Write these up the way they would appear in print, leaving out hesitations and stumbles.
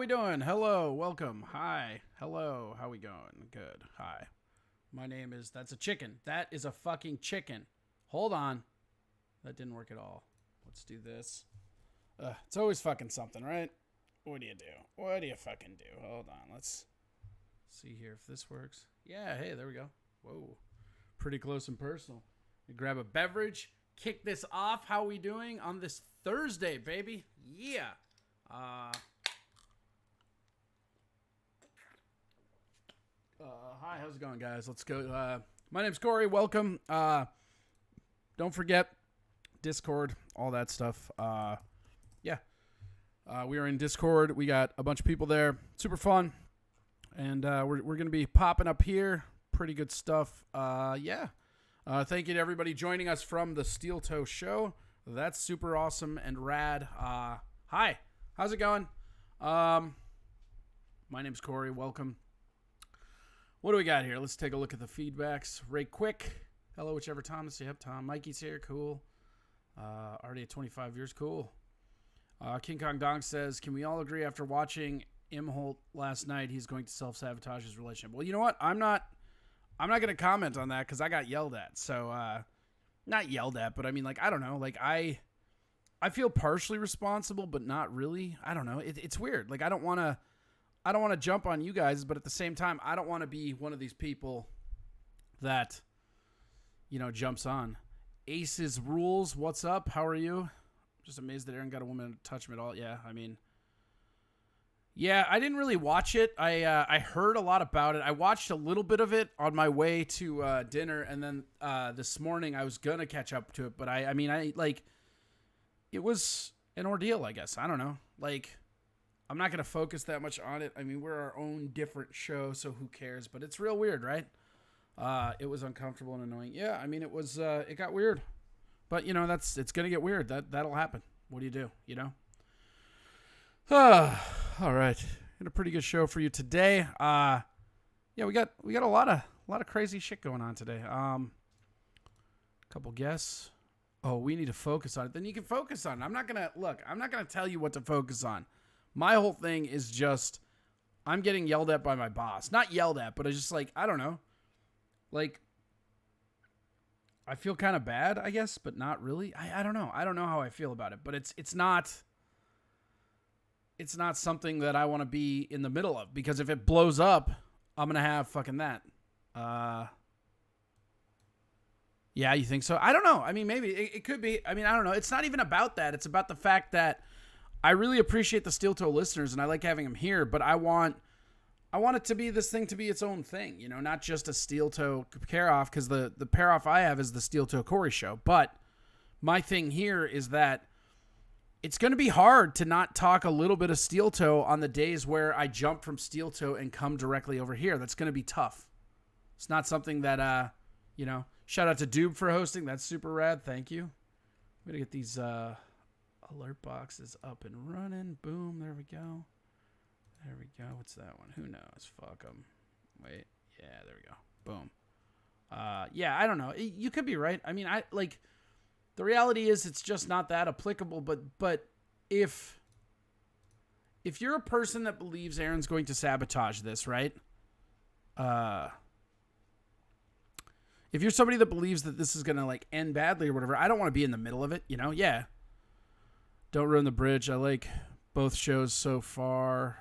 doing? Hello, welcome, hi, hello, how we going? Good, hi. My name is, that's a chicken. That is a fucking chicken. Hold on. That didn't work at all. Let's do this. It's always fucking something, right? What do you do? What do you fucking do? Hold on, let's see here if this works. Yeah, hey, there we go. Whoa, pretty close and personal. You grab a beverage, kick this off. How we doing on this Thursday, baby? Yeah. Hi, how's it going, guys? Let's go. My name's Corey. Welcome. Don't forget Discord, all that stuff. We are in Discord. We got a bunch of people there. Super fun. And we're going to be popping up here. Pretty good stuff. Thank you to everybody joining us from the Steel Toe Show. That's super awesome and rad. Hi, how's it going? My name's Corey. Welcome. What do we got here? Let's take a look at the feedbacks right quick. Hello, whichever Thomas you have. Tom, Mikey's here. Cool. Already at 25 years. Cool. King Kong Dong says, can we all agree after watching Imholt last night, he's going to self-sabotage his relationship? Well, you know what? I'm not going to comment on that because I got yelled at. So, not yelled at, but I mean, like, I don't know. Like, I feel partially responsible, but not really. I don't know. It's weird. Like, I don't want to jump on you guys, but at the same time, I don't want to be one of these people that, jumps on. Aces Rules, what's up? How are you? Just amazed that Aaron got a woman to touch him at all. Yeah, I mean, I didn't really watch it. I heard a lot about it. I watched a little bit of it on my way to dinner, and then this morning I was gonna catch up to it, but it was an ordeal, I guess. I don't know. Like, I'm not gonna focus that much on it. I mean, we're our own different show, so who cares? But it's real weird, right? It was uncomfortable and annoying. Yeah, I mean, it was. It got weird. But, it's going to get weird. That'll happen. What do you do, all right. Got a pretty good show for you today. We got a lot of crazy shit going on today. Couple guests. Oh, we need to focus on it. Then you can focus on it. I'm not going to tell you what to focus on. My whole thing is just I'm getting yelled at by my boss. Not yelled at, but it's just like, I don't know. Like, I feel kind of bad, I guess, but not really. I don't know. I don't know how I feel about it, but it's not something that I want to be in the middle of, because if it blows up, I'm going to have fucking that. Yeah, you think so? I don't know. I mean, maybe it could be. I mean, I don't know. It's not even about that. It's about the fact that I really appreciate the Steel Toe listeners and I like having them here, but I want it to be this thing to be its own thing, not just a Steel Toe pair off, because the pair off I have is the Steel Toe Corey show. But my thing here is that it's going to be hard to not talk a little bit of Steel Toe on the days where I jump from Steel Toe and come directly over here. That's going to be tough. It's not something that, shout out to Doob for hosting. That's super rad. Thank you. I'm going to get these alert boxes up and running. Boom. There we go. There we go. What's that one? Who knows? Fuck them. Wait. Yeah, there we go. Boom. I don't know. You could be right. I mean, the reality is it's just not that applicable, but if you're a person that believes Aaron's going to sabotage this, right? If you're somebody that believes that this is going to end badly or whatever, I don't want to be in the middle of it, Yeah. Don't ruin the bridge. I like both shows so far.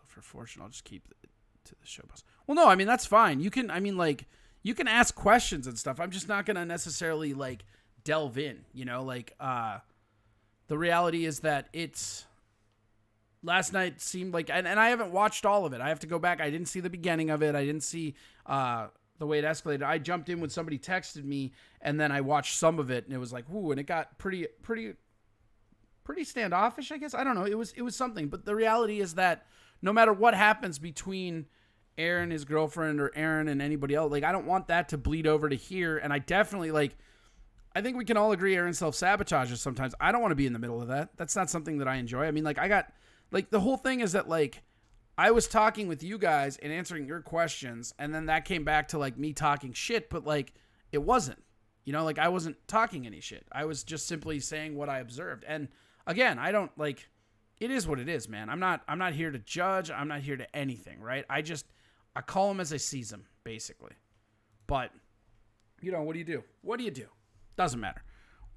For Fortune, I'll just keep it to the show boss. Well, no, I mean, that's fine. You can ask questions and stuff. I'm just not going to necessarily delve in, the reality is that last night seemed like, and I haven't watched all of it. I have to go back. I didn't see the beginning of it. I didn't see, the way it escalated. I jumped in when somebody texted me and then I watched some of it and it was like, whoo, and it got pretty standoffish, I guess. I don't know. It was something, but the reality is that no matter what happens between Aaron, his girlfriend, or Aaron and anybody else, I don't want that to bleed over to here. And I definitely, I think we can all agree Aaron self-sabotages sometimes. I don't want to be in the middle of that. That's not something that I enjoy. I mean, I got, the whole thing is that, I was talking with you guys and answering your questions, and then that came back to, me talking shit, but, it wasn't. I wasn't talking any shit. I was just simply saying what I observed. And, again, I don't, it is what it is, man. I'm not here to judge. I'm not here to anything, right? I call them as I see them, basically. But, you know, what do you do? What do you do? Doesn't matter.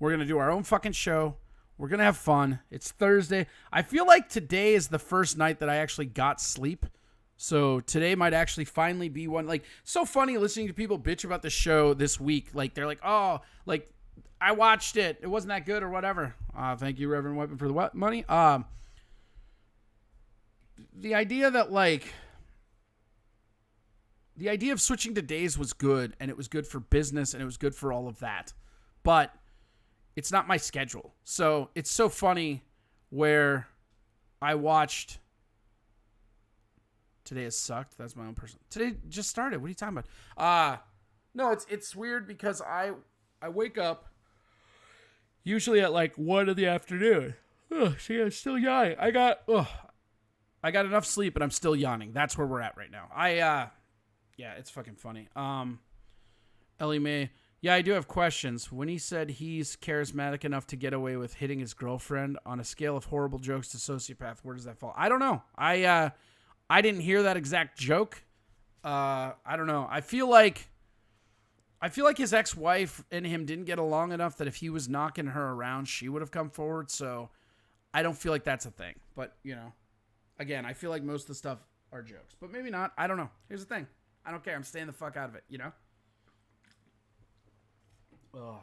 We're going to do our own fucking show. We're going to have fun. It's Thursday. I feel like today is the first night that I actually got sleep. So today might actually finally be one. Like, so funny listening to people bitch about the show this week. Like, they're like, oh, like, I watched it. It wasn't that good or whatever. Thank you, Reverend Weapon, for the money. The idea that, like, the idea of switching to days was good, and it was good for business, and it was good for all of that. But it's not my schedule. So it's so funny where I watched... Today has sucked. That's my own personal... Today just started. What are you talking about? No, it's weird because I wake up usually at like 1 in the afternoon. See, I'm still yawning. I got enough sleep and I'm still yawning. That's where we're at right now. Yeah, it's fucking funny. Ellie Mae. Yeah, I do have questions. When he said he's charismatic enough to get away with hitting his girlfriend, on a scale of horrible jokes to sociopath, where does that fall? I don't know. I didn't hear that exact joke. I don't know. I feel like his ex-wife and him didn't get along enough that if he was knocking her around, she would have come forward. So I don't feel like that's a thing. But, you know, again, I feel like most of the stuff are jokes. But maybe not. I don't know. Here's the thing. I don't care. I'm staying the fuck out of it, you know? Ugh.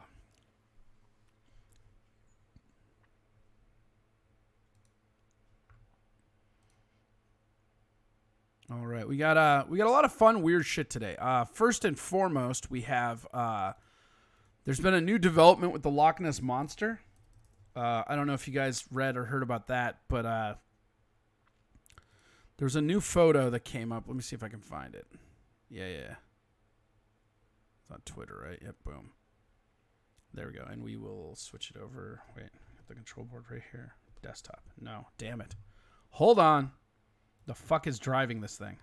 All right, we got a lot of fun, weird shit today. First and foremost, we have there's been a new development with the Loch Ness Monster. I don't know if you guys read or heard about that, but there's a new photo that came up. Let me see if I can find it. Yeah. It's on Twitter, right? Yep, boom. There we go, and we will switch it over. Wait, get the control board right here. Desktop. No, damn it. Hold on. The fuck is driving this thing?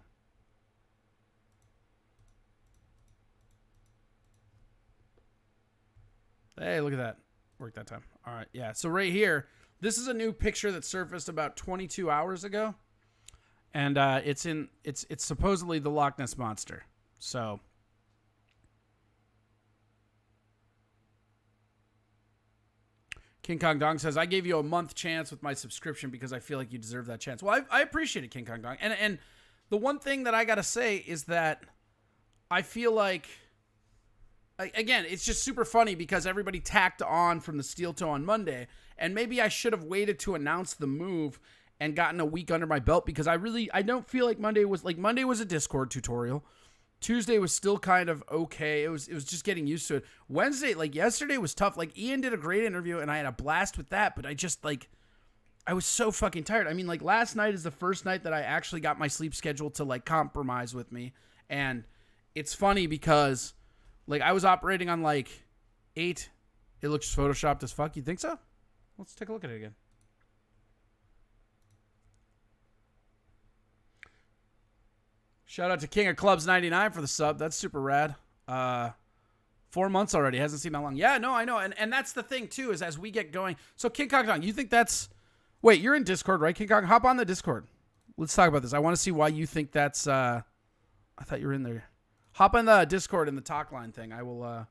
Hey, look at that. Worked that time. All right, yeah. So right here, this is a new picture that surfaced about 22 hours ago. And it's supposedly the Loch Ness Monster. So King Kong Dong says, I gave you a month chance with my subscription because I feel like you deserve that chance. Well, I appreciate it, King Kong Dong. And the one thing that I got to say is that I feel like, again, it's just super funny because everybody tacked on from the Steel Toe on Monday. And maybe I should have waited to announce the move and gotten a week under my belt because I don't feel like Monday was a Discord tutorial. Tuesday was still kind of okay. It was just getting used to it. Wednesday, like yesterday, was tough. Like Ian did a great interview, and I had a blast with that. But I was so fucking tired. I mean, like last night is the first night that I actually got my sleep schedule to like compromise with me. And it's funny because like I was operating on like 8. It looks photoshopped as fuck. You think so? Let's take a look at it again. Shout out to King of Clubs 99 for the sub. That's super rad. 4 months already. Hasn't seen that long. Yeah, no, I know. And that's the thing, too, is as we get going. So, King Kong Dong, you think that's... Wait, you're in Discord, right, King Kong? Hop on the Discord. Let's talk about this. I want to see why you think that's... I thought you were in there. Hop on the Discord in the talk line thing. I will... I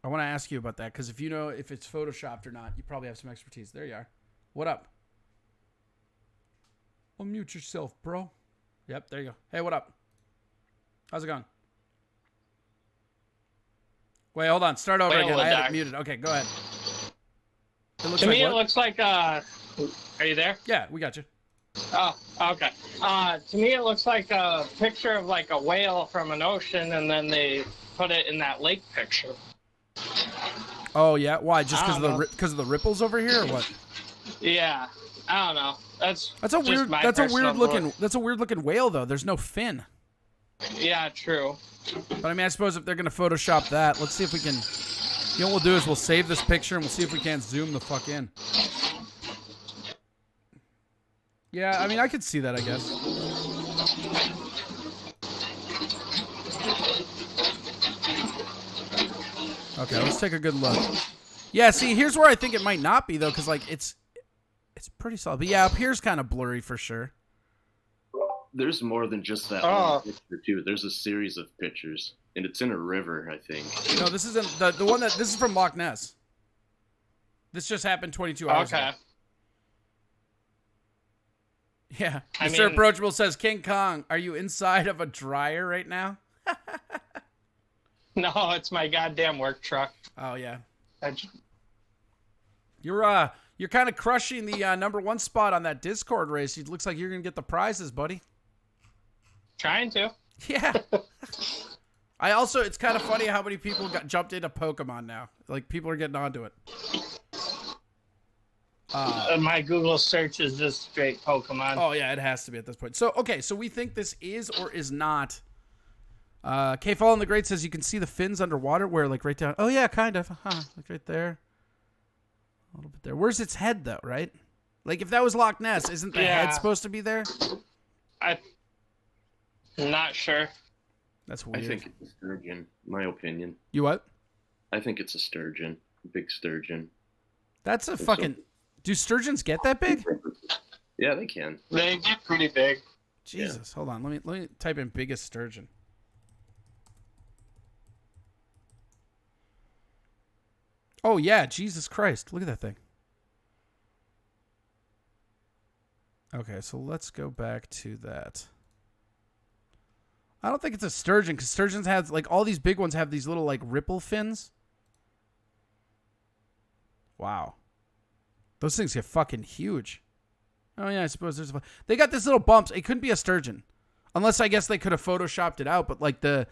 want to ask you about that, because if you know if it's photoshopped or not, you probably have some expertise. There you are. What up? Unmute yourself, bro. Yep, there you go. Hey, what up? How's it going? Wait, hold on. Start over again. I had it muted. Okay, go ahead. To me, it looks like... Are you there? Yeah, we got you. Oh, okay. To me, it looks like a picture of like a whale from an ocean, and then they put it in that lake picture. Oh, yeah? Why? Just because of the ripples over here, or what? Yeah. I don't know. That's a weird looking whale though. There's no fin. Yeah, true. But I mean, I suppose if they're gonna Photoshop that, let's see if we can. You know what we'll do is we'll save this picture and we'll see if we can't zoom the fuck in. Yeah, I mean, I could see that, I guess. Okay, let's take a good look. Yeah, see, here's where I think it might not be though, because like it's It's pretty solid. But yeah, up here's kind of blurry for sure. There's more than just that one picture too. There's a series of pictures, and it's in a river, I think. No, this isn't the one that this is from Loch Ness. This just happened 22 hours ago. Yeah. Mr. Approachable says, King Kong, are you inside of a dryer right now? No, it's my goddamn work truck. Oh yeah. You're kind of crushing the #1 spot on that Discord race. It looks like you're gonna get the prizes, buddy. Trying to. Yeah. It's kind of funny how many people jumped into Pokemon now. Like, people are getting onto it. My Google search is just straight Pokemon. Oh, yeah, it has to be at this point. So, okay, so we think this is or is not. K Fallen the Great says you can see the fins underwater where, like, right down. Oh, yeah, kind of. Like, right there. A little bit there. Where's its head, though, right? Like, if that was Loch Ness, isn't the head supposed to be there? I'm not sure. That's weird. I think it's a sturgeon, my opinion. You what? I think it's a sturgeon. Big sturgeon. That's a fucking... Do sturgeons get that big? Yeah, they can. They get pretty big. Jesus, hold on. Let me type in biggest sturgeon. Oh, yeah. Jesus Christ. Look at that thing. Okay, so let's go back to that. I don't think it's a sturgeon because sturgeons have, like, all these big ones have these little, like, ripple fins. Wow. Those things get fucking huge. Oh, yeah, I suppose there's a... They got this little bumps. It couldn't be a sturgeon. Unless, I guess, they could have photoshopped it out. But, like, the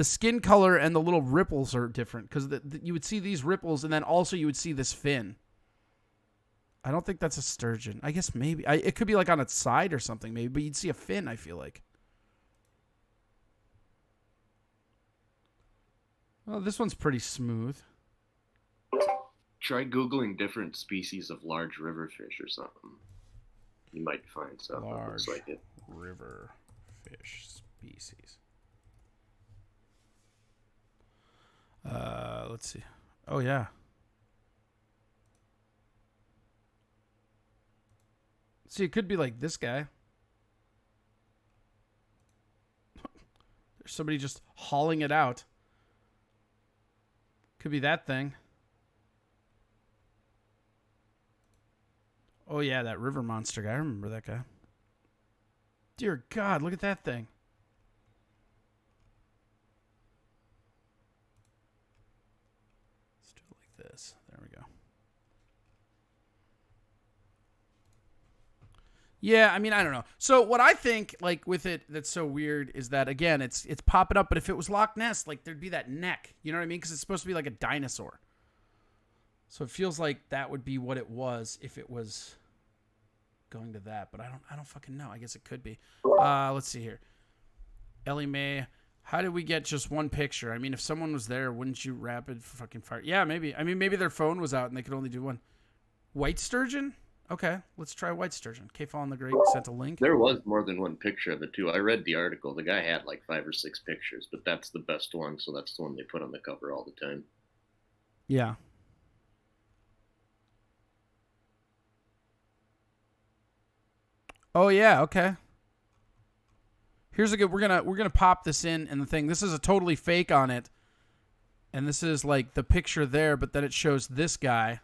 skin color and the little ripples are different. Because you would see these ripples, and then also you would see this fin. I don't think that's a sturgeon. I guess maybe. It could be, like, on its side or something, maybe. But you'd see a fin, I feel like. Well, this one's pretty smooth. Try Googling different species of large river fish or something. You might find something that looks like it. River fish species. Let's see. Oh, yeah. See, it could be like this guy. There's somebody just hauling it out. Could be that thing. Oh, yeah, that river monster guy. I remember that guy. Dear God, look at that thing. Let's do it like this. There we go. Yeah, I mean, I don't know. So what I think, like, with it that's so weird is that, again, it's popping up, but if it was Loch Ness, like, there'd be that neck. You know what I mean? Because it's supposed to be like a dinosaur. So it feels like that would be what it was if it was going to that. But I don't fucking know. I guess it could be. Let's see here. Ellie Mae, how did we get just one picture? I mean, if someone was there, wouldn't you rapid fucking fire? Yeah, maybe. I mean, maybe their phone was out and they could only do one. White sturgeon? Okay, let's try white sturgeon. K Fallen the Great sent a link. There was more than one picture of it, too. I read the article. The guy had like 5 or 6 pictures, but that's the best one, so that's the one they put on the cover all the time. Yeah. Oh, yeah, okay. Here's a good... We're gonna pop this in the thing. This is a totally fake on it. And this is like the picture there, but then it shows this guy.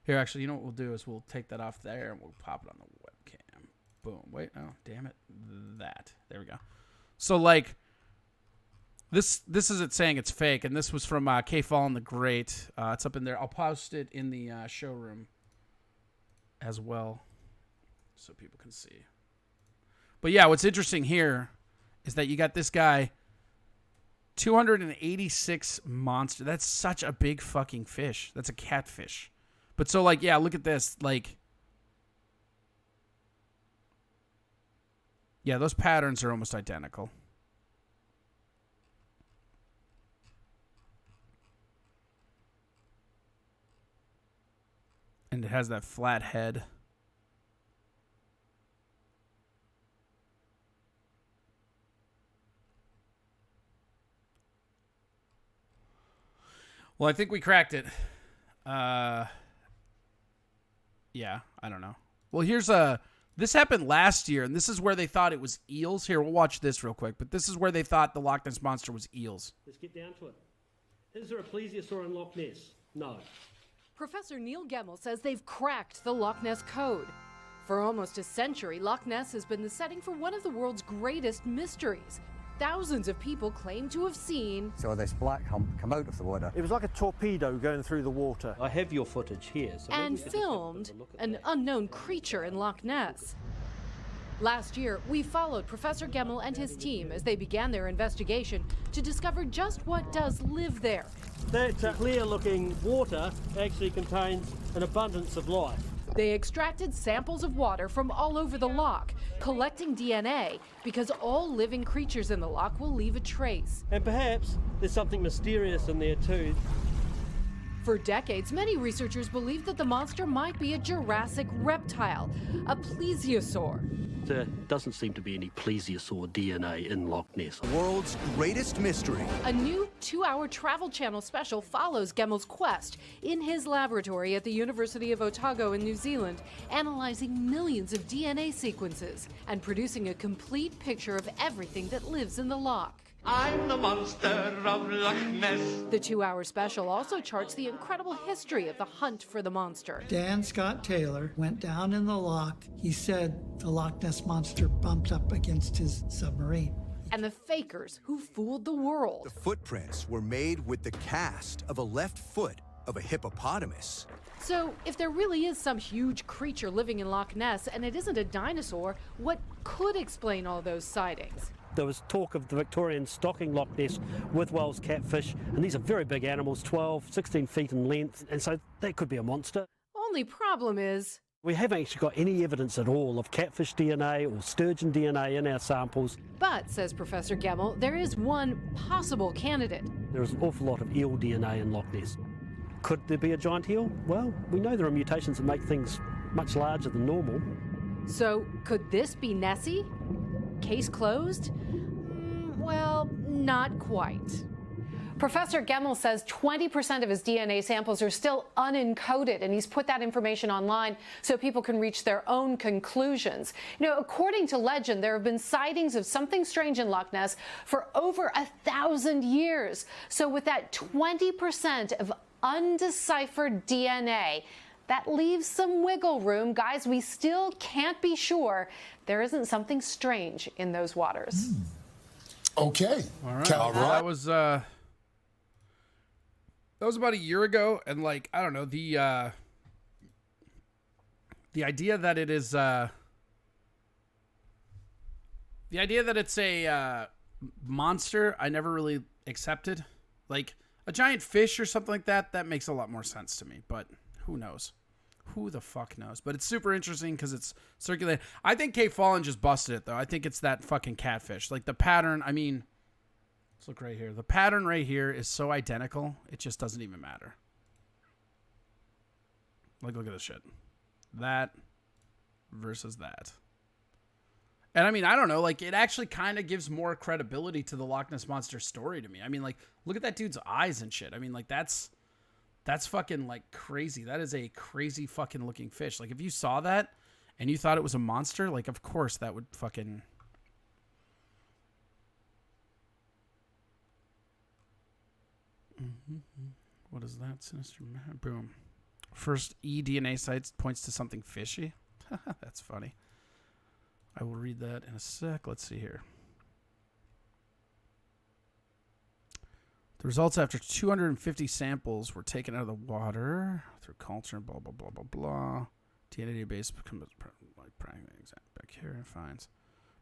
Here, actually, you know what we'll do is we'll take that off there and we'll pop it on the webcam. Boom. Wait, oh, damn it. That. There we go. So, like, this is it saying it's fake, and this was from K Fallen the Great. It's up in there. I'll post it in the showroom as well so people can see. But, yeah, what's interesting here is that you got this guy, 286 monster. That's such a big fucking fish. That's a catfish. But so, like, yeah, look at this. Like, yeah, those patterns are almost identical. And it has that flat head. Well, I think we cracked it. Yeah, I don't know. Well, this happened last year, and this is where they thought it was eels. Here, we'll watch this real quick, but this is where they thought the Loch Ness Monster was eels. Let's get down to it. Is there a plesiosaur in Loch Ness? No. Professor Neil Gemmell says they've cracked the Loch Ness code. For almost a century, Loch Ness has been the setting for one of the world's greatest mysteries. Thousands of people claim to have seen... Saw this black hump come out of the water. It was like a torpedo going through the water. I have your footage here. So and filmed an unknown creature in Loch Ness. Last year, we followed Professor Gemmell and his team as they began their investigation to discover just what does live there. That clear-looking water actually contains an abundance of life. They extracted samples of water from all over the loch, collecting DNA, because all living creatures in the loch will leave a trace. And perhaps there's something mysterious in there too. For decades, many researchers believed that the monster might be a Jurassic reptile, a plesiosaur. There doesn't seem to be any plesiosaur DNA in Loch Ness. World's greatest mystery. A new 2-hour Travel Channel special follows Gemmell's quest in his laboratory at the University of Otago in New Zealand, analyzing millions of DNA sequences and producing a complete picture of everything that lives in the loch. I'm the monster of Loch Ness. The 2-hour special also charts the incredible history of the hunt for the monster. Dan Scott Taylor went down in the loch. He said the Loch Ness Monster bumped up against his submarine. And the fakers who fooled the world. The footprints were made with the cast of a left foot of a hippopotamus. So, if there really is some huge creature living in Loch Ness and it isn't a dinosaur, what could explain all those sightings? There was talk of the Victorians stocking Loch Ness with Wels catfish, and these are very big animals, 12, 16 feet in length, and so that could be a monster. Only problem is... we haven't actually got any evidence at all of catfish DNA or sturgeon DNA in our samples. But, says Professor Gemmell, there is one possible candidate. There is an awful lot of eel DNA in Loch Ness. Could there be a giant eel? Well, we know there are mutations that make things much larger than normal. So, could this be Nessie? Case closed? Well, not quite. Professor Gemmell says 20% of his DNA samples are still unencoded, and he's put that information online so people can reach their own conclusions. You know, according to legend, there have been sightings of something strange in Loch Ness for over 1,000 years. So with that 20% of undeciphered DNA, that leaves some wiggle room. Guys, we still can't be sure there isn't something strange in those waters. Okay. All right. That was about a year ago, and like, I don't know, the idea that it is the idea that it's a monster, I never really accepted. Like a giant fish or something like that, that makes a lot more sense to me, but who knows? Who the fuck knows? But it's super interesting because it's circulating. I think Cape Fallen just busted it, though. I think it's that fucking catfish. Like, the pattern, I mean, let's look right here. The pattern right here is so identical, it just doesn't even matter. Like, look at this shit. That versus that. And, I mean, I don't know. Like, it actually kind of gives more credibility to the Loch Ness Monster story to me. I mean, like, look at that dude's eyes and shit. I mean, like, that's fucking, like, crazy. That is a crazy fucking looking fish. Like, if you saw that and you thought it was a monster, like, of course that would fucking... What is that? Sinister... Boom. First eDNA site points to something fishy. That's funny. I will read that in a sec. Let's see here. The results after 250 samples were taken out of the water through culture, blah, blah, blah, blah, blah. DNA database becomes like practically exact bacteria finds.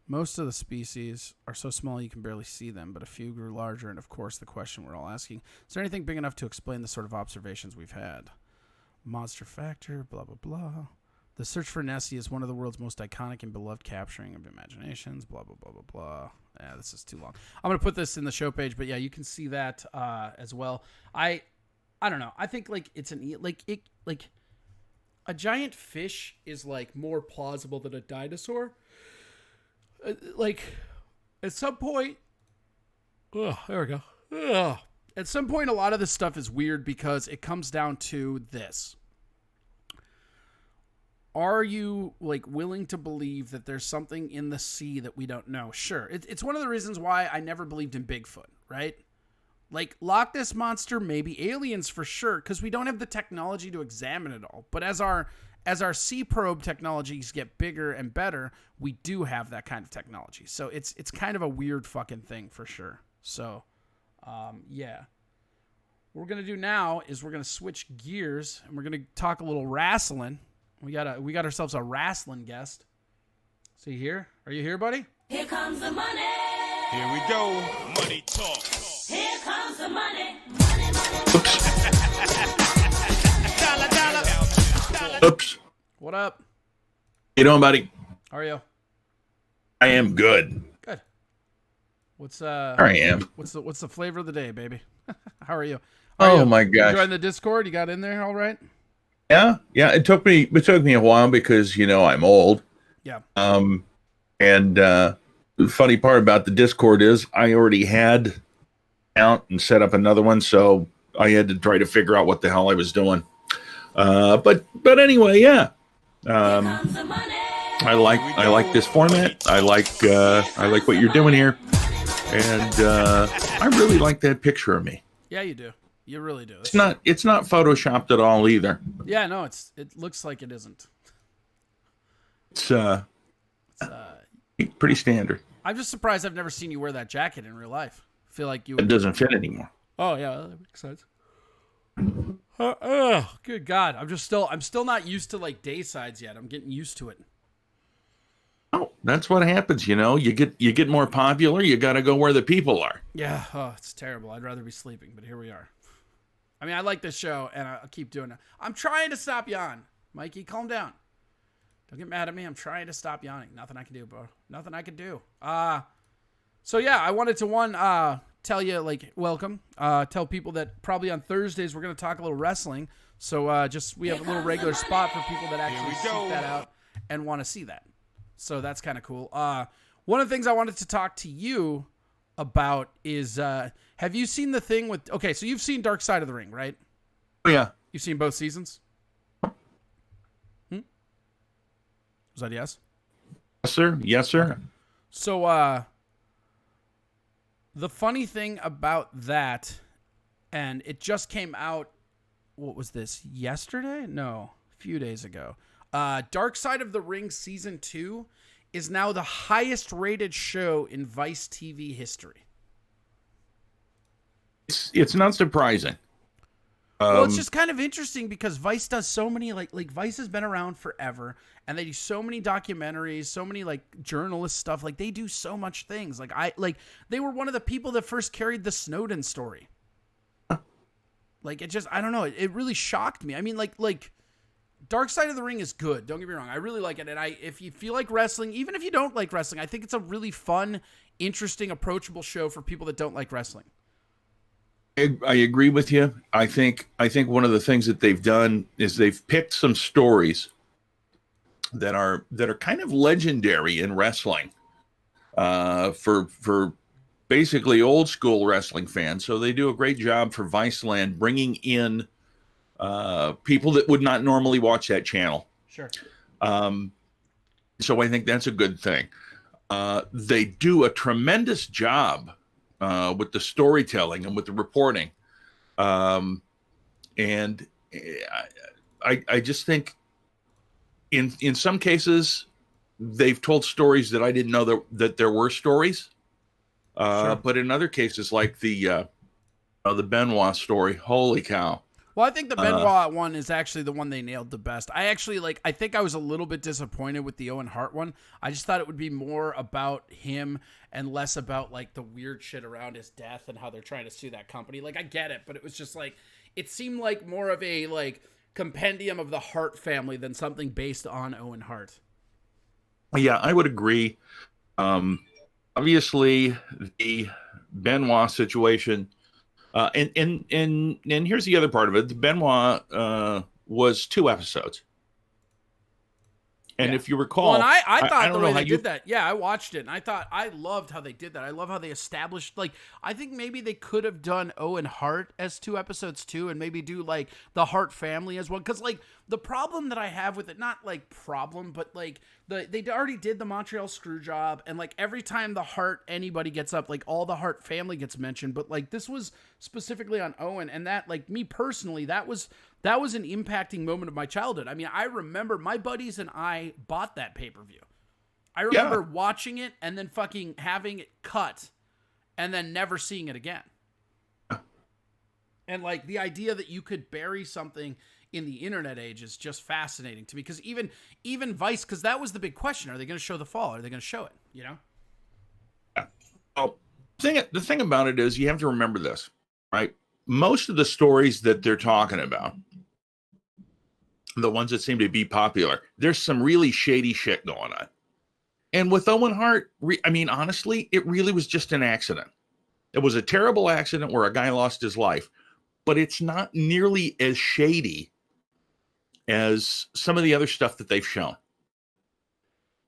Most of the species are so small you can barely see them, but a few grew larger, and of course the question we're all asking, is there anything big enough to explain the sort of observations we've had? Monster factor, blah, blah, blah. The search for Nessie is one of the world's most iconic and beloved capturing of imaginations, blah, blah, blah, blah, blah. Yeah, this is too long. I'm going to put this in the show page, but yeah, you can see that as well. I don't know. I think like it's like a giant fish is like more plausible than a dinosaur. Like at some point, there we go. At some point, a lot of this stuff is weird because it comes down to this. are you like willing to believe that there's something in the sea that we don't know? Sure. It's one of the reasons why I never believed in Bigfoot, right? Like Loch Ness Monster, maybe aliens for sure, because we don't have the technology to examine it all. But as our sea probe technologies get bigger and better, we do have that kind of technology. So it's kind of a weird fucking thing for sure. So, yeah. What we're going to do now is we're going to switch gears and we're going to talk a little wrestling. We got ourselves a wrestling guest. See here? Are you here, buddy? Here comes the money. Here we go. Money talk. Here comes the money. Money, money. Oops. What up? How you doing, buddy? How are you? I am good. Good. What's I am. What's the flavor of the day, baby? How are you? Oh my gosh. You joined the Discord? You got in there all right? Yeah. It took me a while because I'm old. Yeah. And the funny part about the Discord is I already had out and set up another one, so I had to try to figure out what the hell I was doing. But anyway, yeah. I like this format. I like what you're doing here, and I really like that picture of me. Yeah, you do. You really do. It's not photoshopped at all either. Yeah, no, it looks like it isn't. It's pretty standard. I'm just surprised I've never seen you wear that jacket in real life. I feel like you. It doesn't fit anymore. Oh yeah, that makes sense. Oh, good God! I'm still not used to like day sides yet. I'm getting used to it. Oh, that's what happens. You get more popular. You got to go where the people are. Yeah. Oh, it's terrible. I'd rather be sleeping, but here we are. I mean, I like this show, and I'll keep doing it. I'm trying to stop yawning. Mikey, calm down. Don't get mad at me. I'm trying to stop yawning. Nothing I can do, bro. Nothing I can do. So yeah, I wanted to tell you, like, welcome. Tell people that probably on Thursdays we're going to talk a little wrestling. So we have a little regular spot for people that actually seek that out and want to see that. So that's kind of cool. One of the things I wanted to talk to you about is, have you seen the thing with, okay, so you've seen Dark Side of the Ring, right? Oh, yeah. You've seen both seasons? Was that yes? Yes, sir. Yes, sir. Okay. So, the funny thing about that, and it just came out, what was this, yesterday? No, a few days ago. Dark Side of the Ring Season 2 is now the highest rated show in Vice TV history. It's not surprising. Well, it's just kind of interesting because Vice does so many, like Vice has been around forever, and they do so many documentaries, so many like journalist stuff. Like they do so much things. They were one of the people that first carried the Snowden story. Like it just, I don't know. It really shocked me. I mean, like Dark Side of the Ring is good. Don't get me wrong. I really like it. And if you feel like wrestling, even if you don't like wrestling, I think it's a really fun, interesting, approachable show for people that don't like wrestling. I agree with you. I think one of the things that they've done is they've picked some stories that are kind of legendary in wrestling for basically old school wrestling fans. So they do a great job for Viceland bringing in people that would not normally watch that channel. Sure. So I think that's a good thing. They do a tremendous job with the storytelling and with the reporting. And I just think in some cases they've told stories that I didn't know that there were stories. Sure. But in other cases, like the Benoit story, holy cow. Well, I think the Benoit one is actually the one they nailed the best. I think I was a little bit disappointed with the Owen Hart one. I just thought it would be more about him and less about like the weird shit around his death and how they're trying to sue that company. Like I get it, but it was just like, it seemed like more of a like compendium of the Hart family than something based on Owen Hart. Yeah, I would agree. Obviously the Benoit situation, and here's the other part of it. The Benoit was 2 episodes. And Yeah. if you recall, well, and I thought don't the know way how they you did that, yeah, I watched it, and I thought I loved how they did that. I love how they established, like, I think maybe they could have done Owen Hart as 2 episodes too, and maybe do like the Hart family as well. Because like the problem that I have with it, not like problem, but like they already did the Montreal screw job, and like every time the Hart anybody gets up, like all the Hart family gets mentioned, but like this was specifically on Owen, and that, like, me personally, that was an impacting moment of my childhood. I mean, I remember my buddies and I bought that pay-per-view. I remember watching it and then fucking having it cut and then never seeing it again. And like the idea that you could bury something in the internet age is just fascinating to me, because even Vice, because that was the big question: are they going to show the fall? Are they going to show it? You know? Well, the thing about it is, you have to remember this, right? Most of the stories that they're talking about, the ones that seem to be popular, there's some really shady shit going on. And with Owen Hart, I mean, honestly, it really was just an accident. It was a terrible accident where a guy lost his life, but it's not nearly as shady as some of the other stuff that they've shown.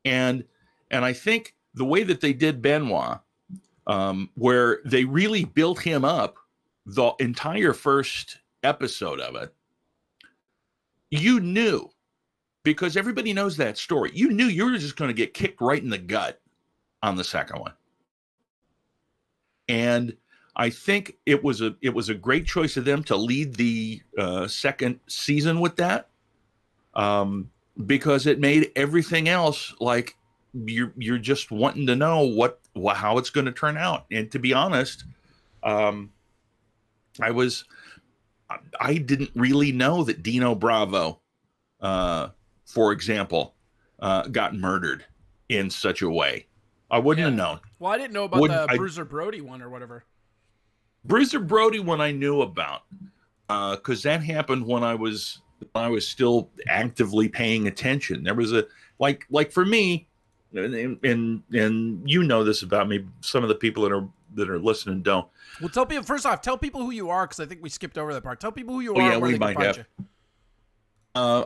And I think the way that they did Benoit, where they really built him up the entire first episode of it, you knew, because everybody knows that story, you knew you were just going to get kicked right in the gut on the second one. And I think it was a great choice of them to lead the second season with that, because it made everything else like you're just wanting to know how it's going to turn out. And to be honest, I didn't really know that Dino Bravo, for example, got murdered in such a way. I wouldn't have known. Well, I didn't know about the Bruiser Brody one or whatever. Bruiser Brody one I knew about, because that happened when I was still actively paying attention. There was a like for me, and you know this about me. Some of the people that are listening don't. Well, tell people, first off, tell people who you are, because I think we skipped over that part. Tell people who you are. Yeah, and where we they can might find have. you.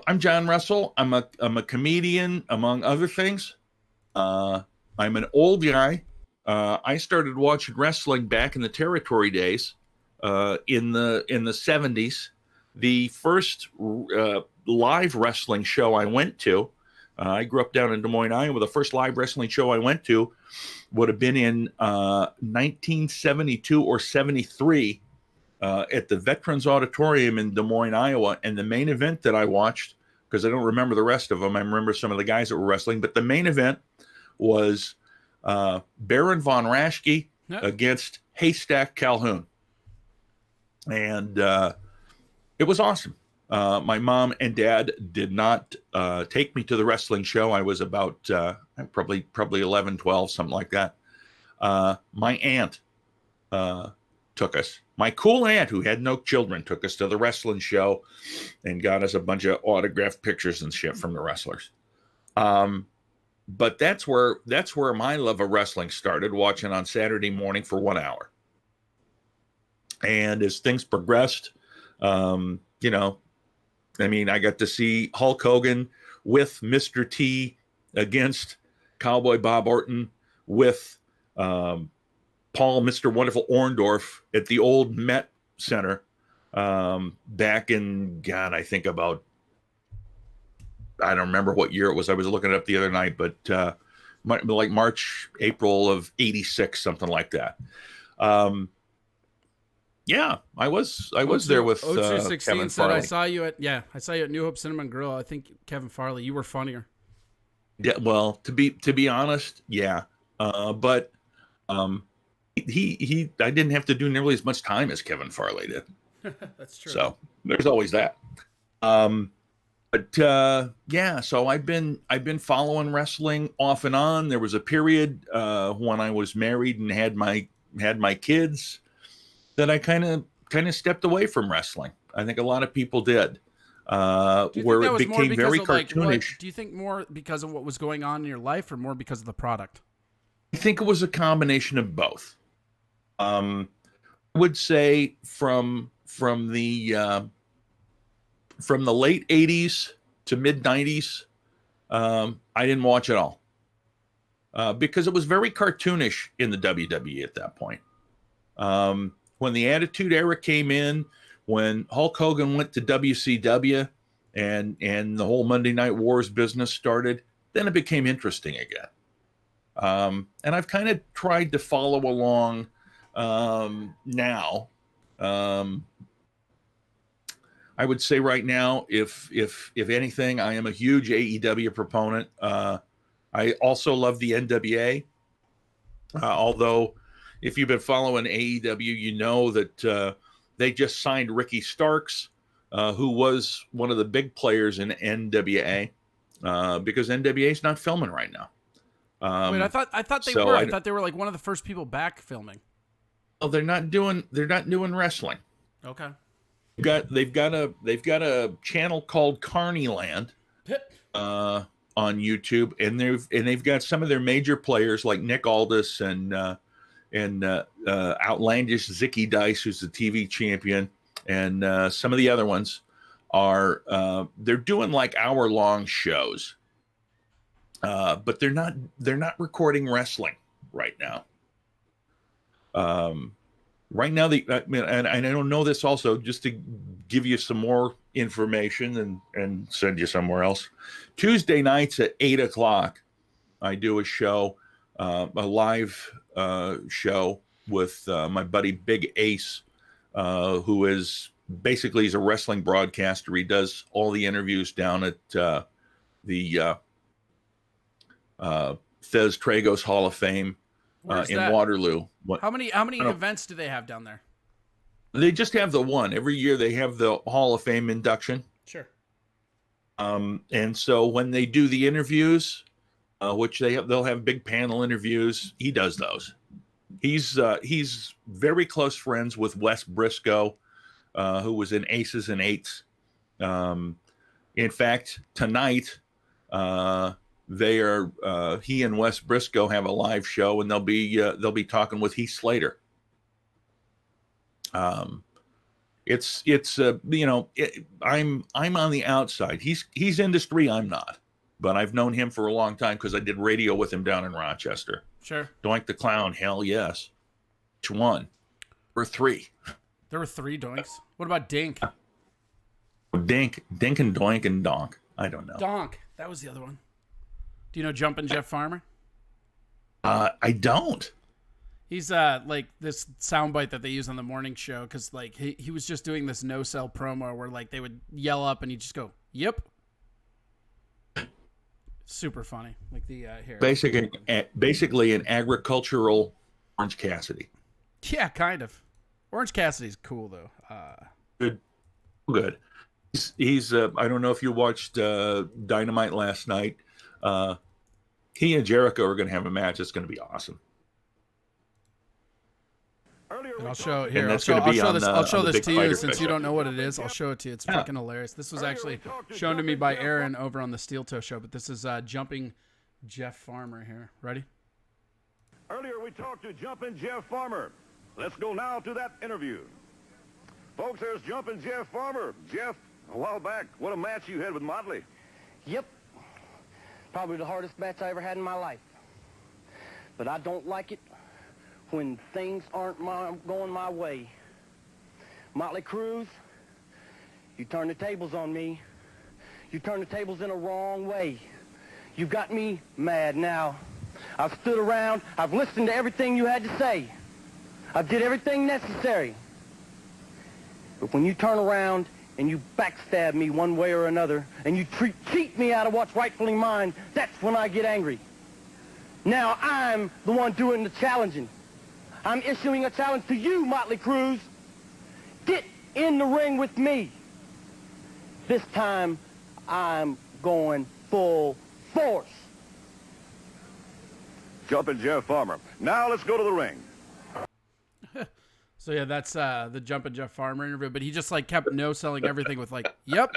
I'm John Rusell. I'm a comedian, among other things. I'm an old guy. I started watching wrestling back in the territory days, in the 70s. The first live wrestling show I went to, I grew up down in Des Moines, Iowa. The first live wrestling show I went to would have been in 1972 or 73 at the Veterans Auditorium in Des Moines, Iowa. And the main event that I watched, because I don't remember the rest of them, I remember some of the guys that were wrestling, but the main event was Baron von Raschke against Haystack Calhoun. And it was awesome. My mom and dad did not take me to the wrestling show. I was about probably 11, 12, something like that. My aunt took us. My cool aunt, who had no children, took us to the wrestling show and got us a bunch of autographed pictures and shit from the wrestlers. But that's where my love of wrestling started, watching on Saturday morning for 1 hour. And as things progressed, you know, I mean, I got to see Hulk Hogan with Mr. T against Cowboy Bob Orton with Paul Mr. Wonderful Orndorff at the old Met Center back in, God, I think about, I don't remember what year it was. I was looking it up the other night, but like March, April of '86, something like that. Yeah, I was there with Kevin Farley. I saw you at New Hope Cinema and Grill. I think Kevin Farley, you were funnier. Yeah, well, to be honest, yeah, but he I didn't have to do nearly as much time as Kevin Farley did. That's true. So there's always that. But yeah, so I've been following wrestling off and on. There was a period when I was married and had my kids that I kind of stepped away from wrestling. I think a lot of people did, where it became very cartoonish. Do you think more because of what was going on in your life, or more because of the product? I think it was a combination of both. I would say from the late '80s to mid '90s, I didn't watch it all because it was very cartoonish in the WWE at that point. When the Attitude Era came in, when Hulk Hogan went to WCW and the whole Monday Night Wars business started, then it became interesting again. And I've kind of tried to follow along now. I would say right now, if anything, I am a huge AEW proponent. I also love the NWA. Although, if you've been following AEW, you know that they just signed Ricky Starks, who was one of the big players in NWA, because NWA is not filming right now. Wait, I thought they were. I thought they were like one of the first people back filming. Oh, they're not doing wrestling. Okay. They've got a channel called Carneyland on YouTube, and they've got some of their major players like Nick Aldis and outlandish Zicky Dice, who's the TV champion, and some of the other ones are they're doing like hour-long shows, but they're not recording wrestling right now. Right now, and I don't know this also, just to give you some more information and send you somewhere else. Tuesday nights at 8:00, I do a show, a live show with my buddy Big Ace, who is basically he's a wrestling broadcaster. He does all the interviews down at the Thez Tragos Hall of Fame in Waterloo. How many events do they have down there? They just have the one. Every year they have the Hall of Fame induction. Sure. And so when they do the interviews, which they'll have big panel interviews, he does those. He's very close friends with Wes Briscoe, who was in Aces and Eights. In fact, tonight, he and Wes Briscoe have a live show, and they'll be talking with Heath Slater. I'm on the outside. He's industry. I'm not, but I've known him for a long time because I did radio with him down in Rochester. Sure. Doink the Clown. Hell yes. Which one? Or three? There were 3 Doinks. What about Dink? Dink and Doink and Donk. I don't know. Donk. That was the other one. Do you know Jumpin' Jeff Farmer? I don't. He's like this soundbite that they use on the morning show because like he was just doing this no-sell promo where like they would yell up and he'd just go, "Yep." Super funny. Like the here. Basically an agricultural Orange Cassidy. Yeah, kind of. Orange Cassidy's cool though. Good. He's I don't know if you watched Dynamite last night. He and Jericho are going to have a match. It's going to be awesome. And I'll show this to you since you don't know what it is. I'll show it to you. It's fucking hilarious. This was actually shown to me by Aaron over on the Steel Toe show, but this is Jumping Jeff Farmer here. Ready? Earlier we talked to Jumping Jeff Farmer. Let's go now to that interview. Folks, there's Jumping Jeff Farmer. Jeff, a while back, what a match you had with Motley. Yep. Probably the hardest match I ever had in my life. But I don't like it when things aren't going my way. Motley Cruz, you turn the tables on me. You turn the tables in a wrong way. You got me mad now. I've stood around. I've listened to everything you had to say. I did everything necessary. But when you turn around and you backstab me one way or another, and you cheat me out of what's rightfully mine, that's when I get angry. Now I'm the one doing the challenging. I'm issuing a challenge to you, Motley Cruz. Get in the ring with me. This time, I'm going full force. Jumping Jeff Farmer. Now let's go to the ring. So yeah, that's the Jumpin' Jeff Farmer interview, but he just like kept no-selling everything with like, "Yep,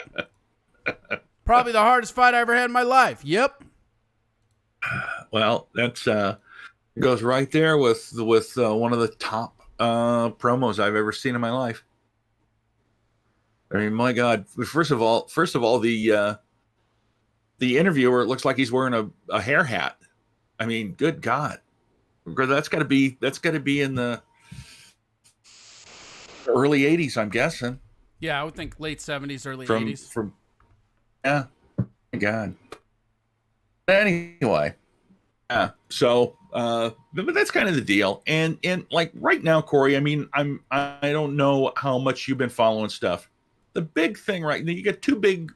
probably the hardest fight I ever had in my life." Yep. Well, that's goes right there with one of the top promos I've ever seen in my life. I mean, my God! First of all, the the interviewer, it looks like he's wearing a hair hat. I mean, good God, that's got to be in the early 80s, I'm guessing. Yeah, I would think late 70s, early From 80s. Yeah, my God. Anyway, yeah. So, but that's kind of the deal. And like right now, Corey, I mean, I don't know how much you've been following stuff. The big thing right now, you got two big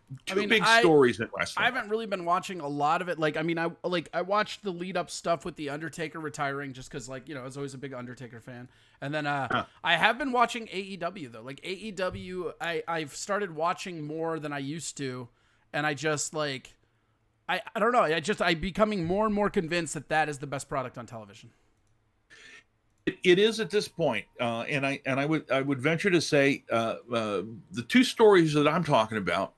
stories in wrestling. I haven't really been watching a lot of it. Like, I mean, I watched the lead up stuff with the Undertaker retiring just because, like, you know, I was always a big Undertaker fan. And then I have been watching AEW though. Like AEW, I've started watching more than I used to, and I just like, I don't know. I'm becoming more and more convinced that is the best product on television. It is at this point, and I would venture to say the two stories that I'm talking about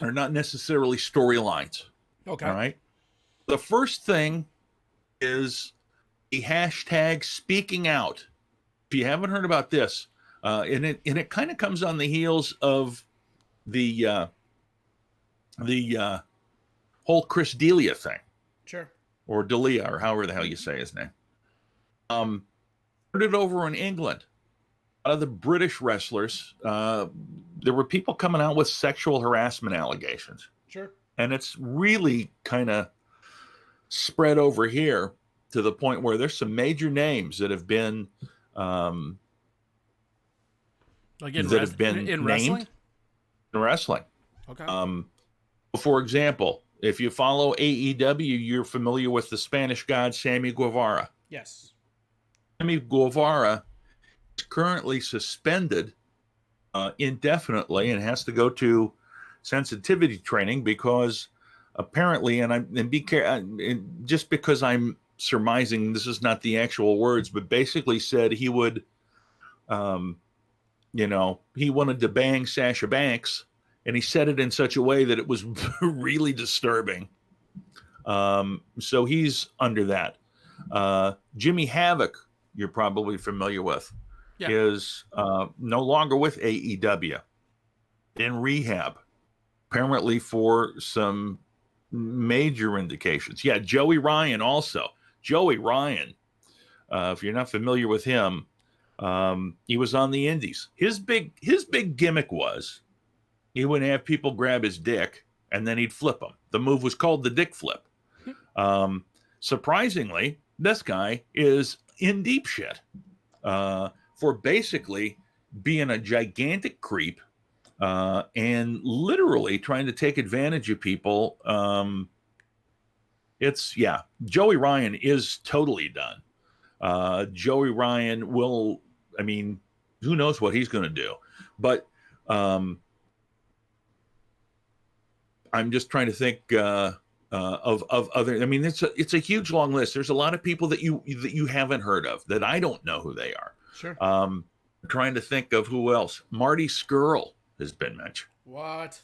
are not necessarily storylines. Okay. All right. The first thing is the hashtag speaking out. If you haven't heard about this, and it kind of comes on the heels of the whole Chris D'Elia thing. Sure. Or D'Elia, or however the hell you say his name. Heard it over in England. A lot of the British wrestlers, there were people coming out with sexual harassment allegations. Sure. And it's really kind of spread over here to the point where there's some major names that have been like in wrestling? named in wrestling. Okay. For example, if you follow AEW, you're familiar with the Spanish God Sammy Guevara. Yes. Sammy Guevara is currently suspended indefinitely and has to go to sensitivity training because apparently, just because I'm surmising this is not the actual words, but basically said he would, he wanted to bang Sasha Banks, and he said it in such a way that it was really disturbing. So he's under that. Jimmy Havoc, you're probably familiar with, is no longer with AEW, in rehab, apparently for some major indications. Yeah, Joey Ryan also. Joey Ryan, if you're not familiar with him, he was on the Indies. His big gimmick was he would have people grab his dick and then he'd flip them. The move was called the dick flip. Surprisingly, this guy is in deep shit for basically being a gigantic creep and literally trying to take advantage of people. Joey Ryan is totally done. Joey Ryan will, I mean, who knows what he's going to do, but I'm just trying to think of other. I mean, it's a huge long list. There's a lot of people that you haven't heard of that I don't know who they are. Sure. Trying to think of who else. Marty Skrull has been mentioned. What?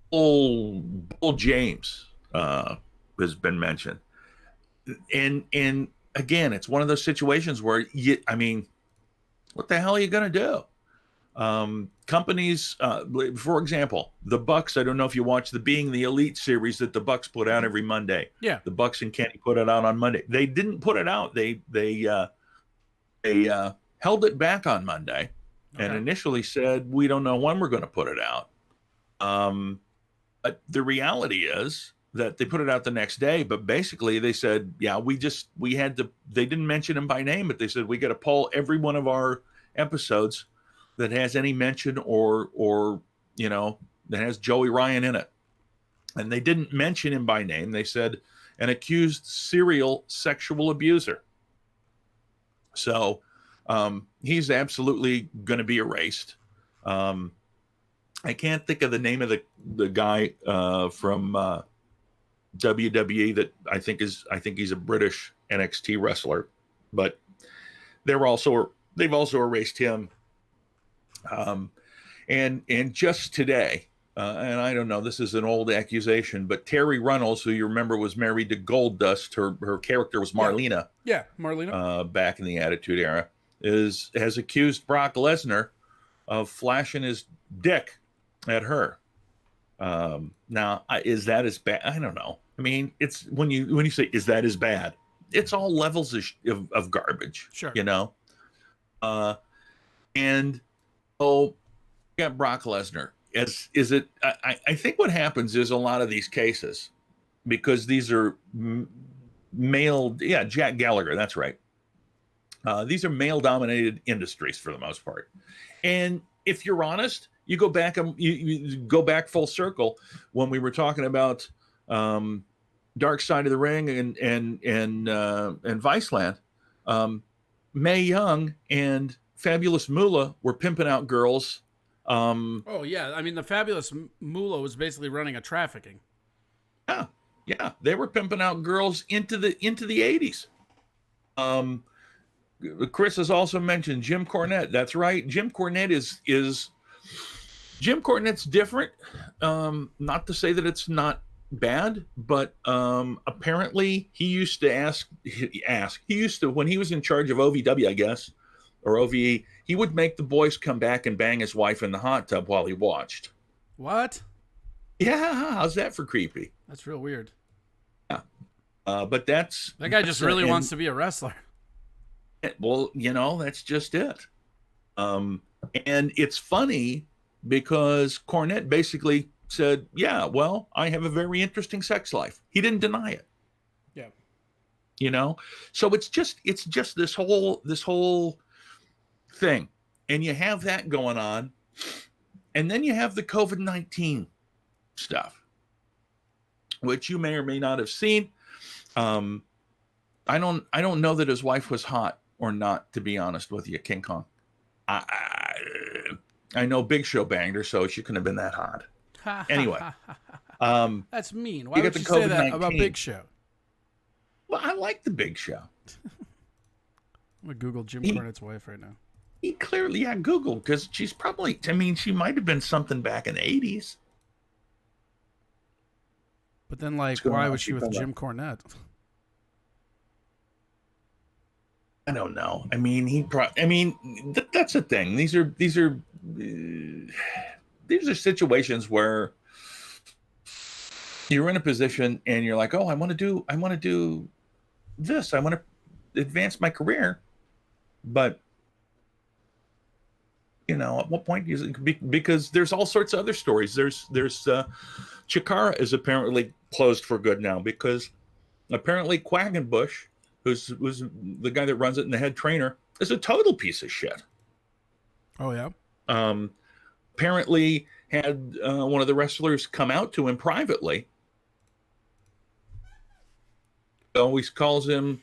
Bull James has been mentioned, and again, it's one of those situations where what the hell are you going to do? Companies, for example, the Bucks. I don't know if you watch the Being the Elite series that the Bucks put out every Monday. Yeah, the Bucks and Kenny put it out on Monday. They didn't put it out. They held it back on Monday, and initially said we don't know when we're going to put it out. But the reality is that they put it out the next day. But basically, they said, we had to. They didn't mention him by name, but they said we got to pull every one of our episodes that has any mention or that has Joey Ryan in it. And they didn't mention him by name. They said an accused serial sexual abuser. So he's absolutely going to be erased. I can't think of the name of the guy from WWE that I think he's a British NXT wrestler, but they've also erased him. And just today, and I don't know, this is an old accusation, but Terry Runnels, who you remember was married to Goldust, her character was Marlena. Yeah, Marlena. Back in the Attitude Era, has accused Brock Lesnar of flashing his dick at her. Now, is that as bad? I don't know. I mean, it's when you say, is that as bad? It's all levels of garbage, sure. You know? And oh, yeah, Brock Lesnar. Is it? I think what happens is a lot of these cases, because these are male. Yeah, Jack Gallagher. That's right. These are male-dominated industries for the most part. And if you're honest, you go back and you go back full circle when we were talking about Dark Side of the Ring and Viceland. Mae Young and Fabulous Moolah were pimping out girls. Oh yeah, I mean the Fabulous Moolah was basically running a trafficking. Yeah, they were pimping out girls into the 80s. Chris has also mentioned Jim Cornette. That's right. Jim Cornette is Jim Cornette's different. Not to say that it's not bad, but apparently he used to he used to, when he was in charge of OVW, I guess, or OVE, he would make the boys come back and bang his wife in the hot tub while he watched. What? Yeah, how's that for creepy? That's real weird. Yeah. But that guy just really wants to be a wrestler. Well, that's just it. And it's funny because Cornette basically said, yeah, well, I have a very interesting sex life. He didn't deny it. Yeah. So it's just this whole thing. And you have that going on. And then you have the COVID-19 stuff, which you may or may not have seen. I don't know that his wife was hot or not, to be honest with you, King Kong. I know Big Show banged her, so she couldn't have been that hot. Anyway, that's mean. Why would you say that about Big Show? Well, I like the Big Show. I'm gonna Google Jim Cornette's wife right now. He clearly, Google, because she's probably. I mean, she might have been something back in the 80s. But then, why was she with Jim Cornette? I don't know. I mean, that's the thing. These are situations where you're in a position and you're like, oh, I want to do this. I want to advance my career. But, at what point is it? Because there's all sorts of other stories. There's Chikara is apparently closed for good now because apparently Quackenbush, who's the guy that runs it and the head trainer, is a total piece of shit. Oh, yeah? Apparently had one of the wrestlers come out to him privately. Always calls him,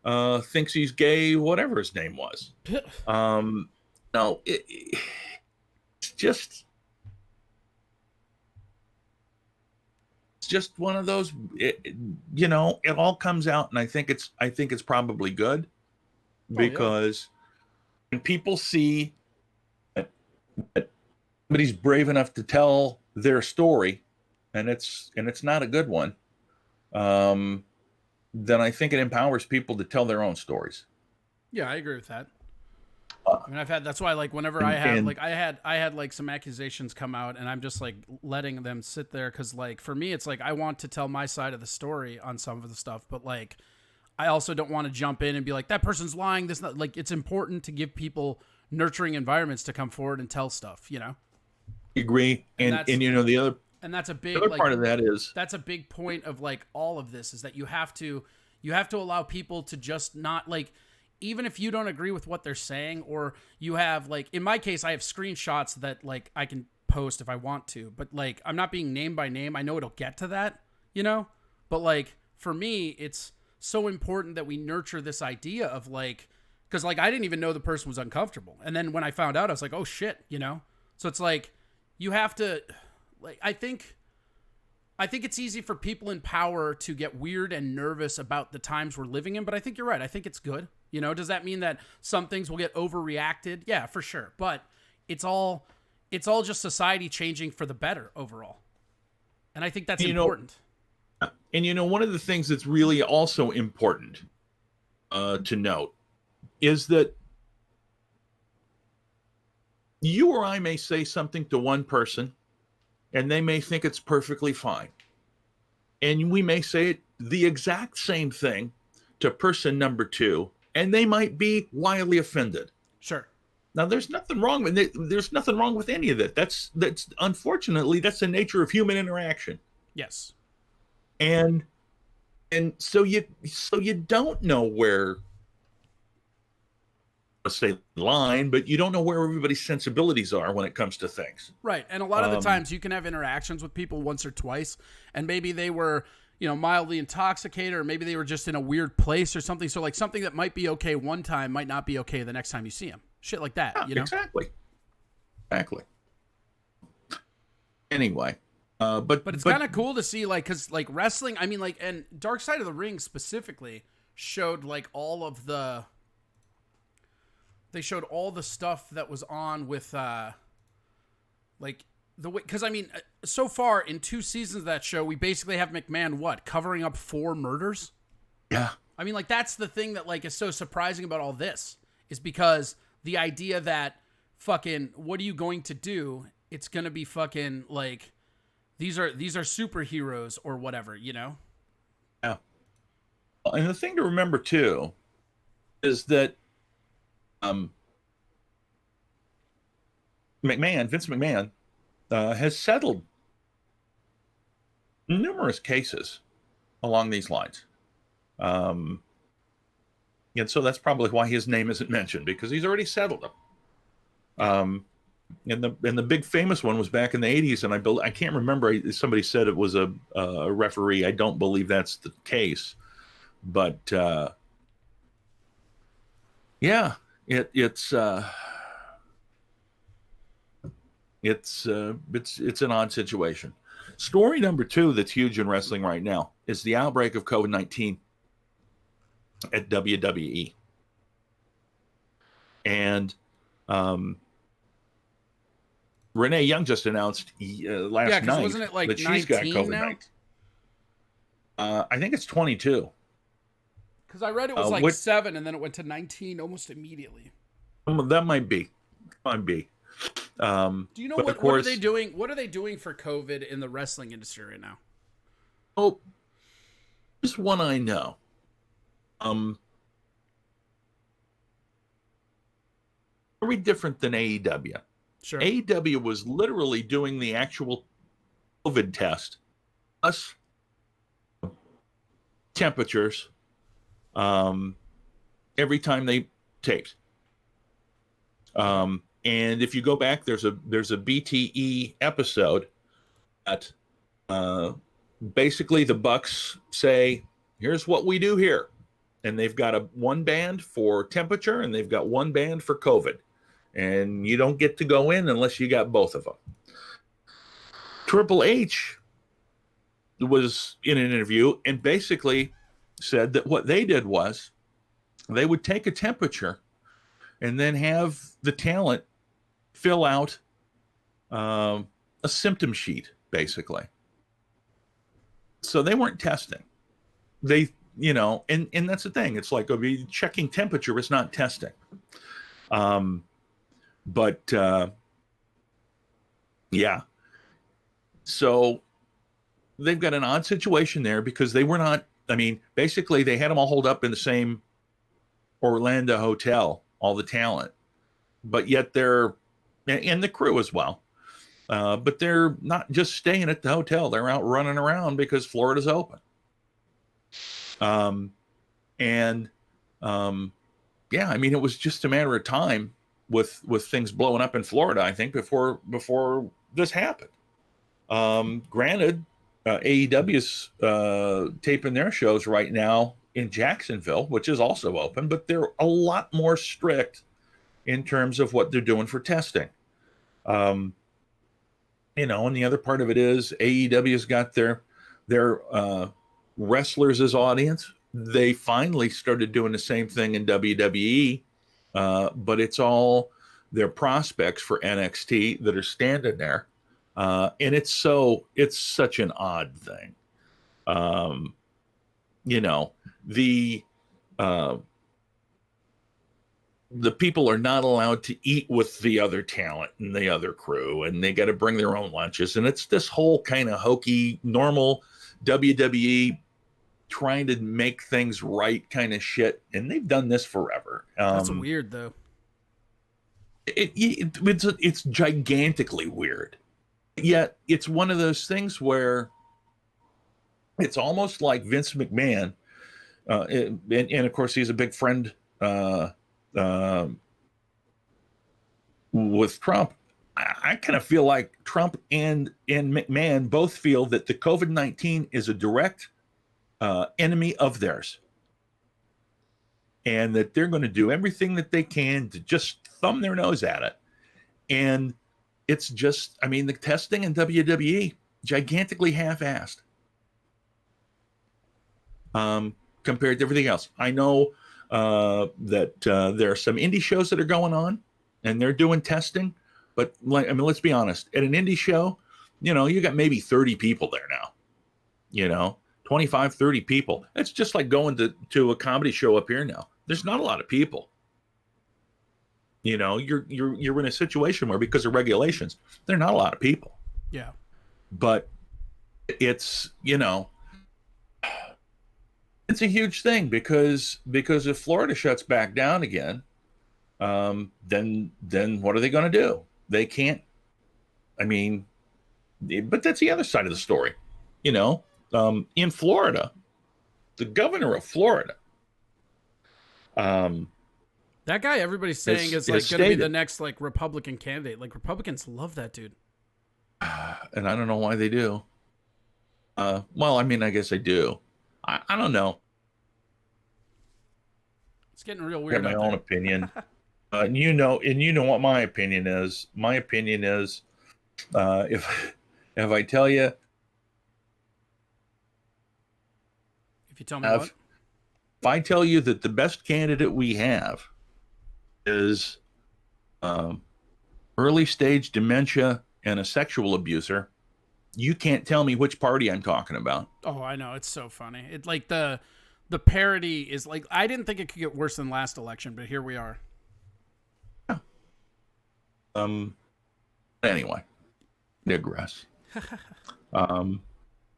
thinks he's gay, whatever his name was. No, it's just one of those, it all comes out, and I think it's probably good because when people see that somebody's brave enough to tell their story, and it's not a good one, then I think it empowers people to tell their own stories. Yeah, I agree with that. I mean, that's why, whenever I had some accusations come out, and I'm just letting them sit there, because for me, it's I want to tell my side of the story on some of the stuff, but I also don't want to jump in and be like, that person's lying. This not it's important to give people nurturing environments to come forward and tell stuff. Agree, and the other. And that's a big part of that is that's a big point of all of this, is that you have to allow people to just not even if you don't agree with what they're saying, or you have in my case, I have screenshots that I can post if I want to, but I'm not being name by name. I know it'll get to that, but for me, it's so important that we nurture this idea of because I didn't even know the person was uncomfortable. And then when I found out, I was like, oh shit, so it's you have to, I think it's easy for people in power to get weird and nervous about the times we're living in, but I think you're right. I think it's good. Does that mean that some things will get overreacted? Yeah, for sure. But it's all just society changing for the better overall. And I think that's important. And one of the things that's really also important to note is that you or I may say something to one person and they may think it's perfectly fine. And we may say the exact same thing to person number 2, and they might be wildly offended. Sure. Now, there's nothing wrong with it. There's nothing wrong with any of that. That's unfortunately, that's the nature of human interaction. Yes. And so you don't know where, let's say, line, but you don't know where everybody's sensibilities are when it comes to things. Right. And a lot of the times you can have interactions with people once or twice, and maybe they were, mildly intoxicated, or maybe they were just in a weird place or something. So like something that might be okay one time might not be okay the next time you see them. Shit like that, Yeah, Exactly. Anyway, but it's kind of cool to see, like, because like wrestling, I mean, like, and Dark Side of the Ring specifically showed like they showed all the stuff that was on with like the way, because I mean, so far in 2 seasons of that show, we basically have McMahon covering up 4 murders. Yeah. I mean, like, that's the thing that like is so surprising about all this, is because the idea that fucking, what are you going to do? It's going to be fucking like, these are superheroes or whatever, Yeah. And the thing to remember too is that Vince McMahon has settled numerous cases along these lines. And so that's probably why his name isn't mentioned, because he's already settled them. And the big famous one was back in the 80s, and I can't remember. Somebody said it was a referee. I don't believe that's the case, but yeah, it's an odd situation. Story number 2 that's huge in wrestling right now is the outbreak of COVID-19 at WWE. And Renee Young just announced last night wasn't it like that she's got 19 COVID-19. I think it's 22. Because I read it was like 7, and then it went to 19 almost immediately. That might be. Do you know what are they doing? What are they doing for COVID in the wrestling industry right now? Oh, here's one I know. Very different than AEW. Sure. AEW was literally doing the actual COVID test, plus temperatures, every time they taped. And if you go back, there's a BTE episode that basically the Bucks say, "Here's what we do here," and they've got one band for temperature and they've got one band for COVID. And you don't get to go in unless you got both of them. Triple H was in an interview and basically said that what they did was they would take a temperature and then have the talent fill out a symptom sheet, basically. So they weren't testing. They, and that's the thing. It's like checking temperature is not testing. But yeah, so they've got an odd situation there because they were not, basically they had them all holed up in the same Orlando hotel, all the talent, but yet they're, and the crew as well, but they're not just staying at the hotel. They're out running around because Florida's open. Yeah, it was just a matter of time with things blowing up in Florida, I think, before this happened. Granted, AEW's taping their shows right now in Jacksonville, which is also open, but they're a lot more strict in terms of what they're doing for testing. And the other part of it is AEW's got their wrestlers as audience. They finally started doing the same thing in WWE. But it's all their prospects for NXT that are standing there. And it's such an odd thing. the people are not allowed to eat with the other talent and the other crew, and they got to bring their own lunches. And it's this whole kind of hokey, normal WWE trying to make things right kind of shit. And they've done this forever. That's weird, though. It's gigantically weird. Yet it's one of those things where it's almost like Vince McMahon, and of course he's a big friend with Trump. I kind of feel like Trump and McMahon both feel that the COVID-19 is a direct enemy of theirs, and that they're going to do everything that they can to just thumb their nose at it. And it's just, I mean, the testing in WWE, gigantically half-assed compared to everything else. I know that there are some indie shows that are going on, and they're doing testing. But, like, I mean, let's be honest. At an indie show, you know, you got maybe 30 people there now. You know, 25, 30 people. It's just like going to a comedy show up here now. There's not a lot of people. You know, you're in a situation where, because of regulations, there are not a lot of people. Yeah. But it's, you know, it's a huge thing because if Florida shuts back down again, then what are they going to do? They can't. I mean, but that's the other side of the story. You know, in Florida, the governor of Florida, that guy everybody's saying is like going to be the next like Republican candidate. Like Republicans love that dude. And I don't know why they do. Well, I mean, I guess they do. I don't know. It's getting real weird. I have my own opinion. And you know what my opinion is. My opinion is, if I tell you, if you tell me what, if I tell you that the best candidate we have is early stage dementia and a sexual abuser, you can't tell me which party I'm talking about. Oh, I know. It's so funny. It like the parody is like, I didn't think it could get worse than last election, but here we are. Anyway, digress. One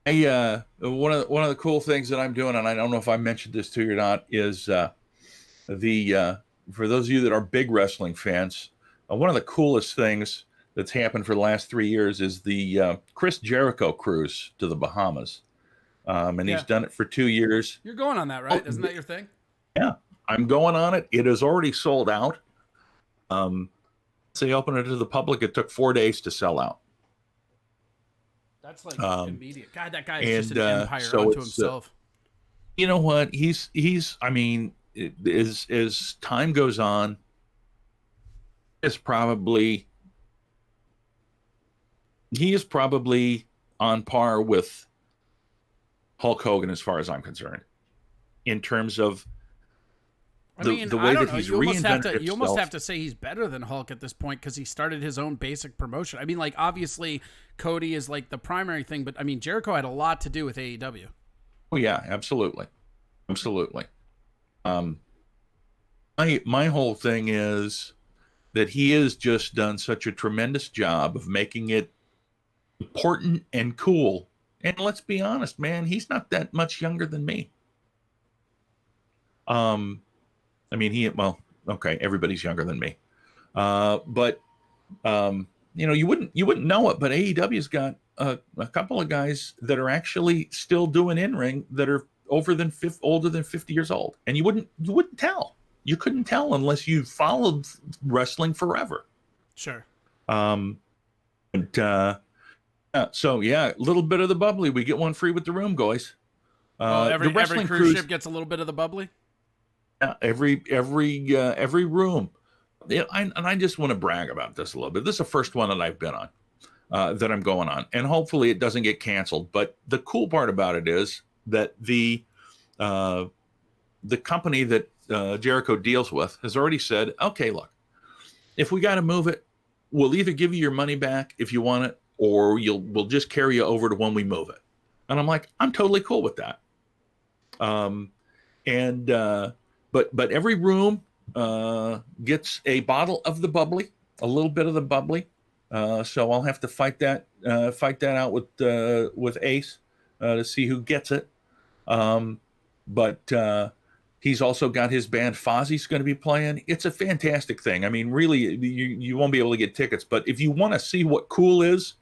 of the cool things that I'm doing, and I don't know if I mentioned this to you or not, is for those of you that are big wrestling fans, one of the coolest things that's happened for the last 3 years is the Chris Jericho cruise to the Bahamas. And he's done it for 2 years. You're going on that, right? Isn't that your thing? Yeah, I'm going on it. It is already sold out. They opened it to the public. It took 4 days to sell out. That's like immediate. God, that guy is just an empire unto himself. You know what? He's. I mean, as time goes on, he is probably on par with Hulk Hogan as far as I'm concerned, in terms of the way that he's reinvented himself. You almost have to say he's better than Hulk at this point because he started his own basic promotion. I mean, like, obviously Cody is like the primary thing, but I mean, Jericho had a lot to do with AEW. Oh yeah, absolutely. My whole thing is that he has just done such a tremendous job of making it important and cool. And let's be honest, man, he's not that much younger than me. I mean, okay, everybody's younger than me. But you know, you wouldn't know it, but AEW's got a couple of guys that are actually still doing in-ring that are older than 50 years old. And you wouldn't tell. You couldn't tell unless you followed wrestling forever. Sure. So yeah, a little bit of the bubbly. We get one free with the room, guys. Every cruise ship gets a little bit of the bubbly. Yeah, every room. Yeah, I just want to brag about this a little bit. This is the first one that I've been on, that I'm going on, and hopefully it doesn't get canceled. But the cool part about it is that the company that Jericho deals with has already said, okay, look, if we got to move it, we'll either give you your money back if you want it, or we'll just carry you over to when we move it. And I'm like, I'm totally cool with that. But every room gets a bottle of the bubbly, a little bit of the bubbly. So I'll have to fight that out with Ace to see who gets it. But he's also got his band Fozzie's going to be playing. It's a fantastic thing. I mean, really, you won't be able to get tickets, but if you want to see what cool is,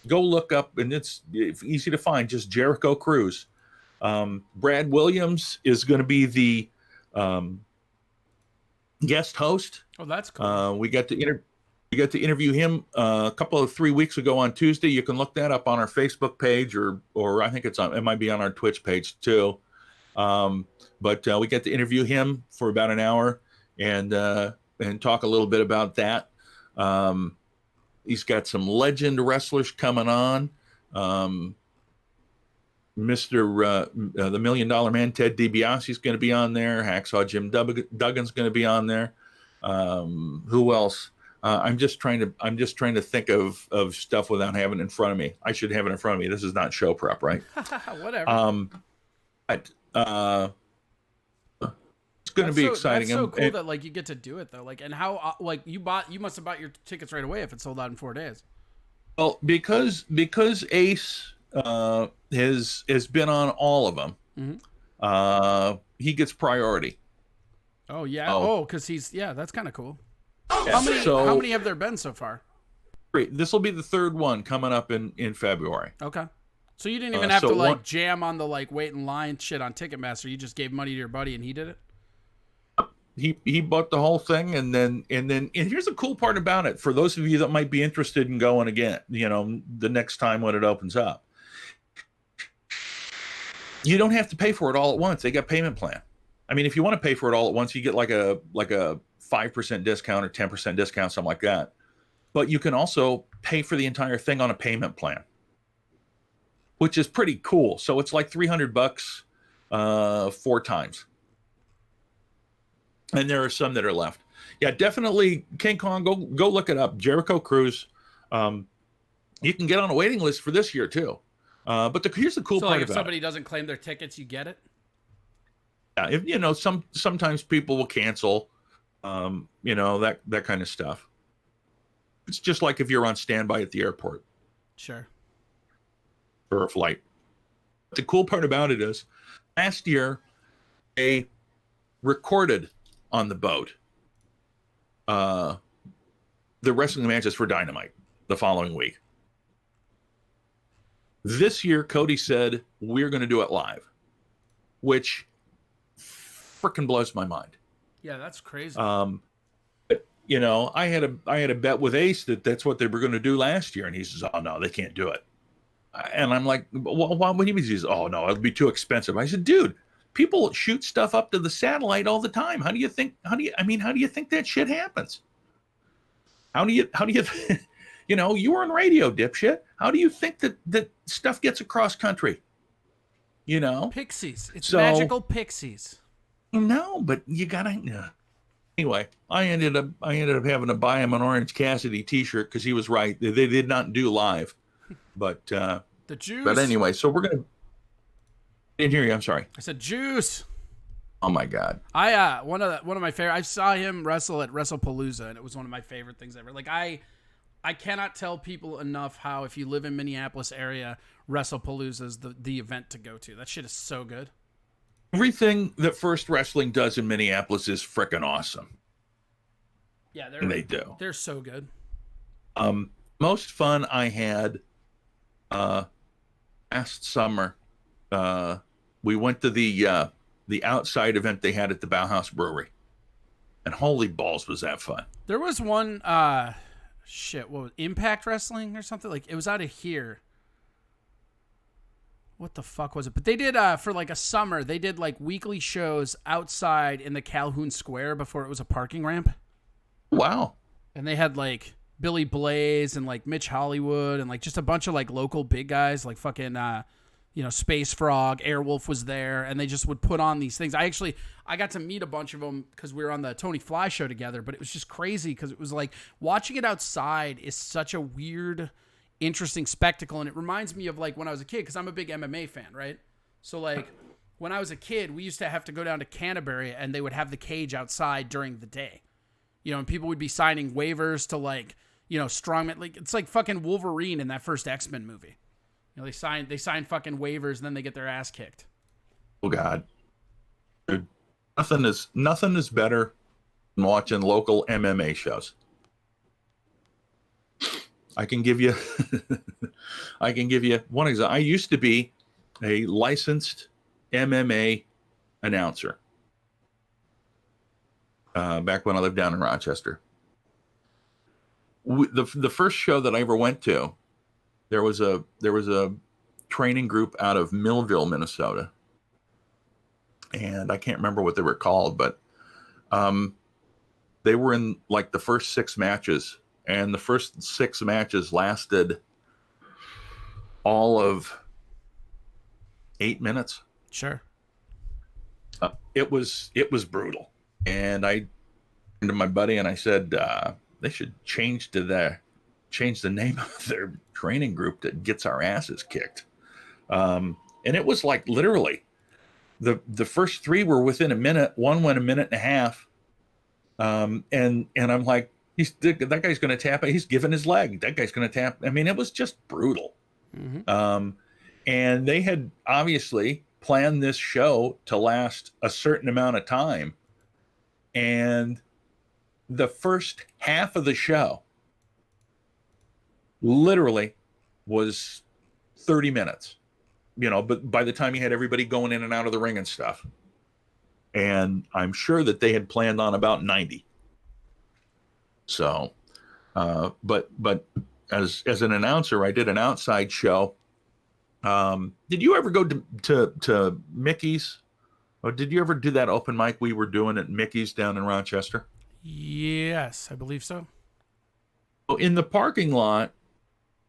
go look up, and it's easy to find, just Jericho Cruise. Brad Williams is going to be the guest host. Oh, that's cool. We got to interview him a couple of 3 weeks ago on Tuesday. You can look that up on our Facebook page, or I think it might be on our Twitch page too. But we get to interview him for about an hour and talk a little bit about that. He's got some legend wrestlers coming on. Mr. The $1 Million Man, Ted DiBiase is going to be on there. Hacksaw Jim Duggan's going to be on there. Who else? I'm just trying to think of stuff without having it in front of me. I should have it in front of me. This is not show prep, right? Whatever. It's going to be exciting. That's so cool that like you get to do it though. Like, and how like you must have bought your tickets right away if it sold out in 4 days. Well, because Ace has been on all of them. Mm-hmm. He gets priority. Oh yeah. Because that's kind of cool. How many have there been so far? Great. This will be the third one coming up in February. Okay. So you didn't even have to jam on the wait in line shit on Ticketmaster. You just gave money to your buddy and he did it. He bought the whole thing, and here's the cool part about it for those of you that might be interested in going again, the next time when it opens up. You don't have to pay for it all at once. They got payment plan. I mean, if you want to pay for it all at once, you get like a 5% discount or 10% discount, something like that. But you can also pay for the entire thing on a payment plan, which is pretty cool. So it's like $300 4 times. And there are some that are left. Yeah, definitely King Kong, go look it up. Jericho Cruise. You can get on a waiting list for this year too. But here's the cool part about it. So if somebody doesn't claim their tickets, you get it? Yeah, if sometimes people will cancel, that kind of stuff. It's just like if you're on standby at the airport. Sure. For a flight. The cool part about it is last year they recorded on the boat the wrestling matches for Dynamite the following week. This year, Cody said, we're going to do it live, which freaking blows my mind. Yeah, that's crazy. But, I had a bet with Ace that's what they were going to do last year, and he says, "Oh no, they can't do it." And I'm like, "Well, what do you mean?" He says, "Oh no, it'll be too expensive." I said, "Dude, people shoot stuff up to the satellite all the time. How do you think that shit happens? How do you you were in radio, dipshit. How do you think that stuff gets across country? Pixies. It's magical pixies. No, but you gotta. Anyway, I ended up having to buy him an Orange Cassidy T-shirt because he was right. They did not do live, but the juice. But anyway, so we're gonna. Didn't hear you. I'm sorry. I said juice. Oh my God. One of my favorite. I saw him wrestle at WrestlePalooza, and it was one of my favorite things ever. Like I cannot tell people enough how if you live in Minneapolis area, WrestlePalooza is the event to go to. That shit is so good. Everything that First Wrestling does in Minneapolis is frickin' awesome. Yeah, they do. They're so good. Most fun I had last summer. We went to the outside event they had at the Bauhaus Brewery, and holy balls, was that fun! There was one, what was Impact Wrestling or something? Like it was out of here. What the fuck was it? But they did for like a summer. They did like weekly shows outside in the Calhoun Square before it was a parking ramp. Wow! And they had like Billy Blaze and like Mitch Hollywood and like just a bunch of like local big guys like fucking. Space Frog, Airwolf was there, and they just would put on these things. I got to meet a bunch of them because we were on the Tony Fly show together, but it was just crazy because it was like watching it outside is such a weird, interesting spectacle, and it reminds me of like when I was a kid because I'm a big MMA fan, right? So like when I was a kid, we used to have to go down to Canterbury, and they would have the cage outside during the day. You know, and people would be signing waivers to, like, you know, strongman. Like, it's like fucking Wolverine in that first X-Men movie. You know, they sign fucking waivers, and then they get their ass kicked. Oh God, dude, nothing is better than watching local MMA shows. I can give you one example. I used to be a licensed MMA announcer back when I lived down in Rochester. The first show that I ever went to, there was a training group out of Millville, Minnesota, and I can't remember what they were called, but they were in like the first 6 matches, and the first 6 matches lasted all of 8 minutes. Sure. It was brutal, and I turned to my buddy and I said they should change the name of their training group that gets our asses kicked. And it was like literally the first 3 were within a minute. One went a minute and a half. And I'm like, that guy's going to tap. He's giving his leg. That guy's going to tap. I mean, it was just brutal. Mm-hmm. And they had obviously planned this show to last a certain amount of time. And the first half of the show literally was 30 minutes, you know, but by the time you had everybody going in and out of the ring and stuff. And I'm sure that they had planned on about 90. So, but as an announcer, I did an outside show. Did you ever go to Mickey's? Or did you ever do that open mic we were doing at Mickey's down in Rochester? Yes, I believe so. In the parking lot,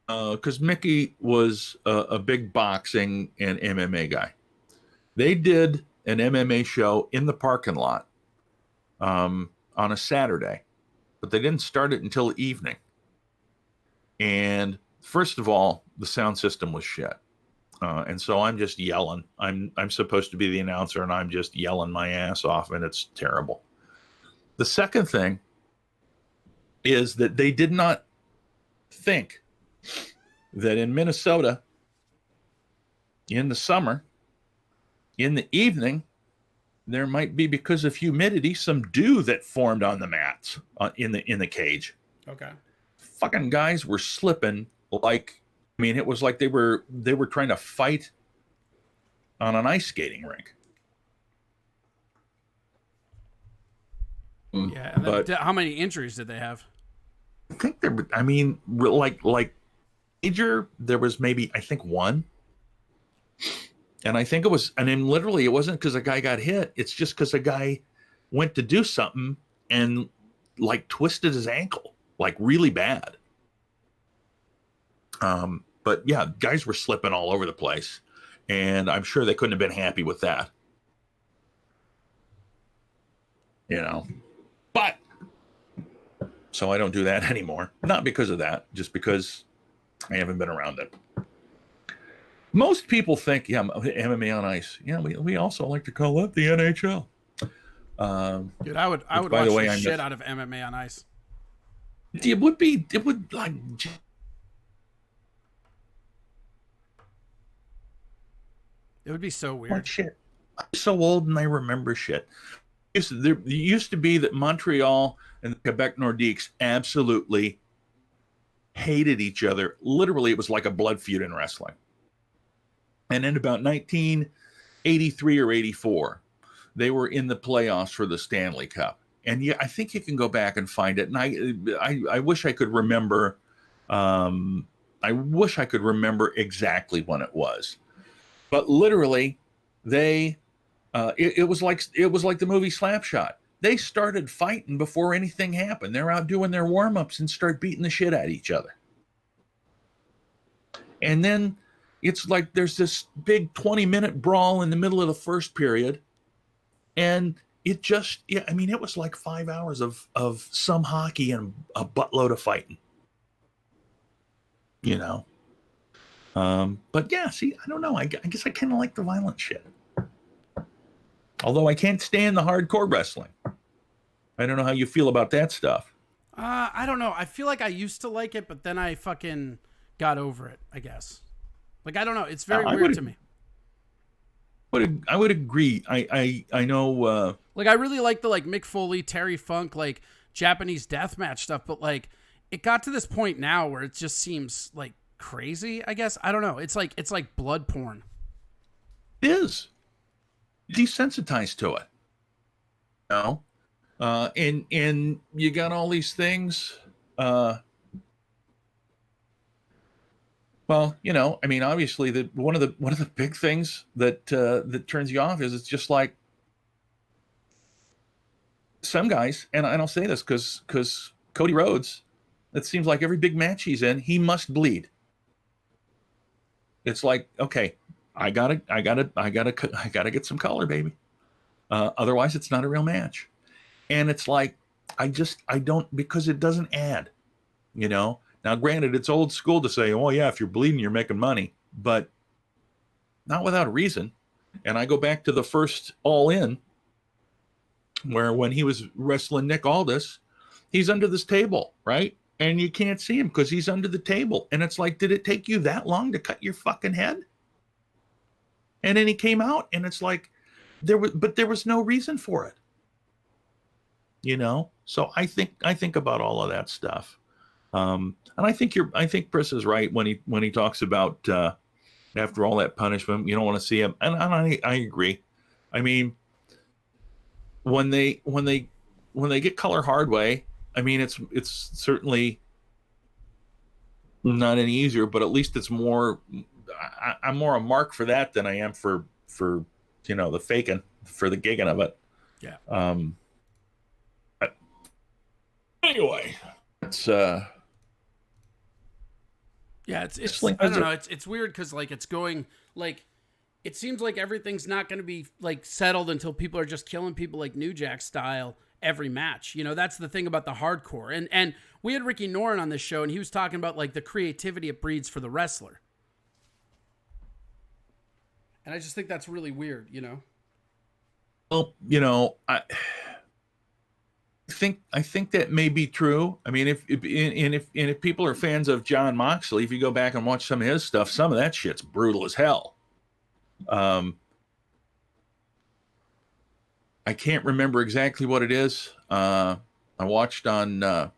because Mickey was a big boxing and MMA guy. They did an MMA show in the parking lot on a Saturday, but they didn't start it until evening. And first of all, the sound system was shit. And so I'm just yelling. I'm supposed to be the announcer, and I'm just yelling my ass off, and it's terrible. The second thing is that they did not think that in Minnesota, in the summer, in the evening, there might be, because of humidity, some dew that formed on the mats in the cage. Okay. Fucking guys were slipping like, I mean, it was like they were trying to fight on an ice skating rink. Yeah. And But how many injuries did they have? I think I mean, like major, there was maybe, I think, 1. And I think it was, and then literally it wasn't because a guy got hit. It's just because a guy went to do something and like twisted his ankle, like really bad. But yeah, guys were slipping all over the place, and I'm sure they couldn't have been happy with that. You know, but so I don't do that anymore. Not because of that, just because I haven't been around it. Most people think, yeah, MMA on ice. Yeah, we also like to call it the NHL. Dude, I would watch the shit out of MMA on ice. It would like. It would be so weird. What shit? I'm so old and I remember shit. There used to be that Montreal and the Quebec Nordiques absolutely hated each other. Literally, it was like a blood feud in wrestling. And in about 1983 or 84, they were in the playoffs for the Stanley Cup. And yeah, I think you can go back and find it. And I wish I could remember. I wish I could remember exactly when it was. But literally, it was like the movie Slapshot. They started fighting before anything happened. They're out doing their warm-ups and start beating the shit out of each other. And then it's like there's this big 20-minute brawl in the middle of the first period. And it just, yeah, I mean, it was like 5 hours of some hockey and a buttload of fighting. You know? But yeah, see, I don't know. I guess I kind of like the violent shit. Although I can't stand the hardcore wrestling. I don't know how you feel about that stuff. I don't know. I feel like I used to like it, but then I fucking got over it, I guess. Like, I don't know. It's very weird to me. I would agree. I know. Like, I really like the like Mick Foley, Terry Funk, like Japanese deathmatch stuff, but like it got to this point now where it just seems like crazy, I guess. I don't know. It's like blood porn. It is. Desensitized to it. You know? And you got all these things. Well, you know, I mean, obviously, one of the big things that turns you off is it's just like some guys, and I'll say this because Cody Rhodes, it seems like every big match he's in, he must bleed. It's like, okay, I gotta get some color, baby. Otherwise, it's not a real match. And it's like, I don't, because it doesn't add, you know. Now, granted, it's old school to say, oh, yeah, if you're bleeding, you're making money, but not without a reason. And I go back to the first All In, where when he was wrestling Nick Aldis, he's under this table, right? And you can't see him because he's under the table. And it's like, did it take you that long to cut your fucking head? And then he came out, and it's like, there was no reason for it. You know? So I think about all of that stuff. And I think Chris is right when he talks about after all that punishment, you don't want to see him. And I agree. I mean, when they get color hard way, I mean, it's certainly not any easier, but at least it's more. I'm more a mark for that than I am for you know, the faking, for the gigging of it. Yeah. But anyway, it's yeah, it's I don't know. It's weird because like it's going like it seems like everything's not going to be like settled until people are just killing people like New Jack style every match. You know, that's the thing about the hardcore. And we had Ricky Noren on this show, and he was talking about like the creativity it breeds for the wrestler. And I just think that's really weird, you know. Well, you know, I think that may be true. I mean, if people are fans of John Moxley, if you go back and watch some of his stuff, some of that shit's brutal as hell. I can't remember exactly what it is. I watched on a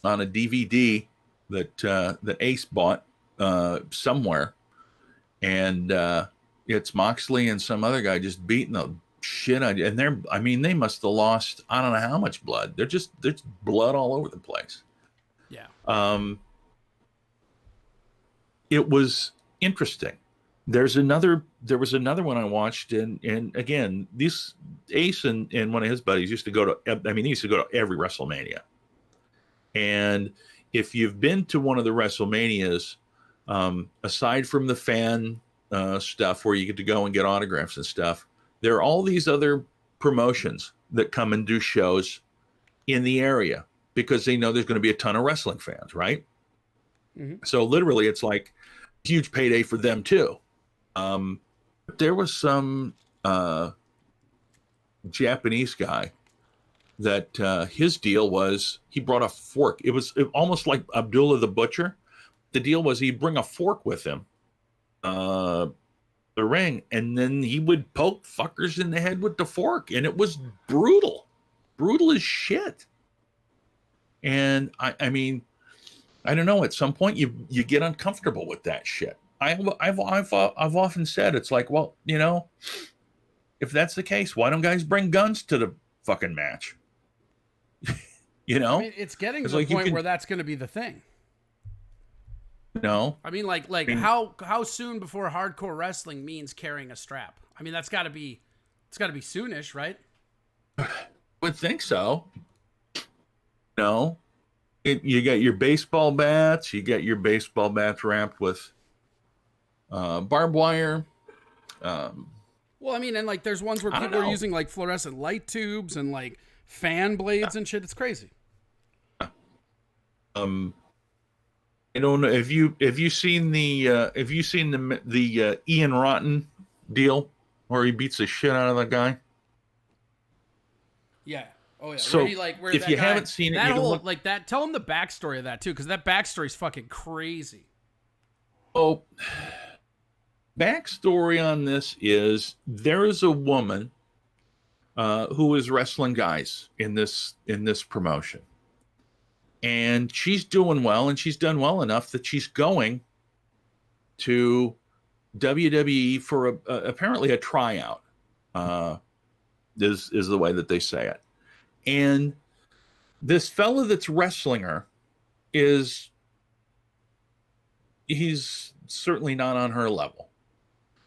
DVD that Ace bought somewhere, and it's Moxley and some other guy just beating the shit out. And they must have lost, I don't know how much blood. There's blood all over the place. Yeah. It was interesting. There was another one I watched, and again, this Ace and one of his buddies used to go to every WrestleMania. And if you've been to one of the WrestleManias, aside from the fan stuff where you get to go and get autographs and stuff, there are all these other promotions that come and do shows in the area because they know there's going to be a ton of wrestling fans, right? Mm-hmm. So literally, it's like a huge payday for them too. There was some Japanese guy that his deal was he brought a fork. It was almost like Abdullah the Butcher. The deal was he'd bring a fork with him, the ring, and then he would poke fuckers in the head with the fork, and it was brutal as shit. And I mean, I don't know. At some point, you get uncomfortable with that shit. I've often said it's like, well, you know, if that's the case, why don't guys bring guns to the fucking match? You know, I mean, it's getting to the point where that's going to be the thing. No, I mean, how soon before hardcore wrestling means carrying a strap? I mean, it's got to be soonish, right? I would think so. No, you got your baseball bats. You get your baseball bats wrapped with barbed wire. Well, I mean, and like there's ones where people are using like fluorescent light tubes and like fan blades and shit. It's crazy. I don't know. Have you seen the Ian Rotten deal where he beats the shit out of that guy? Yeah. Oh yeah. So where if that you guy, haven't seen it, that you can whole look. like that. Tell him the backstory of that too, because that backstory is fucking crazy. Oh, backstory on this is there is a woman who is wrestling guys in this promotion, and she's doing well, and she's done well enough that she's going to WWE for apparently a tryout. Is the way that they say it, and this fella that's wrestling her he's certainly not on her level.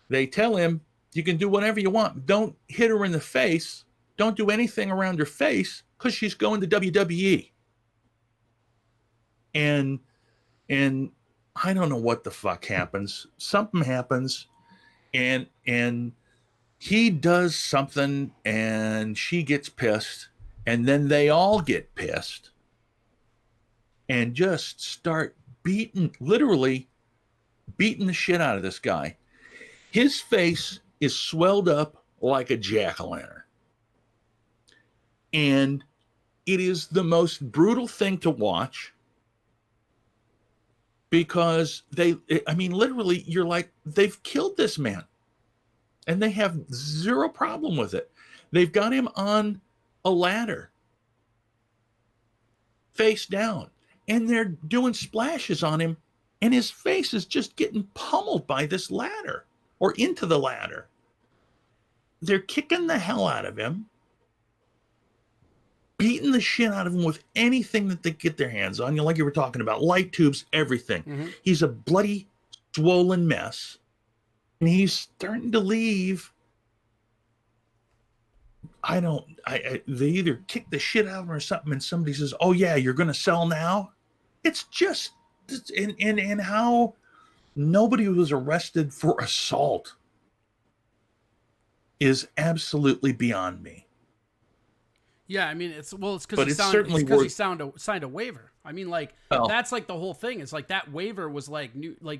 They tell him, you can do whatever you want. Don't hit her in the face. Don't do anything around her face because she's going to WWE. And I don't know what the fuck happens. Something happens, and he does something, and she gets pissed, and then they all get pissed and just start literally beating the shit out of this guy. His face is swelled up like a jack-o'-lantern. And it is the most brutal thing to watch because literally, you're like, they've killed this man. And they have zero problem with it. They've got him on a ladder, face down, and they're doing splashes on him, and his face is just getting pummeled by this ladder or into the ladder. They're kicking the hell out of him, beating the shit out of him with anything that they get their hands on. Like you were talking about, light tubes, everything. Mm-hmm. He's a bloody, swollen mess, and he's starting to leave. They either kick the shit out of him or something, and somebody says, "Oh yeah, you're going to sell now." It's just, and how nobody was arrested for assault is absolutely beyond me. Yeah, I mean, it's because he signed a waiver. I mean, that's like the whole thing. It's like that waiver was like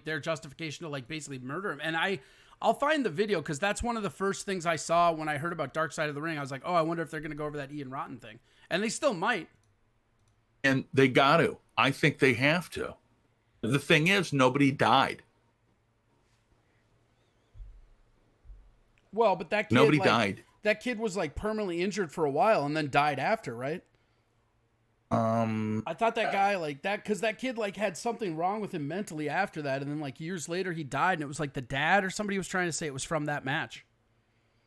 their justification to like basically murder him. And I'll find the video because that's one of the first things I saw when I heard about Dark Side of the Ring. I was like, oh, I wonder if they're going to go over that Ian Rotten thing, and they still might. And they got to. I think they have to. The thing is, nobody died. Well, but that kid, nobody died. That kid was like permanently injured for a while and then died after, right? I thought that guy like that because that kid like had something wrong with him mentally after that, and then like years later he died, and it was like the dad or somebody was trying to say it was from that match.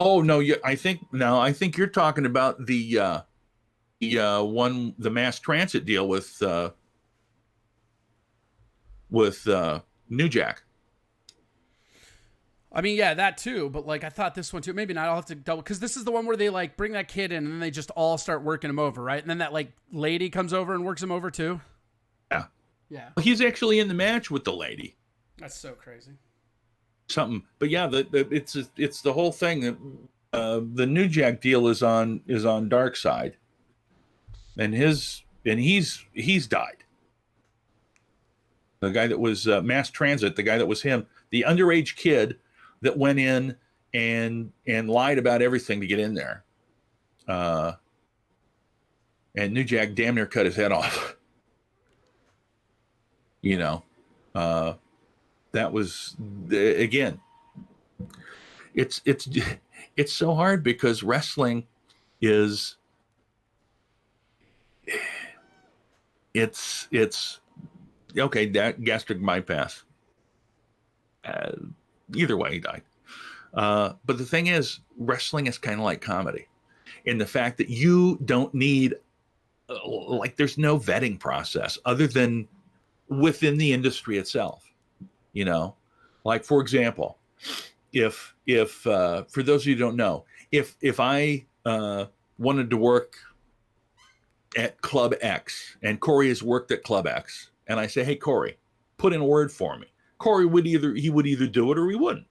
Oh no, I think you're talking about the mass transit deal with New Jack. I mean, yeah, that too. But like, I thought this one too. Maybe not. I'll have to double because this is the one where they like bring that kid in and then they just all start working him over, right? And then that like lady comes over and works him over too. Yeah. Yeah. He's actually in the match with the lady. That's so crazy. Something, but yeah, it's the whole thing. The New Jack deal is on Dark Side, and he's died. The guy that was mass transit, the guy that was him, the underage kid that went in and lied about everything to get in there. And New Jack damn near cut his head off. That was, again, it's so hard because wrestling is, it's okay, that gastric bypass. Either way, he died. But the thing is, wrestling is kind of like comedy in the fact that you don't need, there's no vetting process other than within the industry itself. Like, for example, if for those of you who don't know, if I wanted to work at Club X and Corey has worked at Club X, and I say, hey, Corey, put in a word for me. Corey would either do it or he wouldn't.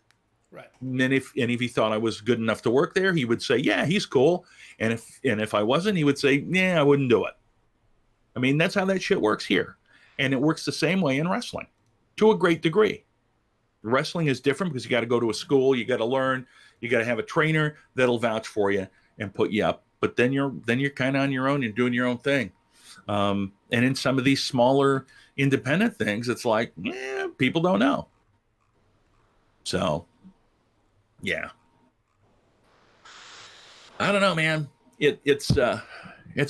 Right. And then if he thought I was good enough to work there, he would say, yeah, he's cool. And if I wasn't, he would say, yeah, I wouldn't do it. I mean, that's how that shit works here. And it works the same way in wrestling to a great degree. Wrestling is different because you got to go to a school, you got to learn, you got to have a trainer that'll vouch for you and put you up but then you're kind of on your own and doing your own thing. And in some of these smaller independent things, it's like, people don't know. So, yeah. I don't know, man. It's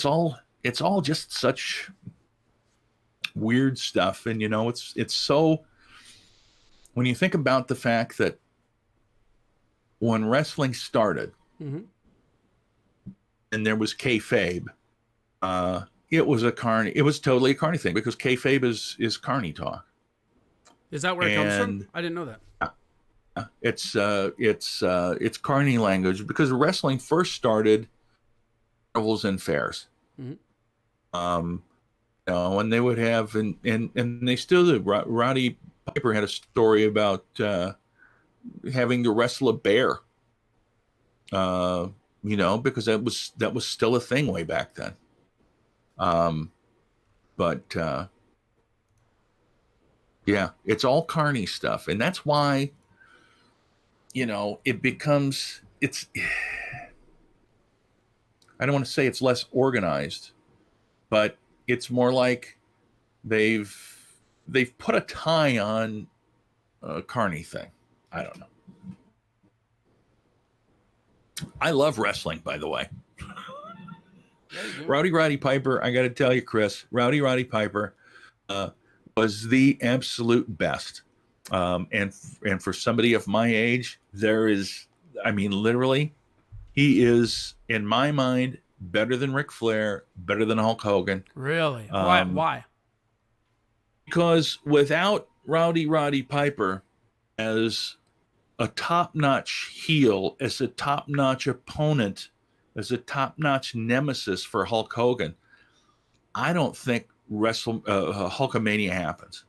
all just such weird stuff, and it's so. When you think about the fact that when wrestling started, Mm-hmm. and there was kayfabe, it was totally a carny thing, because kayfabe is carny talk. Is that where it comes from? I didn't know that. It's carny language, because wrestling first started carnivals and fairs. Mm-hmm. When they would have, and they still do. Roddy Piper had a story about having to wrestle a bear. Because that was still a thing way back then. Yeah, it's all carny stuff, and that's why, it becomes, I don't want to say it's less organized, but it's more like they've put a tie on a carny thing. I don't know. I love wrestling, by the way. Rowdy Piper, I got to tell you, Chris, Rowdy Piper was the absolute best. And for somebody of my age, literally, he is, in my mind, better than Ric Flair, better than Hulk Hogan. Really? Why? Because without Rowdy Piper as a top-notch heel, as a top-notch opponent, as a top-notch nemesis for Hulk Hogan, I don't think Hulkamania happens.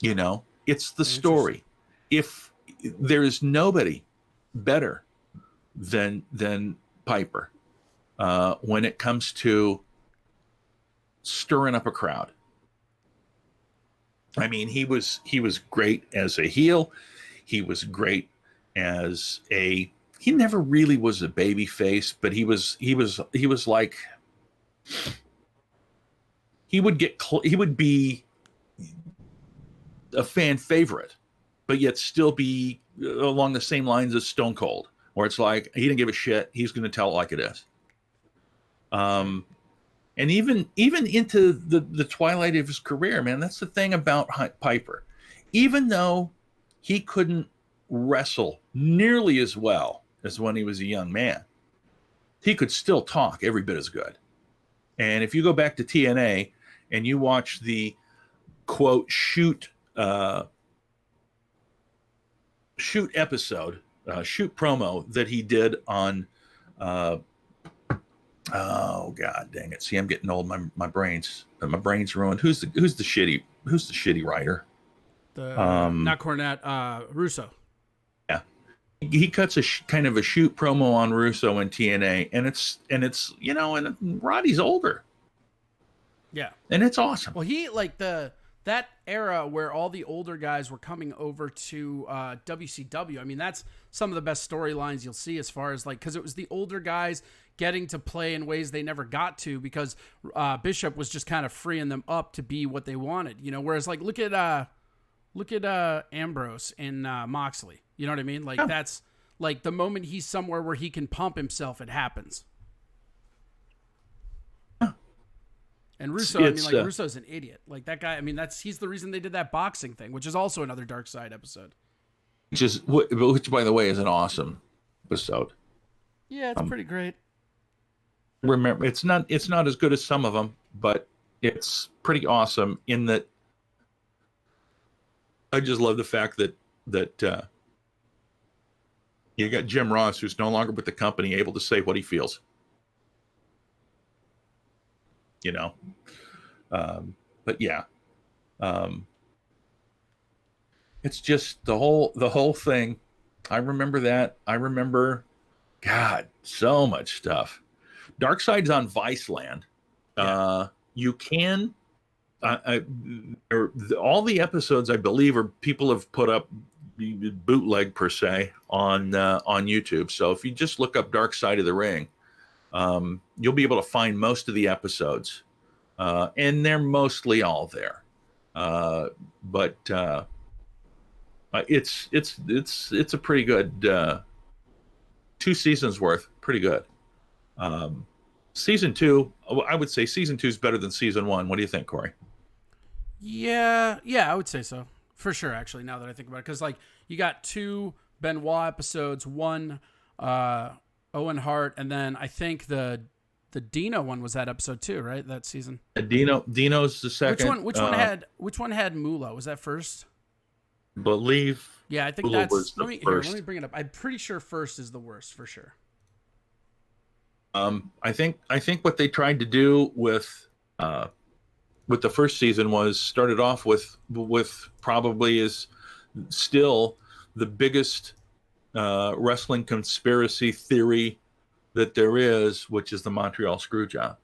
It's the story. If there is nobody better than Piper when it comes to stirring up a crowd. I mean, he was great as a heel. He was great as he never really was a baby face, but he was like, he would be a fan favorite, but yet still be along the same lines as Stone Cold, where it's like, he didn't give a shit. He's going to tell it like it is. And even into the twilight of his career, man, that's the thing about Piper. Even though he couldn't wrestle nearly as well as when he was a young man, he could still talk every bit as good. And if you go back to TNA and you watch the quote shoot episode, shoot promo that he did on oh god dang it, see, I'm getting old, my brain's ruined. Who's the shitty writer? Not Cornette, Russo. Yeah, he cuts a kind of a shoot promo on Russo in TNA, and it's and Roddy's older. Yeah, and it's awesome. Well, he that era where all the older guys were coming over to WCW. I mean, that's some of the best storylines you'll see, as far as because it was the older guys getting to play in ways they never got to, because Bishop was just kind of freeing them up to be what they wanted, whereas look at Ambrose and Moxley, you know what I mean? That's the moment he's somewhere where he can pump himself, it happens. And Russo, Russo's an idiot. That guy, he's the reason they did that boxing thing, which is also another Dark Side episode. Which, by the way, is an awesome episode. Yeah, it's pretty great. Remember, it's not as good as some of them, but it's pretty awesome in that. I just love the fact that you got Jim Ross, who's no longer with the company, able to say what he feels. But yeah, it's just the whole thing. I remember that. I remember, God, so much stuff. Dark Side's on Viceland. Yeah. You can, all the episodes, I believe, people have put up bootleg per se on YouTube. So if you just look up Dark Side of the Ring, you'll be able to find most of the episodes, and they're mostly all there. But it's a pretty good 2 seasons worth. Pretty good. Season 2, I would say season 2 is better than season 1. What do you think, Corey? Yeah, I would say so. For sure, actually, now that I think about it. Because, like, you got 2 Benoit episodes, 1 Owen Hart, and then I think the Dino one was that episode 2, right? That season. Dino's the second. Which one had Moolah? Was that first? Believe. Yeah, I think Moolah that's. was the first. Let me bring it up. I'm pretty sure first is the worst, for sure. I think what they tried to do with the first season was started off with probably is still the biggest wrestling conspiracy theory that there is, which is the Montreal Screwjob.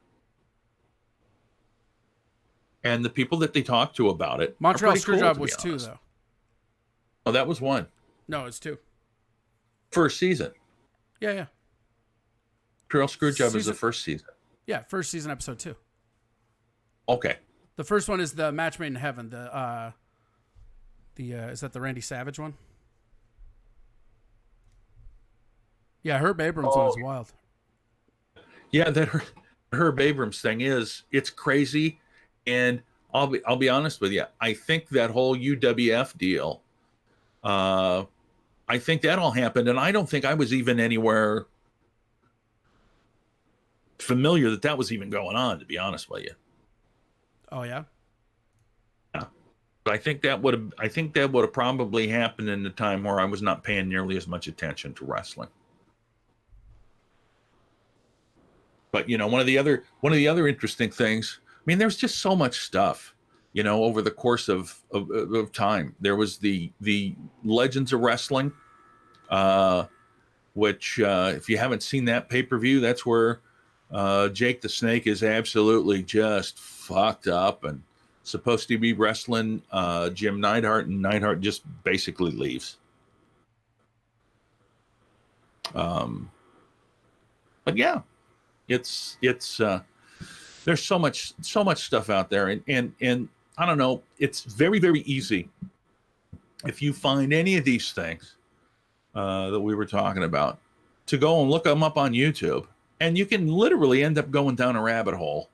And the people that they talked to about it, Montreal Screwjob cool, was 2, though. Oh, that was 1. No, it's 2. First season. Yeah. Montreal Screwjob is the first season. Yeah, first season, episode 2. Okay. The first one is the Match Made in Heaven. Is that the Randy Savage one? Yeah, Herb Abrams one is wild. Yeah, that Herb Abrams thing it's crazy, and I'll be honest with you. I think that whole UWF deal, I think that all happened, and I don't think I was even anywhere familiar that was even going on, to be honest with you. Oh yeah. Yeah, but I think that would have probably happened in the time where I was not paying nearly as much attention to wrestling. But one of the other interesting things, I mean, there's just so much stuff, over the course of time. There was the Legends of Wrestling, which if you haven't seen that pay-per-view, that's where Jake the Snake is absolutely just fucked up and supposed to be wrestling Jim Neidhart, and Neidhart just basically leaves. But yeah. It's there's so much stuff out there, and I don't know, it's very, very easy if you find any of these things that we were talking about to go and look them up on YouTube, and you can literally end up going down a rabbit hole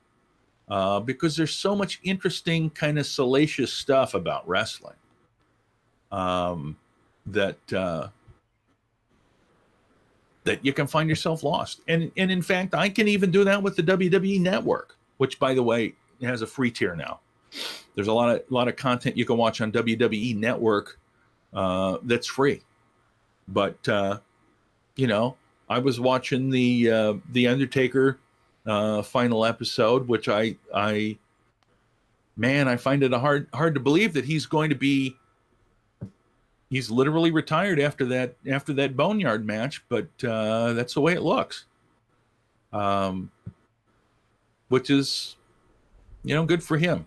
because there's so much interesting kind of salacious stuff about wrestling that you can find yourself lost. And in fact, I can even do that with the WWE Network, which, by the way, has a free tier now. There's a lot of content you can watch on WWE Network that's free. But I was watching the Undertaker final episode, which I find it hard to believe that he's going to be. He's literally retired after that Boneyard match, but that's the way it looks. Which is, good for him.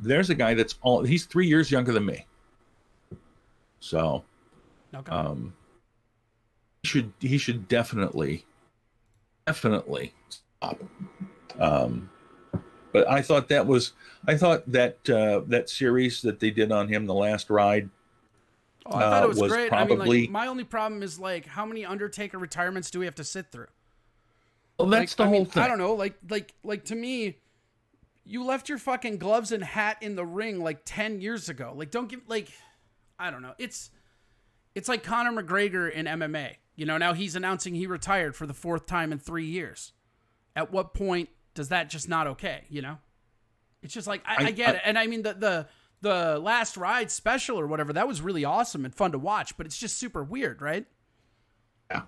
There's a guy he's 3 years younger than me. So, okay. He should definitely stop. But I thought that series that they did on him, The Last Ride. Oh, I thought it was great. Probably... I mean, my only problem is how many Undertaker retirements do we have to sit through? Well, that's the whole thing. I don't know. Like to me, you left your fucking gloves and hat in the ring 10 years ago. Don't give I don't know. It's like Conor McGregor in MMA. Now he's announcing he retired for the 4th time in 3 years. At what point does that just not okay? It's just I get it, and I mean the Last Ride special or whatever, that was really awesome and fun to watch, but it's just super weird, right? Yeah.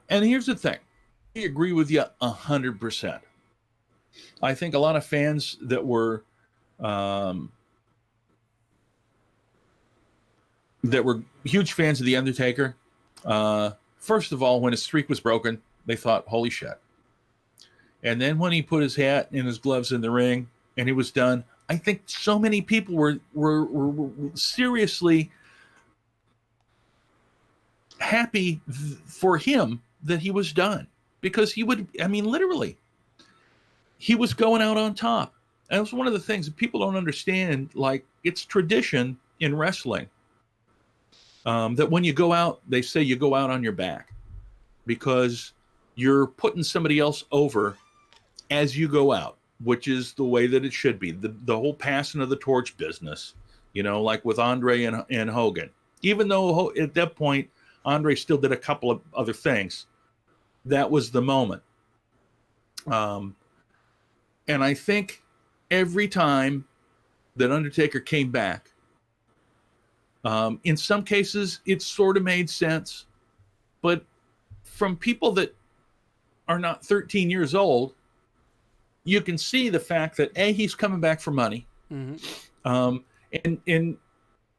And here's the thing. I agree with you 100%. I think a lot of fans that were huge fans of The Undertaker, first of all, when his streak was broken, they thought, holy shit. And then when he put his hat and his gloves in the ring and he was done, I think so many people were seriously happy for him that he was done, because literally, he was going out on top. And it was one of the things that people don't understand. Like, it's tradition in wrestling that when you go out, they say you go out on your back, because you're putting somebody else over as you go out, which is the way that it should be. The whole passing of the torch business, like with Andre and Hogan. Even though at that point, Andre still did a couple of other things, that was the moment. And I think every time that Undertaker came back, in some cases, it sort of made sense. But from people that are not 13 years old, you can see the fact that he's coming back for money. And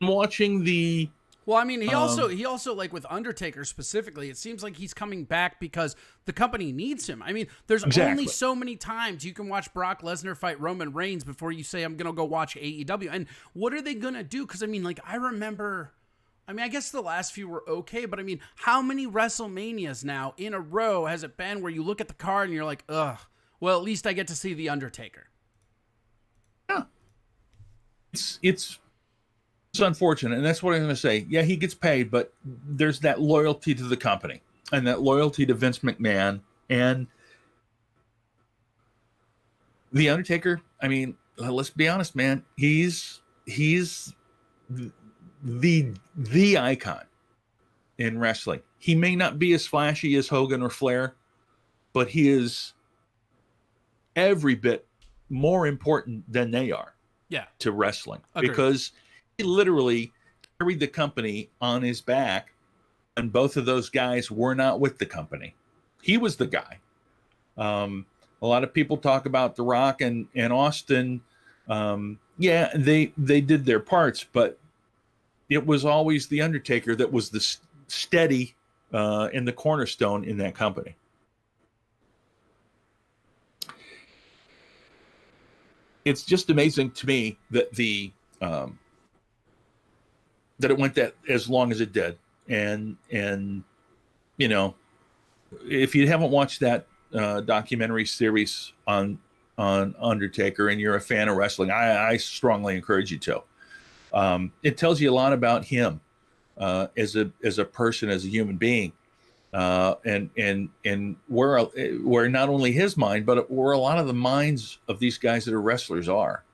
watching the Well, I mean, he also like with Undertaker specifically, it seems like he's coming back because the company needs him. I mean, there's only so many times you can watch Brock Lesnar fight Roman Reigns before you say, I'm going to go watch AEW. And what are they going to do? Because, I mean, like, I guess the last few were okay, but I mean, how many WrestleManias now in a row has it been where you look at the card and you're like, ugh, well, at least I get to see The Undertaker? Yeah. It's unfortunate, and that's what I'm going to say. Yeah, he gets paid, but there's that loyalty to the company and that loyalty to Vince McMahon. And The Undertaker, I mean, let's be honest, man, he's the icon in wrestling. He may not be as flashy as Hogan or Flair, but he is every bit more important than they are to wrestling. Agreed. Because he literally carried the company on his back, and both of those guys were not with the company. He was the guy. A lot of people talk about The Rock and Austin. Yeah, they did their parts, but it was always The Undertaker that was the steady and the cornerstone in that company. It's just amazing to me that that it went that as long as it did. And if you haven't watched that documentary series on Undertaker and you're a fan of wrestling, I strongly encourage you to. It tells you a lot about him as a person, as a human being, and where not only his mind, but where a lot of the minds of these guys that are wrestlers are,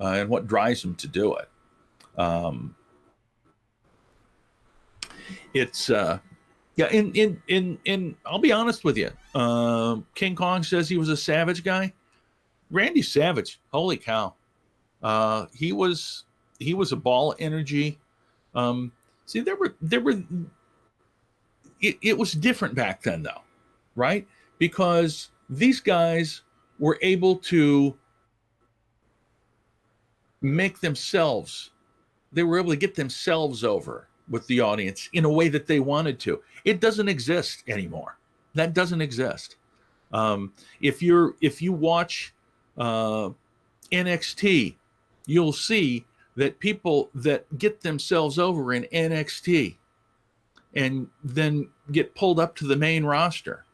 and what drives them to do it. It's in I'll be honest with you. King Kong says he was a savage guy. Randy Savage, holy cow. He was a ball of energy. See, it was different back then though, right? Because these guys were able to make themselves, they were able to get themselves over with the audience in a way that they wanted to. It doesn't exist anymore. That doesn't exist. If you watch NXT, you'll see that people that get themselves over in NXT and then get pulled up to the main roster,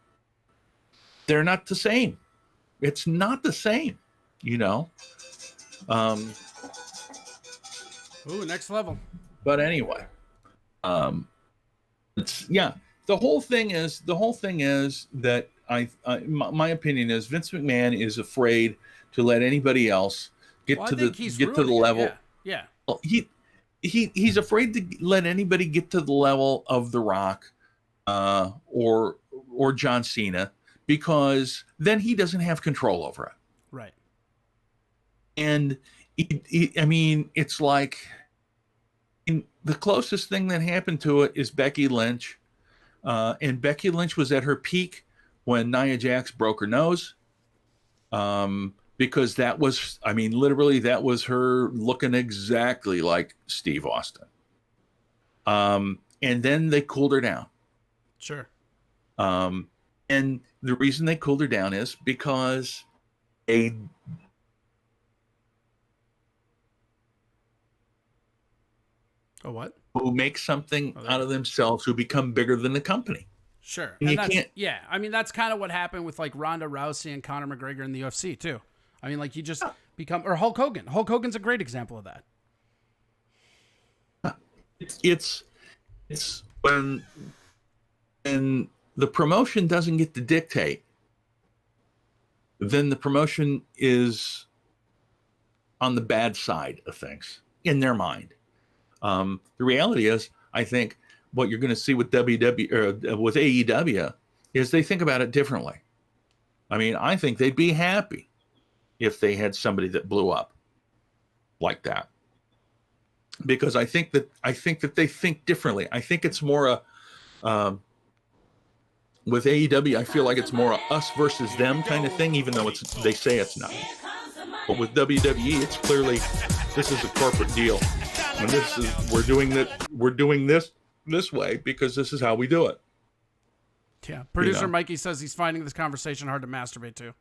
they're not the same. It's not the same, Ooh, next level. But anyway, the whole thing is that my opinion is Vince McMahon is afraid to let anybody else get to the level. Yeah. Well, he's afraid to let anybody get to the level of The Rock or John Cena, because then he doesn't have control over it. Right. And it's like the closest thing that happened to it is Becky Lynch. And Becky Lynch was at her peak when Nia Jax broke her nose. Because that was, literally that was her looking exactly like Steve Austin. And then they cooled her down. Sure. And the reason they cooled her down is because what? who make something out of themselves who become bigger than the company. Sure. And And you that's, can't. yeah, I mean, that's kind of what happened with like Ronda Rousey and Conor McGregor in the UFC too. I mean, like you just become, or Hulk Hogan. Hulk Hogan's a great example of that. It's when the promotion doesn't get to dictate, then the promotion is on the bad side of things in their mind. The reality is, I think what you're going to see with with AEW is they think about it differently. I mean, I think they'd be happy if they had somebody that blew up like that, because I think that they think differently. I think it's more with AEW. I feel like it's more a us versus them kind of thing, even though they say it's not. But with WWE, it's clearly this is a corporate deal, and we're doing this way because this is how we do it. Yeah. Producer Mikey says he's finding this conversation hard to masturbate to.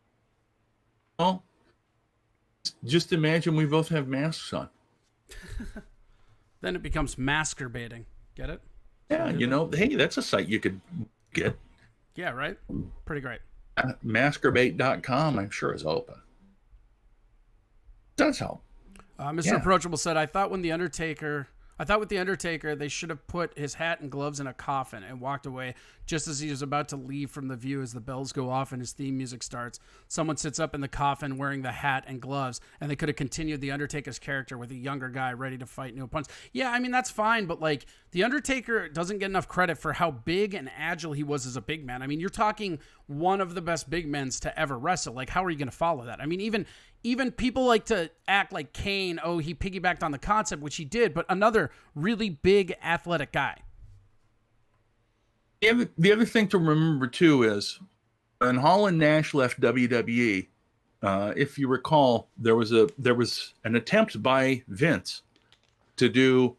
Well, just imagine we both have masks on. Then it becomes masturbating. Get it? Yeah, hey, that's a site you could get. Yeah, right? Pretty great. Masturbate.com, I'm sure, is open. Does help. Mr. Approachable said, I thought with The Undertaker, they should have put his hat and gloves in a coffin and walked away just as he was about to leave from the view as the bells go off and his theme music starts. Someone sits up in the coffin wearing the hat and gloves, and they could have continued The Undertaker's character with a younger guy ready to fight new opponents. Yeah, I mean, that's fine, but like The Undertaker doesn't get enough credit for how big and agile he was as a big man. I mean, you're talking one of the best big men to ever wrestle. Like, how are you going to follow that? I mean, even people like to act like Kane, he piggybacked on the concept, which he did, but another really big athletic guy. The other thing to remember too is when Hall and Nash left WWE, if you recall, there was an attempt by Vince to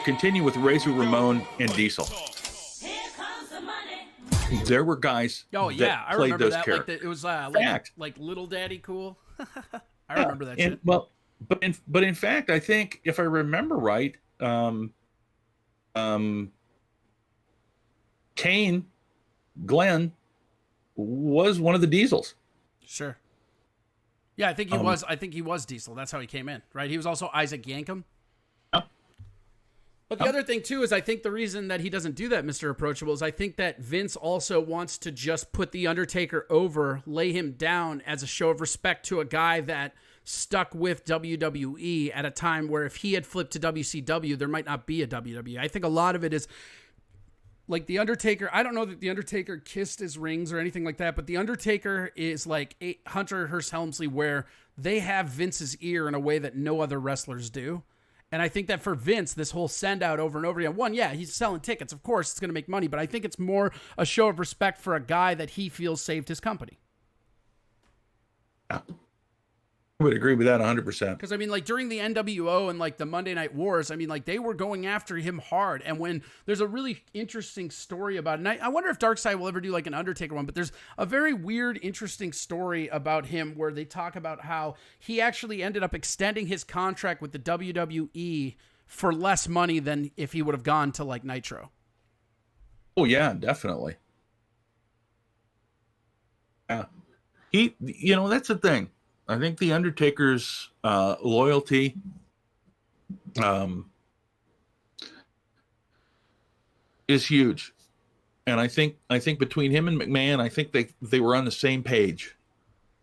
continue with Razor Ramon and Diesel. There were guys that I played remember those that. characters. Like it was like Little Daddy Cool. I remember that shit. Well, but in fact, I think if I remember right, Kane, Glenn was one of the Diesels. Sure. Yeah, I think he was. I think he was Diesel. That's how he came in, right? He was also Isaac Yankem. But the other thing, too, is I think the reason that he doesn't do that, Mr. Approachable, is I think that Vince also wants to just put The Undertaker over, lay him down as a show of respect to a guy that stuck with WWE at a time where if he had flipped to WCW, there might not be a WWE. I think a lot of it is like The Undertaker. I don't know that The Undertaker kissed his rings or anything like that, but The Undertaker is like Hunter Hearst Helmsley, where they have Vince's ear in a way that no other wrestlers do. And I think that for Vince, this whole send out over and over again, he's selling tickets. Of course, it's going to make money, but I think it's more a show of respect for a guy that he feels saved his company. Yeah. I would agree with that 100%. Because, I mean, like, during the NWO and, like, the Monday Night Wars, I mean, like, they were going after him hard. And when there's a really interesting story about it, and I wonder if Darkseid will ever do, like, an Undertaker one, but there's a very weird, interesting story about him where they talk about how he actually ended up extending his contract with the WWE for less money than if he would have gone to, like, Nitro. Oh, yeah, definitely. Yeah. That's the thing. I think the Undertaker's loyalty is huge, and I think between him and McMahon, I think they were on the same page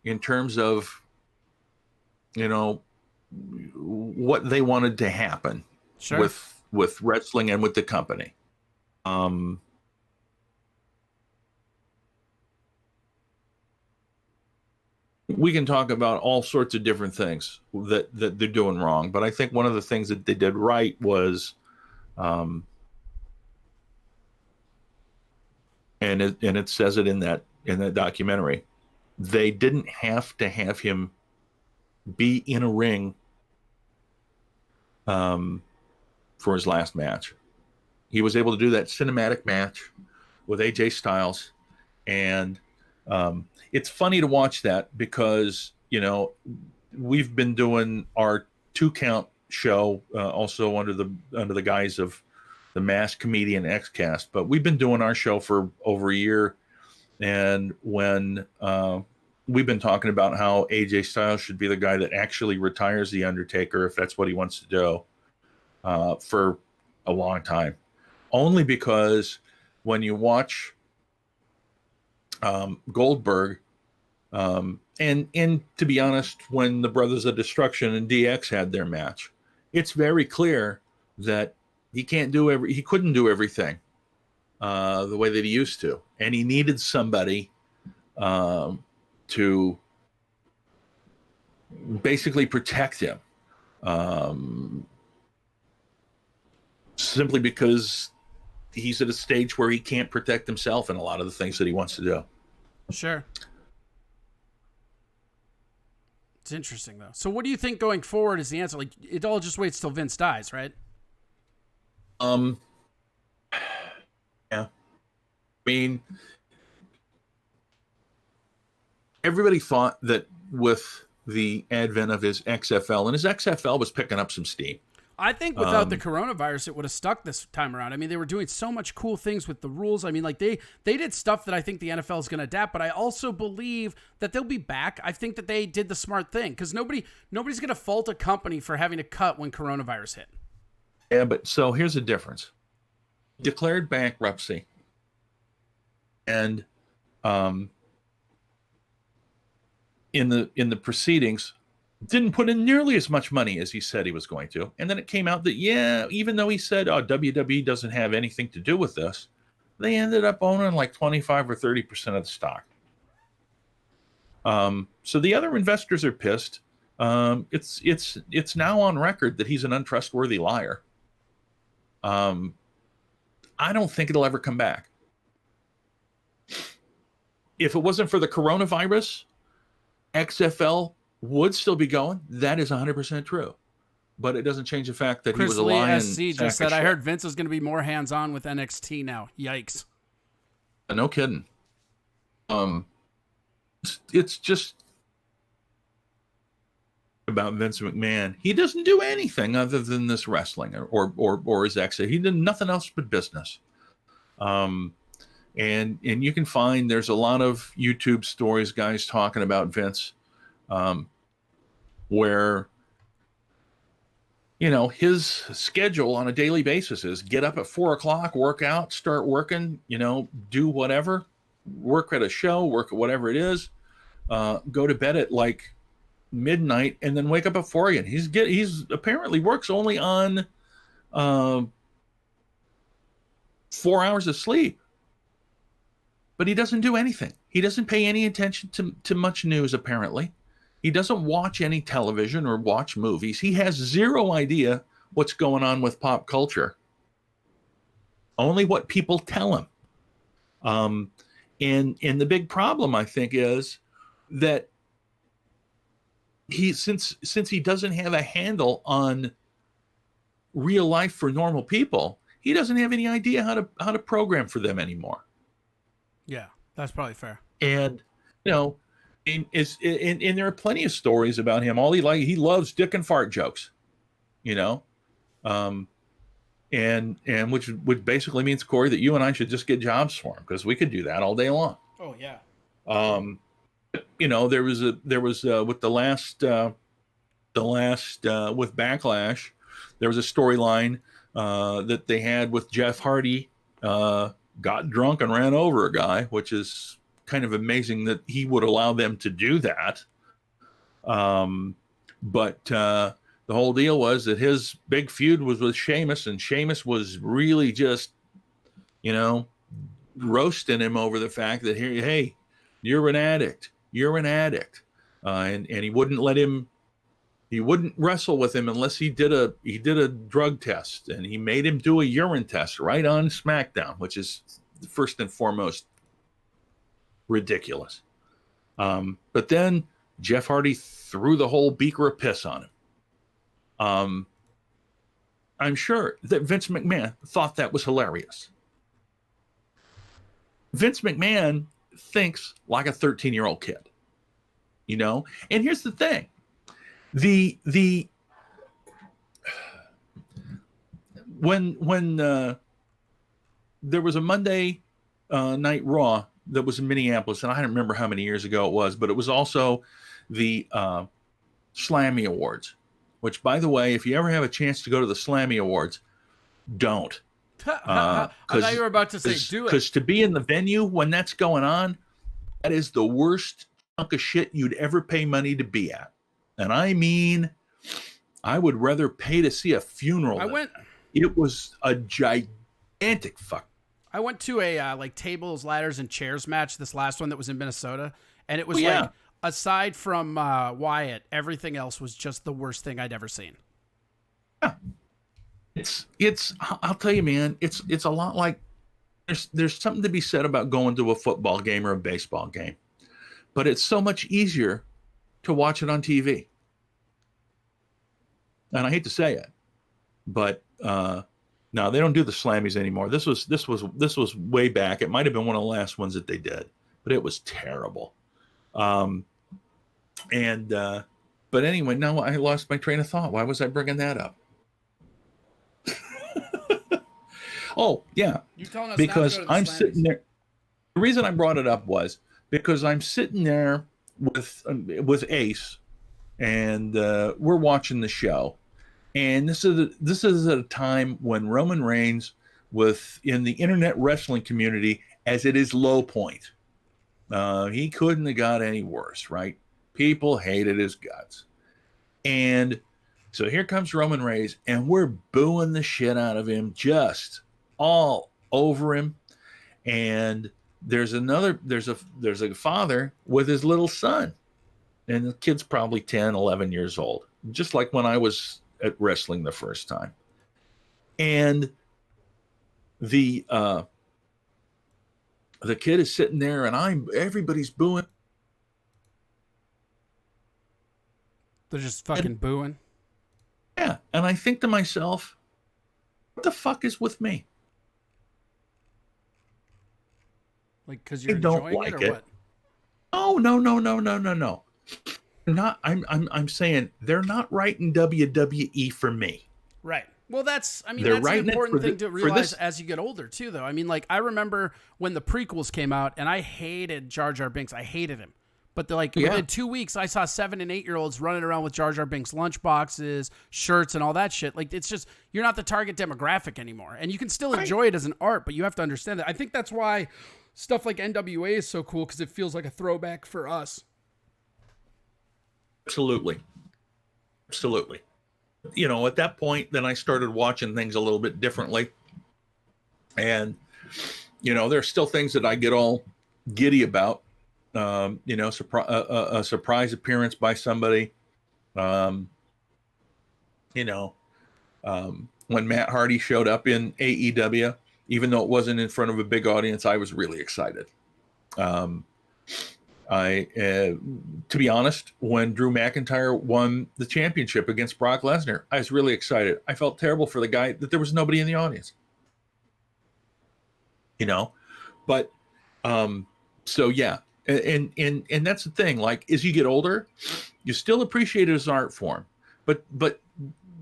in terms of what they wanted to happen with wrestling and with the company. We can talk about all sorts of different things that they're doing wrong, but I think one of the things that they did right was, and it says it in that documentary, they didn't have to have him be in a ring for his last match. He was able to do that cinematic match with AJ Styles, and it's funny to watch that because, we've been doing our 2 count show, also under the guise of the Masked Comedian Xcast. But we've been doing our show for over a year, and when we've been talking about how AJ Styles should be the guy that actually retires the Undertaker if that's what he wants to do, for a long time. Only because when you watch Goldberg, and to be honest, when the Brothers of Destruction and DX had their match, it's very clear that he couldn't do everything the way that he used to, and he needed somebody to basically protect him, simply because he's at a stage where he can't protect himself in a lot of the things that he wants to do. Sure. It's interesting, though. So what do you think going forward is the answer? Like, it all just waits till Vince dies, right? Yeah. I mean, everybody thought that with the advent of his XFL, and his XFL was picking up some steam. I think without the coronavirus, it would have stuck this time around. I mean, they were doing so much cool things with the rules. I mean, like they did stuff that I think the NFL is going to adapt, but I also believe that they'll be back. I think that they did the smart thing because nobody's going to fault a company for having to cut when coronavirus hit. Yeah, but so here's the difference. Declared bankruptcy. And in the proceedings, didn't put in nearly as much money as he said he was going to. And then it came out that, yeah, even though he said, WWE doesn't have anything to do with this, they ended up owning like 25 or 30% of the stock. So the other investors are pissed. It's now on record that he's an untrustworthy liar. I don't think it'll ever come back. If it wasn't for the coronavirus, XFL would still be going. That is 100% true. But it doesn't change the fact that Chris he was a Lee lion. SC just said, I heard Vince is going to be more hands-on with NXT now. Yikes. No kidding. It's just about Vince McMahon. He doesn't do anything other than this wrestling or his exit. He did nothing else but business. And you can find there's a lot of YouTube stories, guys talking about Vince, where, you know, his schedule on a daily basis is get up at 4:00, work out, start working, you know, do whatever, work at a show, work at whatever it is, go to bed at like midnight, and then wake up at 4 again. He's apparently works only on 4 hours of sleep. But he doesn't do anything. He doesn't pay any attention to much news, apparently. He doesn't watch any television or watch movies. He has zero idea what's going on with pop culture. Only what people tell him. And the big problem, I think, is that since he doesn't have a handle on real life for normal people, he doesn't have any idea how to program for them anymore. Yeah, that's probably fair. And, you know, and there are plenty of stories about him. He loves dick and fart jokes, you know, and which basically means, Corey, that you and I should just get jobs for him because we could do that all day long. Oh yeah. You know, there was with the last with Backlash, there was a storyline that they had with Jeff Hardy. Got drunk and ran over a guy, which is kind of amazing that he would allow them to do that. But the whole deal was that his big feud was with Sheamus, and Sheamus was really just, you know, roasting him over the fact that, hey, you're an addict. You're an addict. And he wouldn't let him, he wouldn't wrestle with him unless he did a drug test, and he made him do a urine test right on SmackDown, which is first and foremost ridiculous. But then Jeff Hardy threw the whole beaker of piss on him. I'm sure that Vince McMahon thought that was hilarious. Vince McMahon thinks like a 13-year-old kid, you know? And here's the thing. The when there was a Monday Night Raw that was in Minneapolis, and I don't remember how many years ago it was, but it was also the Slammy Awards, which, by the way, if you ever have a chance to go to the Slammy Awards, don't. I thought you were about to say do it. Because to be in the venue when that's going on, that is the worst chunk of shit you'd ever pay money to be at. And I mean, I would rather pay to see a funeral. It was a gigantic fuck. I went to a like tables, ladders, and chairs match, this last one that was in Minnesota, and it was like, aside from Wyatt, everything else was just the worst thing I'd ever seen. Yeah. It's I'll tell you, man, it's a lot like there's something to be said about going to a football game or a baseball game, but it's so much easier to watch it on TV. And I hate to say it, but no, they don't do the Slammies anymore. This was way back. It might have been one of the last ones that they did, but it was terrible. But anyway, now I lost my train of thought. Why was I bringing that up? Oh, yeah. You telling us because not to go to the I'm Slammies. sitting there. The reason I brought it up was because I'm sitting there with Ace, and we're watching the show. And this is at a time when Roman Reigns was in the internet wrestling community as at his low point. He couldn't have got any worse, right? People hated his guts. And so here comes Roman Reigns, and we're booing the shit out of him, just all over him. And there's a father with his little son, and the kid's probably 10, 11 years old, just like when I was at wrestling the first time. And the kid is sitting there, and everybody's booing. They're just fucking booing. Yeah, and I think to myself, what the fuck is with me? Like, because you're I don't enjoying like it, or what? Oh, no. Not. I'm saying they're not writing WWE for me. Right. Well, that's an They're writing it important for thing the- to for realize this- as you get older, too, though. I mean, like, I remember when the prequels came out, and I hated Jar Jar Binks. I hated him. But within 2 weeks, I saw 7 and 8 year olds running around with Jar Jar Binks lunchboxes, shirts, and all that shit. Like, it's just, you're not the target demographic anymore. And you can still enjoy it as an art, but you have to understand that. I think that's why stuff like NWA is so cool, because it feels like a throwback for us. Absolutely. You know, at that point, then I started watching things a little bit differently. And, you know, there's still things that I get all giddy about. You know, a surprise appearance by somebody. You know, when Matt Hardy showed up in AEW, even though it wasn't in front of a big audience, I was really excited. To be honest, when Drew McIntyre won the championship against Brock Lesnar, I was really excited. I felt terrible for the guy that there was nobody in the audience. You know, but so yeah. And that's the thing. Like, as you get older, you still appreciate it as an art form, but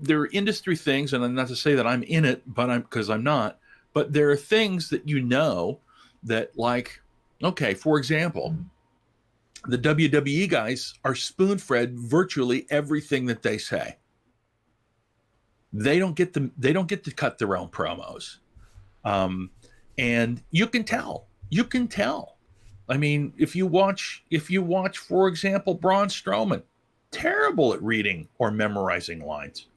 there are industry things, and not to say that I'm in it, because I'm not. But there are things that you know that, like, okay, for example, the WWE guys are spoon-fed virtually everything that they say. They don't get to cut their own promos, and you can tell. I mean, if you watch, for example, Braun Strowman, terrible at reading or memorizing lines.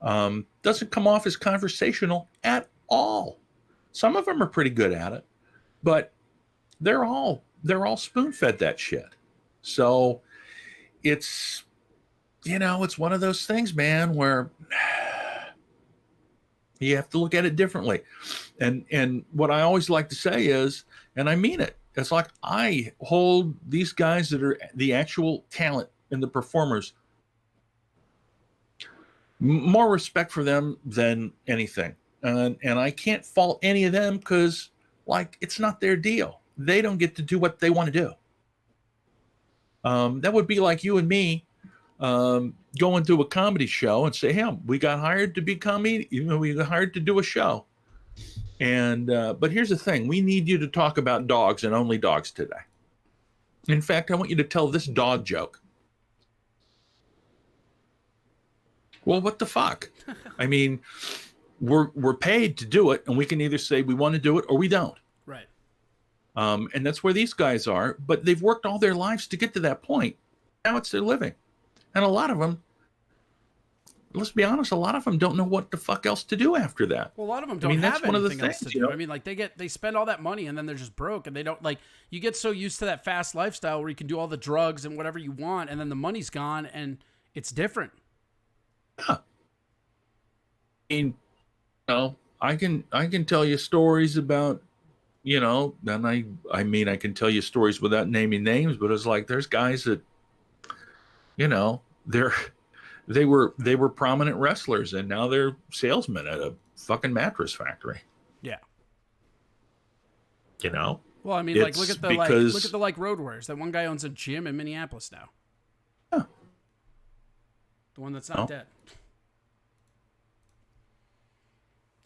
Doesn't come off as conversational at all. Some of them are pretty good at it, but they're all spoon-fed that shit. So it's, you know, it's one of those things, man, where you have to look at it differently. And what I always like to say is, and I mean it, it's like I hold these guys that are the actual talent and the performers more respect for them than anything. And I can't fault any of them because, like, it's not their deal. They don't get to do what they want to do. That would be like you and me go into a comedy show and say, "Hey, we got hired to be comedy. We got hired to do a show." And but here's the thing: we need you to talk about dogs and only dogs today. In fact, I want you to tell this dog joke. Well, what the fuck? I mean, we're paid to do it, and we can either say we want to do it or we don't. Right. And that's where these guys are. But they've worked all their lives to get to that point. Now it's their living, and a lot of them, let's be honest, a lot of them don't know what the fuck else to do after that. Well, a lot of them don't have one of the anything else to things, do. you know? I mean, like they spend all that money and then they're just broke, and they don't like. You get so used to that fast lifestyle where you can do all the drugs and whatever you want, and then the money's gone, and it's different. Yeah. I mean, I can tell you stories about, and I mean I can tell you stories without naming names, but it's like there's guys that, they were prominent wrestlers and now they're salesmen at a fucking mattress factory. Yeah. Well, I mean, like look at the Road Warriors. That one guy owns a gym in Minneapolis now. Yeah. The one that's not dead.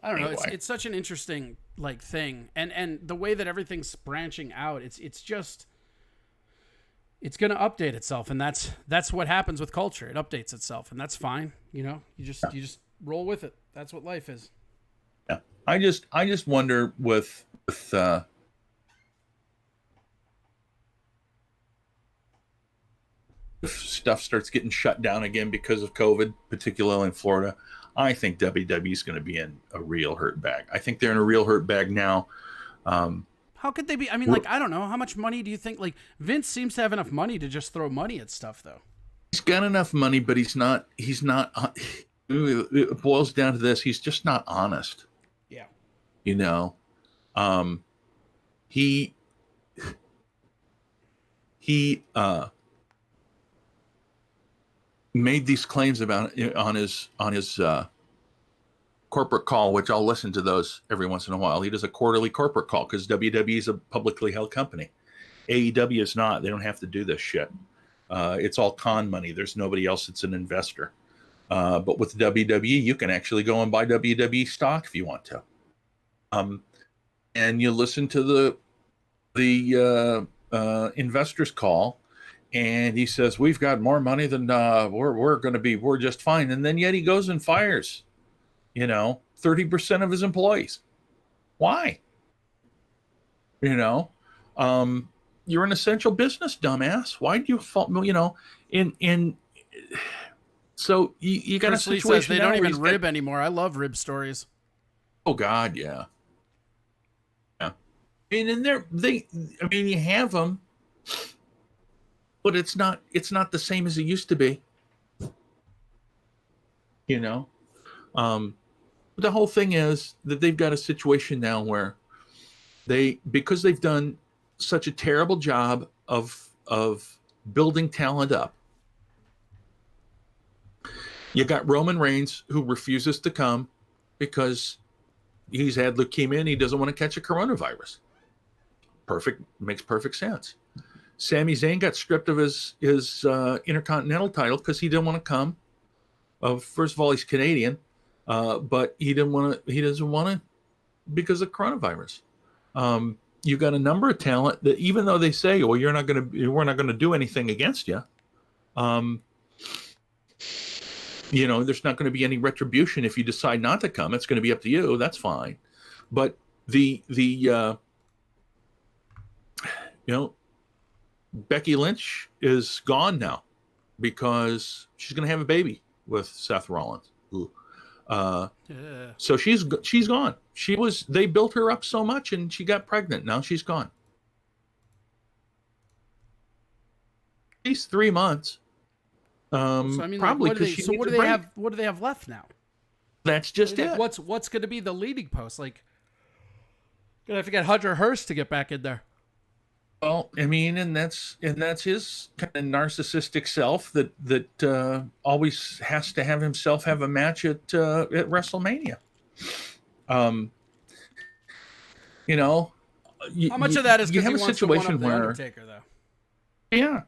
I don't know. Anyway. It's such an interesting thing, and the way that everything's branching out. It's just it's going to update itself, and that's what happens with culture. It updates itself, and that's fine. You just roll with it. That's what life is. Yeah. I just wonder with if stuff starts getting shut down again because of COVID, particularly in Florida, I think WWE is going to be in a real hurt bag. I think they're in a real hurt bag now. How could they be? I mean, I don't know. How much money do you think? Vince seems to have enough money to just throw money at stuff, though. He's got enough money, but he's not, it boils down to this. He's just not honest. Yeah. He made these claims about on his corporate call, which I'll listen to those every once in a while. He does a quarterly corporate call because WWE is a publicly held company. AEW is not. They don't have to do this shit. It's all con money. There's nobody else that's an investor. But with WWE, you can actually go and buy WWE stock if you want to. And you listen to the investors call, and he says, "We've got more money than we're just fine." And then yet he goes and fires 30% of his employees. Why? You're an essential business, dumbass. Why do you fault? So you got a situation. Says they don't even rib anymore. I love rib stories. Oh God, yeah. And you have them, but it's not the same as it used to be. The whole thing is that they've got a situation now where because they've done such a terrible job of building talent up. You got Roman Reigns, who refuses to come because he's had leukemia and he doesn't want to catch a coronavirus. Makes perfect sense. Sami Zayn got stripped of his Intercontinental title because he didn't want to come. First of all, he's Canadian, but he doesn't want to because of coronavirus. You've got a number of talent that, even though they say, "Well, we're not going to do anything against you," there's not going to be any retribution if you decide not to come. It's going to be up to you. That's fine. But Becky Lynch is gone now because she's going to have a baby with Seth Rollins. So she's gone. They built her up so much and she got pregnant. Now she's gone. At least 3 months. Probably because she needs a break. What do they have left now? That's just it. What's going to be the leading post? Gonna have to get Hunter Hearst to get back in there. Well, I mean, and that's his kind of narcissistic self that always has to have himself have a match at WrestleMania. How much of that is because he wants to one-up the Undertaker, though? Yeah,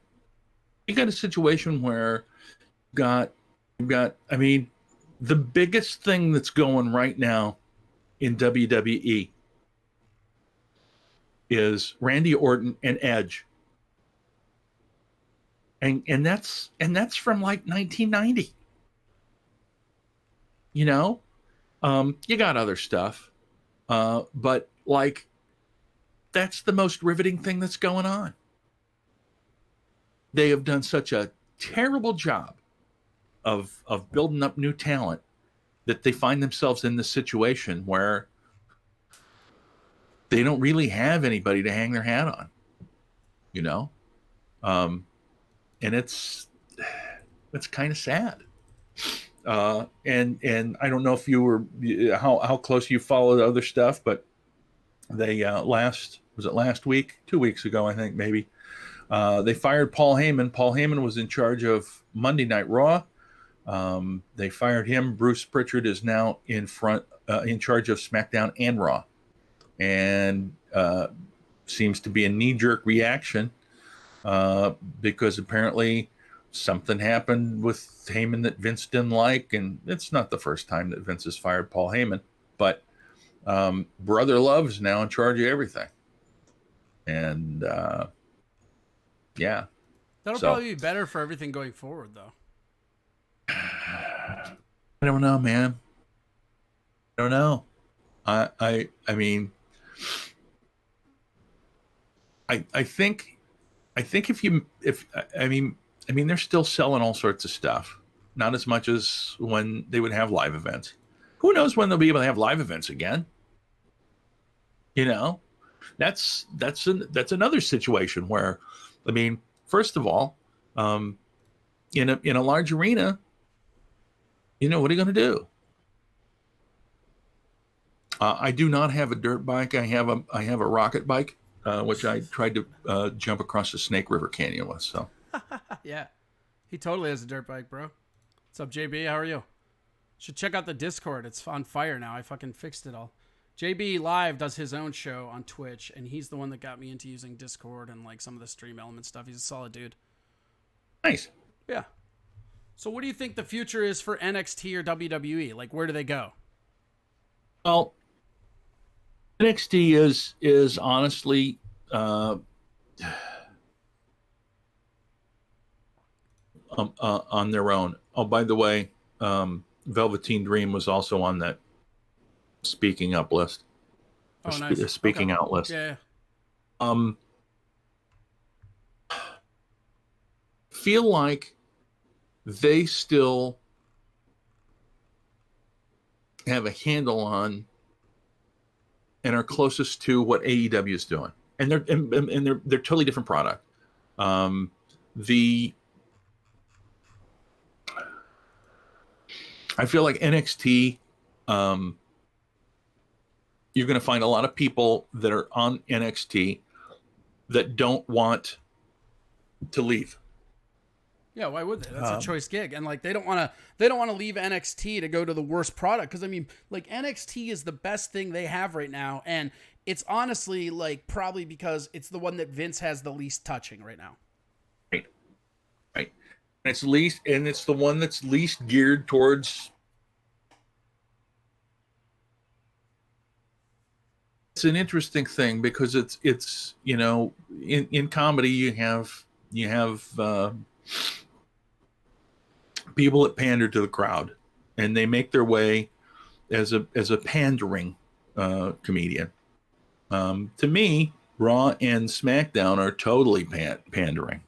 you got a situation where You've got. I mean, the biggest thing that's going right now in WWE is Randy Orton and Edge. And that's from like 1990. You know, you got other stuff, but like that's the most riveting thing that's going on. They have done such a terrible job of building up new talent that they find themselves in this situation where they don't really have anybody to hang their hat on. You know, and it's kind of sad. And I don't know if you were how close you followed other stuff, but they last 2 weeks ago, I think maybe, they fired Paul Heyman. Paul Heyman was in charge of Monday Night Raw. They fired him. Bruce Pritchard is now in charge of SmackDown and Raw, and seems to be a knee-jerk reaction because apparently something happened with Heyman that Vince didn't like, and it's not the first time that Vince has fired Paul Heyman, but Brother Love's now in charge of everything. And yeah. That'll probably be better for everything going forward, though. I don't know, man. I don't know. I mean, I think I mean, they're still selling all sorts of stuff. Not as much as when they would have live events. Who knows when they'll be able to have live events again? You know, that's another situation where, I mean, first of all, in a large arena, you know, what are you going to do? I do not have a dirt bike. I have a rocket bike, which I tried to jump across the Snake River Canyon with. So. Yeah, he totally has a dirt bike, bro. What's up, JB? How are you? Should check out the Discord. It's on fire now. I fucking fixed it all. JB Live does his own show on Twitch, and he's the one that got me into using Discord and like some of the stream element stuff. He's a solid dude. Nice. Yeah. So what do you think the future is for NXT or WWE? Like, where do they go? Well, NXT is honestly on their own. Oh, by the way, Velveteen Dream was also on that speaking up list. Oh, nice. Speaking out list. Yeah. Feel like they still have a handle on and are closest to what AEW is doing, and they're totally different product. I feel like NXT, you're going to find a lot of people that are on NXT that don't want to leave. Yeah, why would they? That's a choice gig, and like they don't want to leave NXT to go to the worst product, because I mean, like NXT is the best thing they have right now, and it's honestly like probably because it's the one that Vince has the least touching right now. Right. And it's the one that's least geared towards. It's an interesting thing because it's you know, in comedy you have people that pander to the crowd, and they make their way as a pandering comedian. To me, Raw and SmackDown are totally pandering.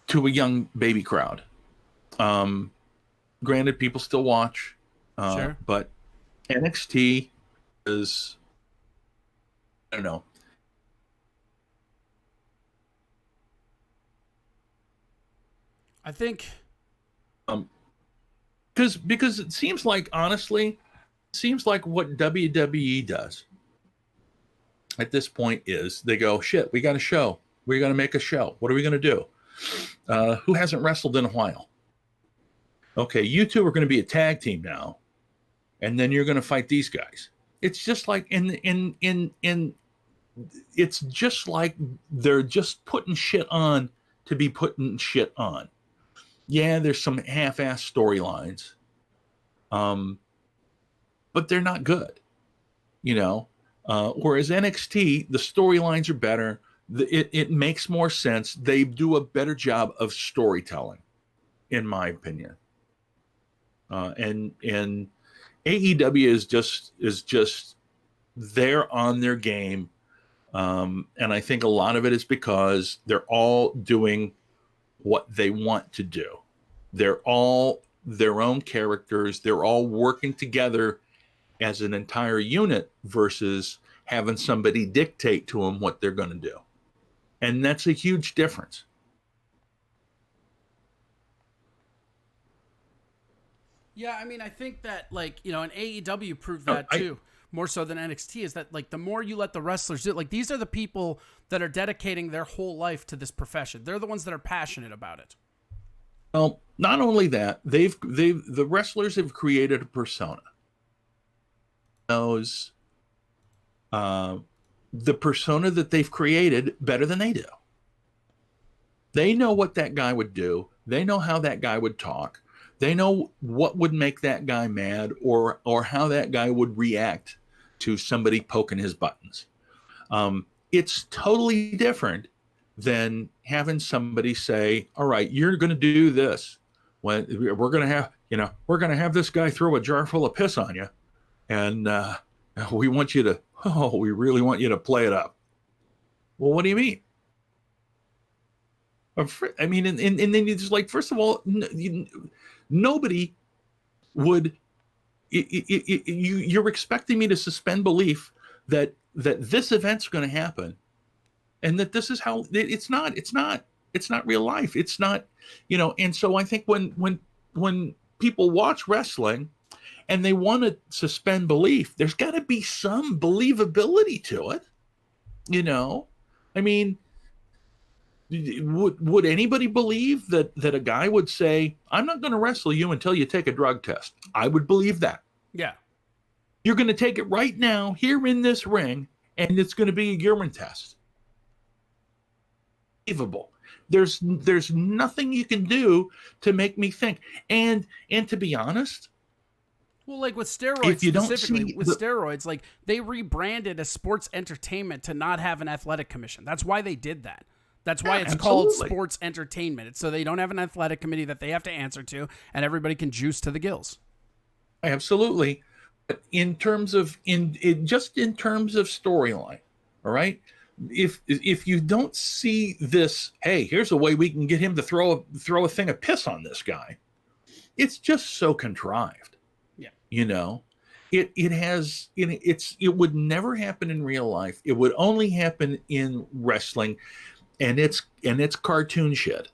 To a young baby crowd. Granted, people still watch, sure. But NXT is, I don't know. I think, because it seems like, honestly, what WWE does at this point is they go, shit, we got a show. We're going to make a show. What are we going to do? Who hasn't wrestled in a while? Okay, you two are going to be a tag team now, and then you're going to fight these guys. It's just like in it's just like they're just putting shit on to be putting shit on. Yeah, there's some half-ass storylines, but they're not good, you know. Whereas NXT, the storylines are better. It makes more sense. They do a better job of storytelling, in my opinion. And AEW is just they're on their game, and I think a lot of it is because they're all doing what they want to do. They're all their own characters. They're all working together as an entire unit versus having somebody dictate to them what they're going to do. And that's a huge difference. Yeah, I mean, I think that, like, you know, and AEW proved that too, more so than NXT, is that, like, the more you let the wrestlers do it, like, these are the people that are dedicating their whole life to this profession. They're the ones that are passionate about it. Well, not only that, the wrestlers have created a persona. Knows the persona that they've created better than they do. They know what that guy would do. They know how that guy would talk. They know what would make that guy mad, or how that guy would react to somebody poking his buttons. It's totally different than having somebody say, all right, you're going to do this. When we're going to have this guy throw a jar full of piss on you. And we really want you to play it up. Well, what do you mean? I mean, and then you just, like, first of all, nobody would. You're expecting me to suspend belief that this event's going to happen, and that this is how it's not real life. It's not, you know. And so I think when people watch wrestling and they want to suspend belief, there's got to be some believability to it, you know. I mean, would anybody believe that a guy would say, I'm not going to wrestle you until you take a drug test? I would believe that. Yeah. You're going to take it right now here in this ring, and it's going to be a urine test. Believable. There's nothing you can do to make me think. And to be honest, well, like with steroids, steroids, like, they rebranded as sports entertainment to not have an athletic commission. That's why they did that. That's why it's called sports entertainment. It's so they don't have an athletic committee that they have to answer to, and everybody can juice to the gills. Absolutely. But in terms of just in terms of storyline, all right? If you don't see this, hey, here's a way we can get him to throw a thing of piss on this guy. It's just so contrived. Yeah. You know, it would never happen in real life. It would only happen in wrestling. And it's cartoon shit.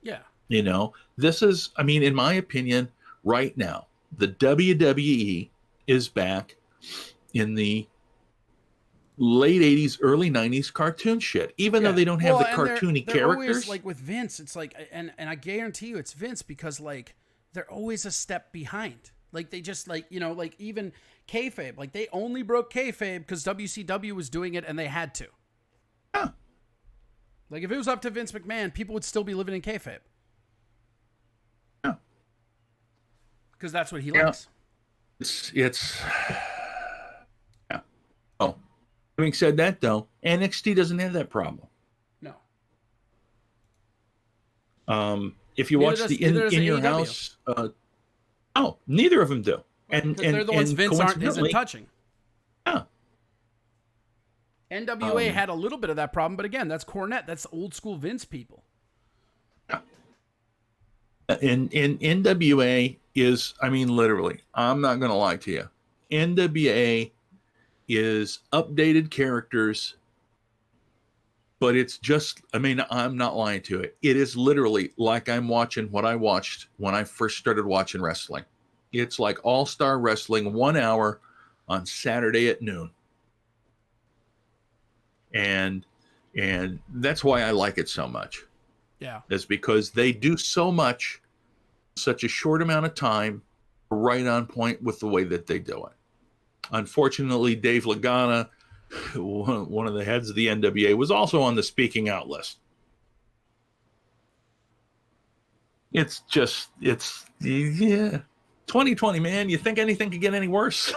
Yeah. You know, this is, I mean, in my opinion, right now, the WWE is back in the late 80s, early 90s cartoon shit. Even though they don't have the cartoony they're characters. Always, like, with Vince, it's like, and I guarantee you it's Vince, because, like, they're always a step behind. Like, they just, like, you know, like, even kayfabe, like, they only broke kayfabe because WCW was doing it and they had to. Yeah. Like, if it was up to Vince McMahon, people would still be living in kayfabe. Yeah. Because that's what he likes. It's yeah. Oh, having said that, though, NXT doesn't have that problem. No. If you watch the In Your House, neither of them do. And they're the ones Vince isn't touching. Yeah. NWA had a little bit of that problem, but again, that's Cornette. That's old school Vince people. In NWA is, I mean, literally, I'm not going to lie to you. NWA is updated characters, but it's just, I mean, I'm not lying to it. It is literally like I'm watching what I watched when I first started watching wrestling. It's like all-star wrestling, 1 hour on Saturday at noon. And that's why I like it so much. Yeah. Is because they do so much, such a short amount of time, right on point with the way that they do it. Unfortunately, Dave Lagana one of the heads of the NWA, was also on the speaking out list. It's 2020, man. You think anything could get any worse?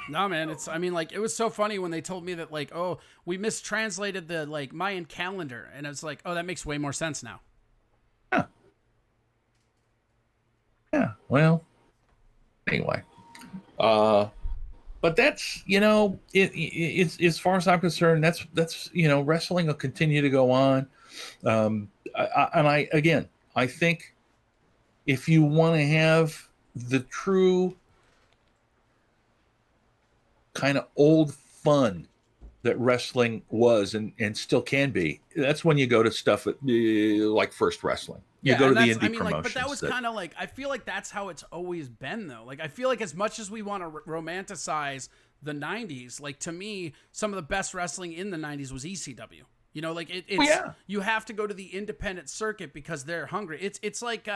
No, man. It was so funny when they told me that, like, oh, we mistranslated the, like, Mayan calendar. And it's like, oh, that makes way more sense now. Yeah. Well, anyway. But that's, it's as far as I'm concerned, that's wrestling will continue to go on. I think if you want to have the true kind of old fun that wrestling was and still can be, that's when you go to stuff like First Wrestling. You go to the indie promotions. But that was kind of like, I feel like that's how it's always been, though. Like, I feel like as much as we want to romanticize the 90s, like, to me, some of the best wrestling in the 90s was ECW. You have to go to the independent circuit because they're hungry. It's like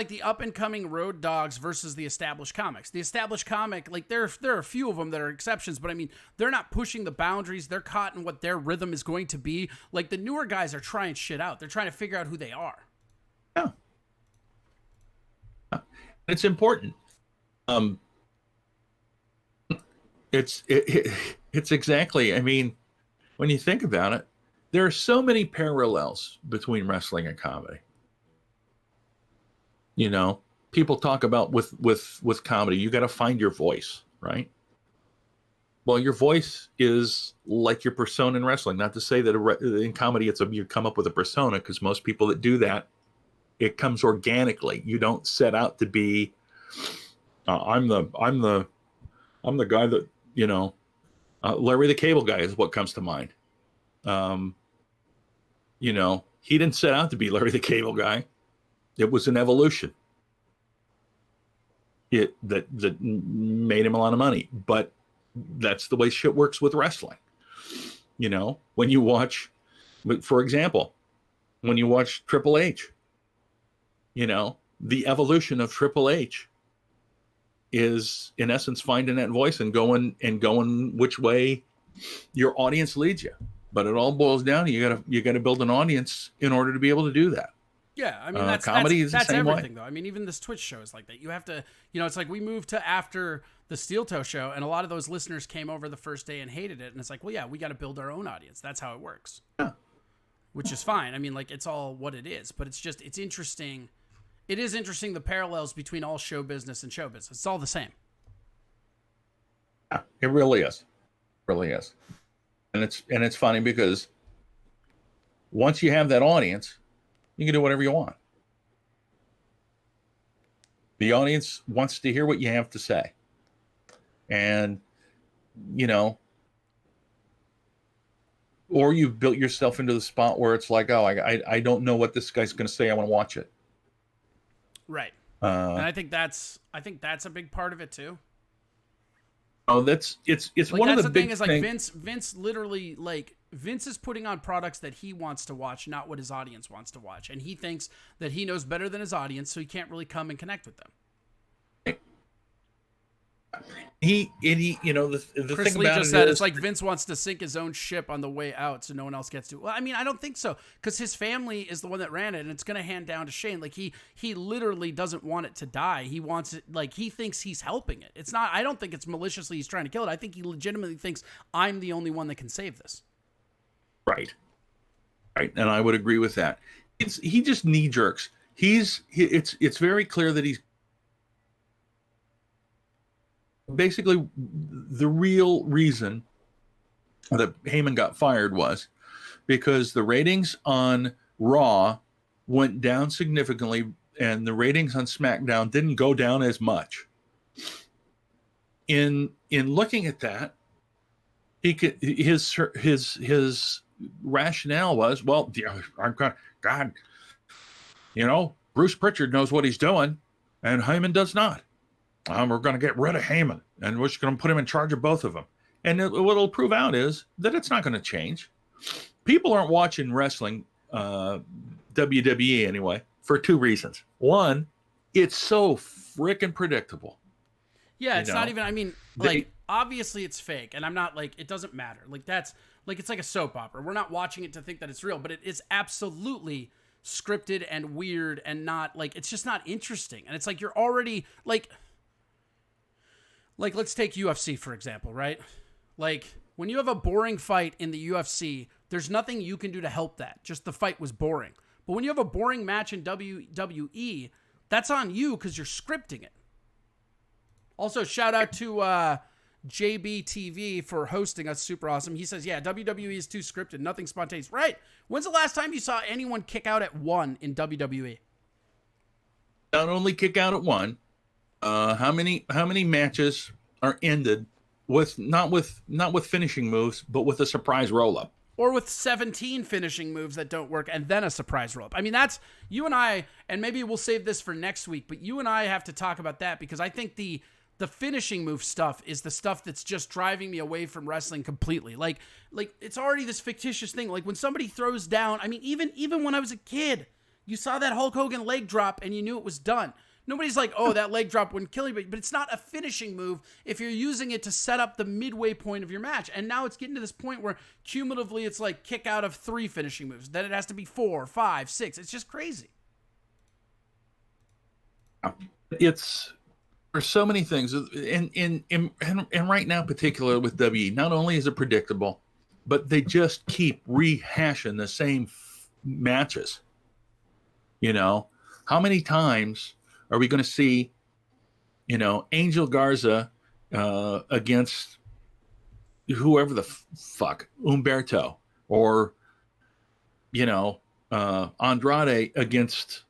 the up and coming road dogs versus the established comics. The established comic, like, there are a few of them that are exceptions, but I mean, they're not pushing the boundaries. They're caught in what their rhythm is going to be. Like, the newer guys are trying shit out. They're trying to figure out who they are. Yeah. It's important. It's exactly, I mean, when you think about it, there are so many parallels between wrestling and comedy. People talk about with comedy, you got to find your voice, right? Well, your voice is like your persona in wrestling. Not to say that in comedy you come up with a persona, because most people that do that, it comes organically. You don't set out to be. I'm the guy that Larry the Cable Guy is what comes to mind. He didn't set out to be Larry the Cable Guy. It was an evolution. That made him a lot of money, but that's the way shit works with wrestling. When you watch, for example, when you watch Triple H, the evolution of Triple H is in essence finding that voice and going which way your audience leads you. But it all boils down to you gotta build an audience in order to be able to do that. Yeah, I mean, that's everything, though. I mean, even this Twitch show is like that. You have to, it's like we moved to after the Steel Toe show, and a lot of those listeners came over the first day and hated it. And it's like, well, yeah, we got to build our own audience. That's how it works. Yeah. Which is fine. I mean, like, it's all what it is. But it's interesting. It is interesting, the parallels between all show business and show business. It's all the same. Yeah, it really is. It really is. And it's funny because once you have that audience, you can do whatever you want. The audience wants to hear what you have to say. And, or you've built yourself into the spot where it's like, oh, I don't know what this guy's going to say. I want to watch it. Right. And I think that's a big part of it too. Oh, it's like, one of the big things. Like Vince literally, like, Vince is putting on products that he wants to watch, not what his audience wants to watch. And he thinks that he knows better than his audience, so he can't really come and connect with them. The Chris thing Lee about just it said is, it's like Vince wants to sink his own ship on the way out so no one else gets to. Well, I mean, I don't think so, because his family is the one that ran it, and it's going to hand down to Shane. Like, he literally doesn't want it to die. He wants it, like, he thinks he's helping it. It's not, I don't think it's maliciously he's trying to kill it. I think he legitimately thinks I'm the only one that can save this. Right. And I would agree with that. He just knee jerks. It's very clear that he's basically the real reason that Heyman got fired was because the ratings on Raw went down significantly and the ratings on SmackDown didn't go down as much. In looking at that, his rationale was, well, God, Bruce Pritchard knows what he's doing, and Heyman does not. We're going to get rid of Heyman, and we're just going to put him in charge of both of them. And what it'll prove out is that it's not going to change. People aren't watching wrestling, WWE anyway, for two reasons. One, it's so freaking predictable. Yeah, it's not even, I mean, like, obviously it's fake, and I'm not like, it doesn't matter. Like, that's like, it's like a soap opera. We're not watching it to think that it's real, but it is absolutely scripted and weird and not like, it's just not interesting. And it's like, you're already like let's take UFC for example, right? Like, when you have a boring fight in the UFC, there's nothing you can do to help that. Just the fight was boring. But when you have a boring match in WWE, that's on you because you're scripting it. Also, shout out to JBTV for hosting us. Super awesome. He says, yeah, WWE is too scripted. Nothing spontaneous. Right. When's the last time you saw anyone kick out at 1 in WWE? Not only kick out at 1, how many matches are ended with not with finishing moves, but with a surprise roll-up? Or with 17 finishing moves that don't work and then a surprise roll-up. I mean, that's you and I, and maybe we'll save this for next week, but you and I have to talk about that because I think the finishing move stuff is the stuff that's just driving me away from wrestling completely. Like it's already this fictitious thing. Like when somebody throws down, I mean, even when I was a kid, you saw that Hulk Hogan leg drop and you knew it was done. Nobody's like, oh, that leg drop wouldn't kill you, but it's not a finishing move if you're using it to set up the midway point of your match. And now it's getting to this point where cumulatively it's like kick out of 3 finishing moves. Then it has to be 4, 5, 6. It's just crazy. It's there's so many things, and right now, particularly with WWE, not only is it predictable, but they just keep rehashing the same matches. You know, how many times are we going to see, you know, Angel Garza against whoever the fuck, Humberto, or, you know, Andrade against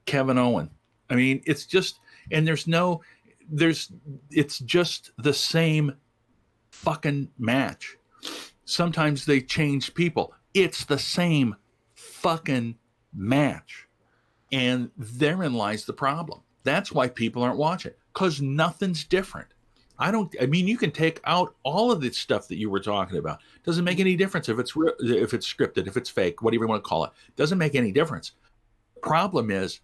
Kevin Owen? I mean, it's just, and it's just the same fucking match. Sometimes they change people. It's the same fucking match. And therein lies the problem. That's why people aren't watching, because nothing's different. I mean, you can take out all of the stuff that you were talking about. Doesn't make any difference if it's scripted, if it's fake, whatever you want to call it. Doesn't make any difference. Problem is,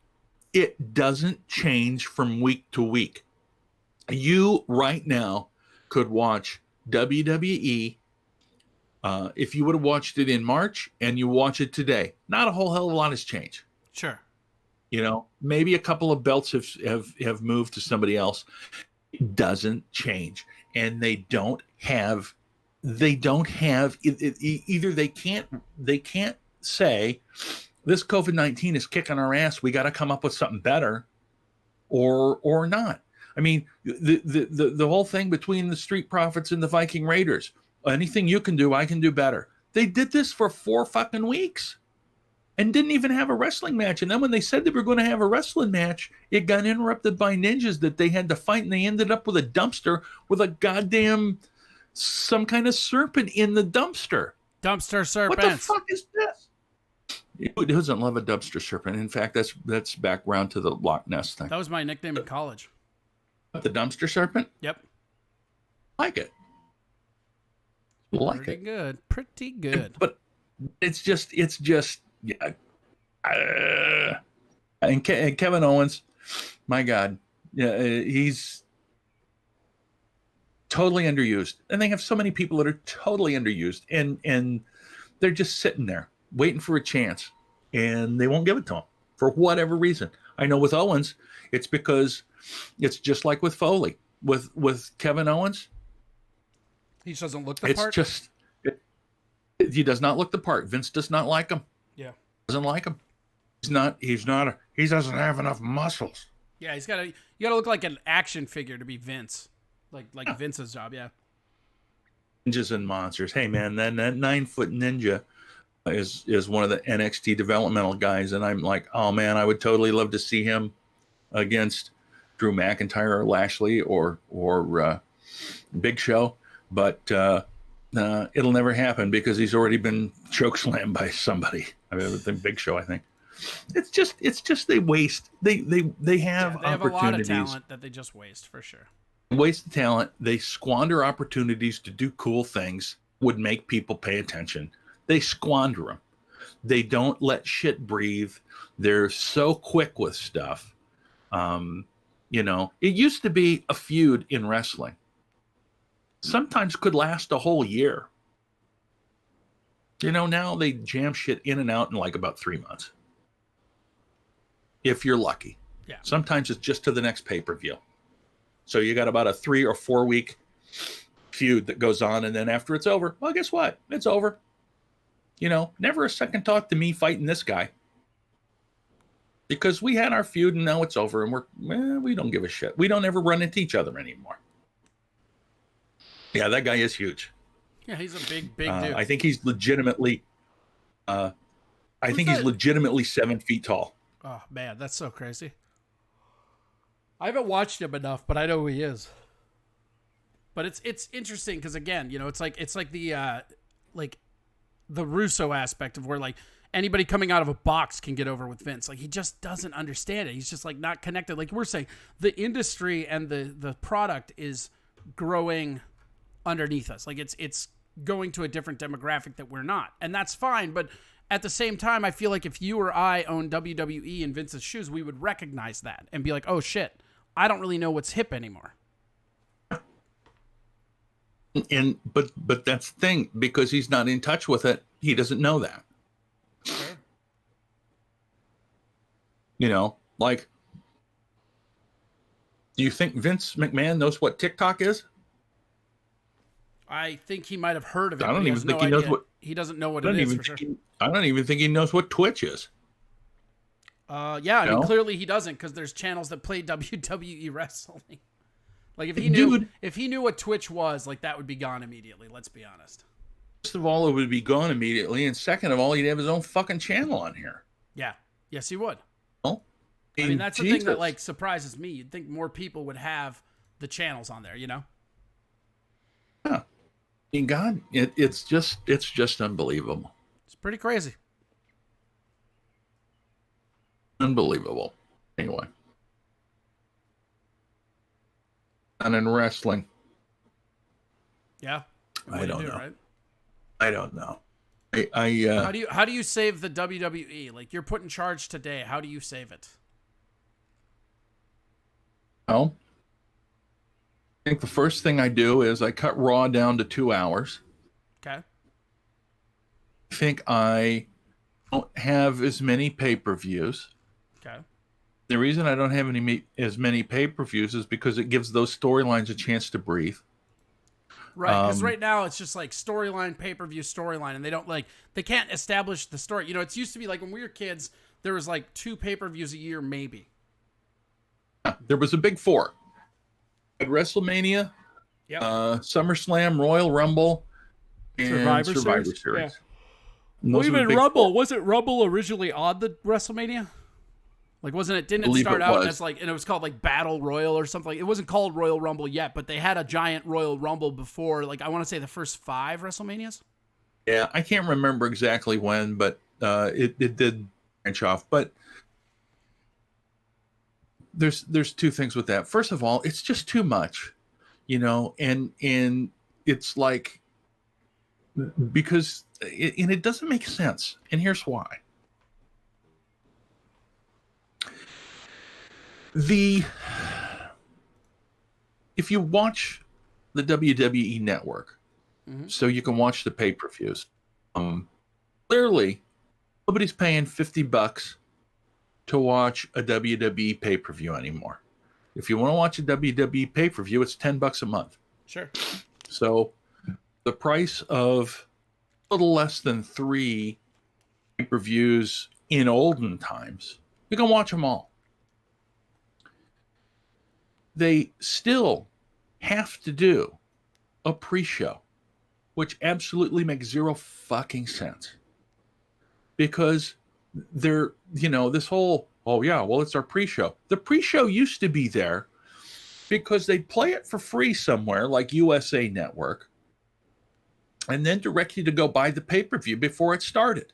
it doesn't change from week to week. You right now could watch WWE if you would have watched it in March and you watch it today. Not a whole hell of a lot has changed. Sure. You know, maybe a couple of belts have moved to somebody else. It doesn't change, and they don't have either they can't say this COVID-19 is kicking our ass, we got to come up with something better, or not. I mean, the whole thing between the Street Profits and the Viking Raiders, anything you can do, I can do better. They did this for 4 fucking weeks and didn't even have a wrestling match. And then when they said they were going to have a wrestling match, it got interrupted by ninjas that they had to fight, and they ended up with a dumpster with a goddamn some kind of serpent in the dumpster. Dumpster serpents. What the fuck is this? Who doesn't love a dumpster serpent? In fact, that's background to the Loch Ness thing. That was my nickname in college. The dumpster serpent? Yep. Like it. Like pretty good. Pretty good. But it's just yeah. And Kevin Owens, my God, yeah, he's totally underused. And they have so many people that are totally underused, and they're just sitting there waiting for a chance, and they won't give it to him for whatever reason. I know with Owens, it's because it's just like with Foley. With Kevin Owens, he just doesn't look the part. He does not look the part. Vince does not like him. Yeah, doesn't like him. He doesn't have enough muscles. Yeah, you gotta look like an action figure to be Vince, like Vince's job. Yeah. Ninjas and monsters. Hey man, that 9-foot ninja is one of the NXT developmental guys, and I'm like, oh man, I would totally love to see him against Drew McIntyre or Lashley or Big Show, but it'll never happen because he's already been chokeslammed by somebody. I mean, the Big Show, I think. It's just they waste. They have opportunities. Have a lot of talent that they just waste for sure. Waste the talent. They squander opportunities to do cool things would make people pay attention. They squander them. They don't let shit breathe. They're so quick with stuff. You know, it used to be a feud in wrestling. sometimes could last a whole year. You know, now they jam shit in and out in like about 3 months. If you're lucky. Yeah. Sometimes it's just to the next pay-per-view. So you got about a 3 or 4 week feud that goes on, and then after it's over, well, guess what? It's over. You know, never a second thought to me fighting this guy. Because we had our feud and now it's over, and we don't give a shit. We don't ever run into each other anymore. Yeah, that guy is huge. Yeah, he's a big dude. I think he's legitimately legitimately 7 feet tall. Oh man, that's so crazy. I haven't watched him enough, but I know who he is. But it's interesting because again, you know, it's like the Russo aspect of where like anybody coming out of a box can get over with Vince. Like he just doesn't understand it. He's just like not connected. Like we're saying, the industry and the product is growing underneath us. Like it's going to a different demographic that we're not, and that's fine. But at the same time, I feel like if you or I own WWE in Vince's shoes, we would recognize that and be like, oh shit, I don't really know what's hip anymore. And but that's the thing, because he's not in touch with it, he doesn't know that. Okay. You know, like, do you think Vince McMahon knows what TikTok is? I think he might have heard of it. I don't even think he knows what. He doesn't know what it is for sure. I don't even think he knows what Twitch is. Yeah, I mean, clearly he doesn't, because there's channels that play WWE wrestling. Like if he knew what Twitch was, like that would be gone immediately. Let's be honest. First of all, it would be gone immediately, and second of all, he'd have his own fucking channel on here. Yeah. Yes, he would. Oh, I mean, that's the thing that like surprises me. You'd think more people would have the channels on there, you know? Yeah. I mean, God, it's just unbelievable. It's pretty crazy. Unbelievable. Anyway. And in wrestling. Yeah. I don't know. Right? I don't know. How do you save the WWE? Like you're put in charge today. How do you save it? Well, I think the first thing I do is I cut Raw down to 2 hours. Okay. I think I don't have as many pay-per-views. Okay. The reason I don't have as many pay-per-views is because it gives those storylines a chance to breathe. Right, because right now it's just like storyline, pay-per-view, storyline, and they can't establish the story. You know, it used to be like when we were kids, there was like 2 pay-per-views a year, maybe. There was a big 4. At WrestleMania, yep. SummerSlam, Royal Rumble, and Survivor Series. Yeah. Well, even Rumble, wasn't Rumble originally on the WrestleMania? Like, didn't it start out as like, and it was called like Battle Royal or something? It wasn't called Royal Rumble yet, but they had a giant Royal Rumble before, like, I want to say the first 5 WrestleManias. Yeah, I can't remember exactly when, but it did branch off. But there's 2 things with that. First of all, it's just too much, you know, and it's like, because it doesn't make sense. And here's why. If you watch the WWE network, so you can watch the pay-per-views, clearly nobody's paying $50 to watch a WWE pay-per-view anymore. If you want to watch a WWE pay-per-view, it's $10 a month. Sure. So the price of a little less than 3 pay-per-views in olden times, you can watch them all. They still have to do a pre-show, which absolutely makes 0 fucking sense. Because they're, you know, this whole, oh yeah, well, it's our pre-show. The pre-show used to be there because they'd play it for free somewhere like USA Network and then direct you to go buy the pay-per-view before it started.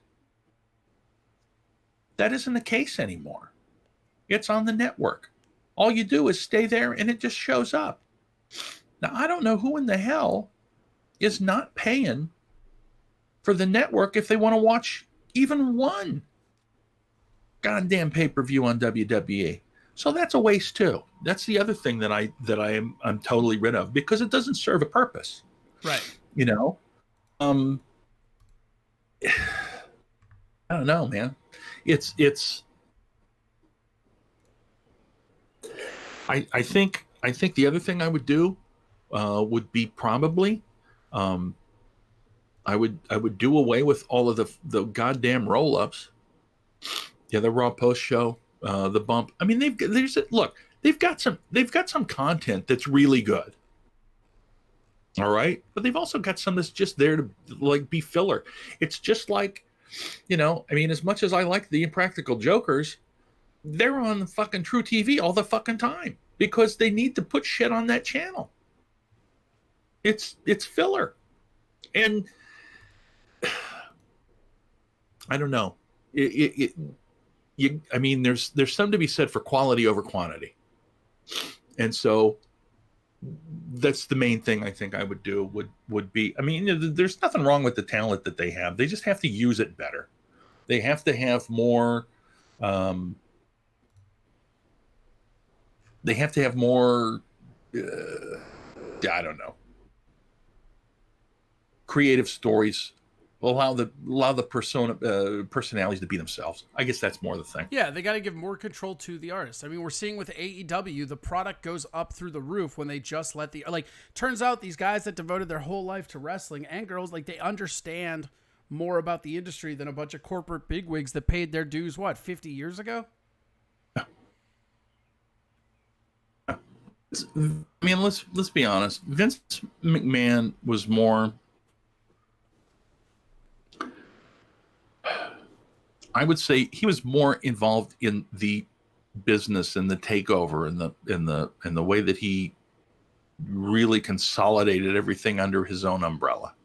That isn't the case anymore. It's on the network. All you do is stay there and it just shows up. Now, I don't know who in the hell is not paying for the network if they want to watch even one goddamn pay-per-view on WWE. So that's a waste too. That's the other thing that I'm totally rid of, because it doesn't serve a purpose. Right. You know, I don't know, man. It's. I think the other thing I would do would be probably, I would do away with all of the goddamn roll-ups. Yeah, the Raw post show, the bump. I mean, they've got some content that's really good. All right, but they've also got some that's just there to like be filler. It's just like, I mean, as much as I like the Impractical Jokers, they're on the fucking True TV all the fucking time because they need to put shit on that channel. It's filler, and I don't know. I mean, there's something to be said for quality over quantity, and so that's the main thing I think I would do. Would be. I mean, there's nothing wrong with the talent that they have. They just have to use it better. They have to have more. They have to have more. I don't know. Creative stories. Allow the personalities to be themselves. I guess that's more the thing. Yeah, they got to give more control to the artist. I mean, we're seeing with AEW, the product goes up through the roof when they just let turns out these guys that devoted their whole life to wrestling, and girls, like, they understand more about the industry than a bunch of corporate bigwigs that paid their dues, 50 years ago? I mean, let's be honest. Vince McMahon was more, I would say he was more involved in the business and the takeover and the way that he really consolidated everything under his own umbrella.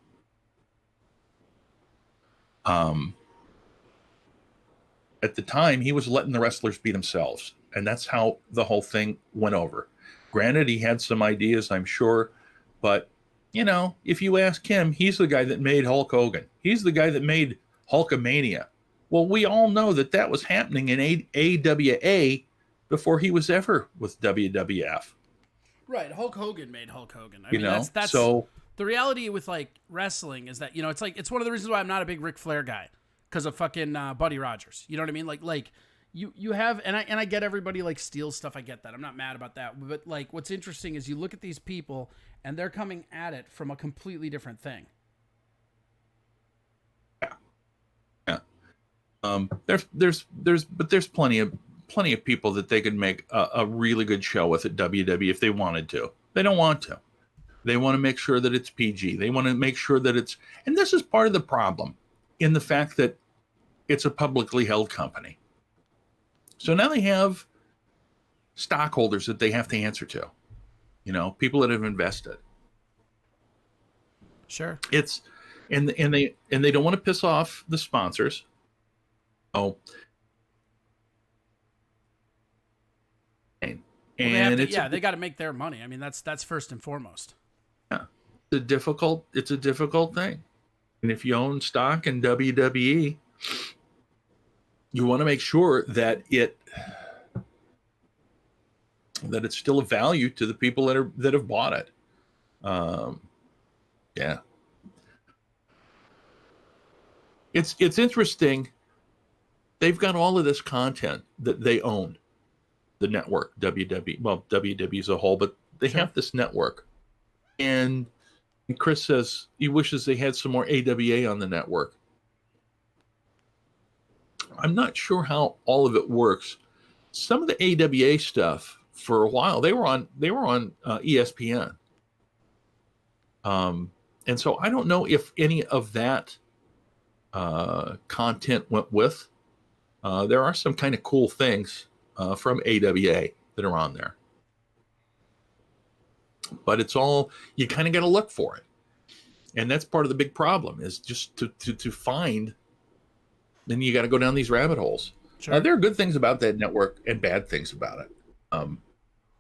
At the time, he was letting the wrestlers be themselves, and that's how the whole thing went over. Granted, he had some ideas, I'm sure, but if you ask him, he's the guy that made Hulk Hogan. He's the guy that made Hulkamania. Well, we all know that was happening in AWA before he was ever with WWF. Right, Hulk Hogan made Hulk Hogan. I mean, that's so the reality with wrestling is that it's one of the reasons why I'm not a big Ric Flair guy, because of fucking Buddy Rogers. You know what I mean? Like you have, and I get everybody steals stuff. I get that. I'm not mad about that. But what's interesting is you look at these people and they're coming at it from a completely different thing. There's plenty of people that they could make a really good show with at WWE if they wanted to. They don't want to. They want to make sure that it's PG. They want to make sure that it's, and this is part of the problem in the fact that it's a publicly held company. So now they have stockholders that they have to answer to, people that have invested. Sure. And they don't want to piss off the sponsors. Oh, and they got to make their money. I mean, that's first and foremost. Yeah, it's a difficult thing. And if you own stock in WWE, you want to make sure that it's still a value to the people that have bought it. Yeah, it's interesting. They've got all of this content that they own, the network, WWE as a whole, but they have this network. And Chris says he wishes they had some more AWA on the network. I'm not sure how all of it works. Some of the AWA stuff for a while, they were on ESPN. And so I don't know if any of that content went with. There are some kind of cool things from AWA that are on there. But it's all, you kind of got to look for it. And that's part of the big problem, is just to find, then you got to go down these rabbit holes. Sure. There are good things about that network and bad things about it.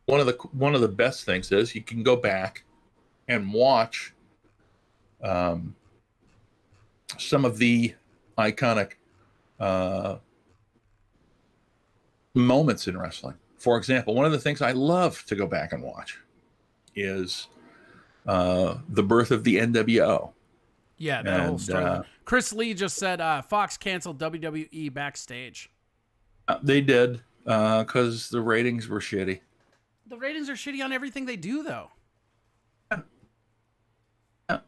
One of the best things is you can go back and watch some of the iconic moments in wrestling For example, one of the things I love to go back and watch is the birth of the NWO. Yeah, that whole storyline. Chris Lee just said Fox canceled WWE Backstage. They did because the ratings were shitty. The ratings are shitty on everything they do, though. Yeah.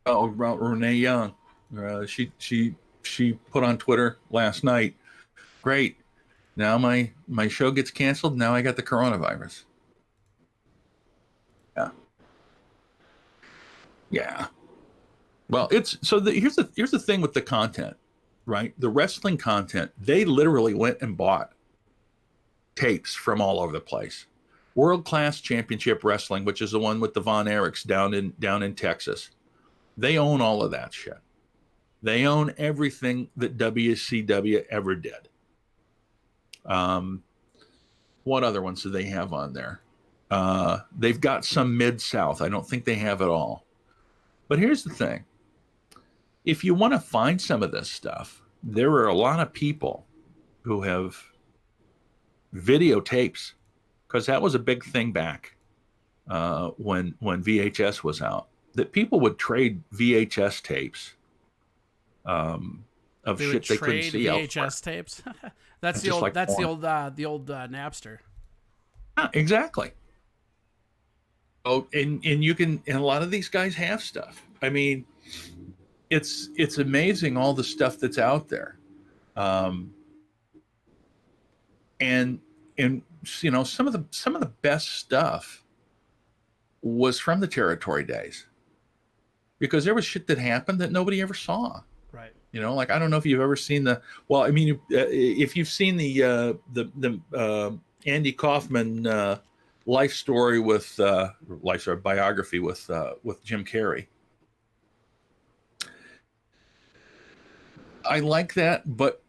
About Renee Young, she put on Twitter last night. Great, now my show gets canceled. Now I got the coronavirus. Yeah. Well, here's the thing with the content, right? The wrestling content, they literally went and bought tapes from all over the place. World Class Championship Wrestling, which is the one with the Von Erichs down in Texas. They own all of that shit. They own everything that WCW ever did. What other ones do they have on there? They've got some Mid-South. I don't think they have it all. But here's the thing. If you want to find some of this stuff, there are a lot of people who have videotapes, because that was a big thing back when VHS was out, that people would trade VHS tapes of shit they couldn't see VHS tapes. That's the old Napster. Yeah, exactly. Oh, and you can, and a lot of these guys have stuff. I mean, it's amazing all the stuff that's out there. And you know, some of the best stuff was from the territory days, because there was shit that happened that nobody ever saw. Right. You know, like, I don't know if you've ever seen if you've seen the Andy Kaufman biography with Jim Carrey. I like that, but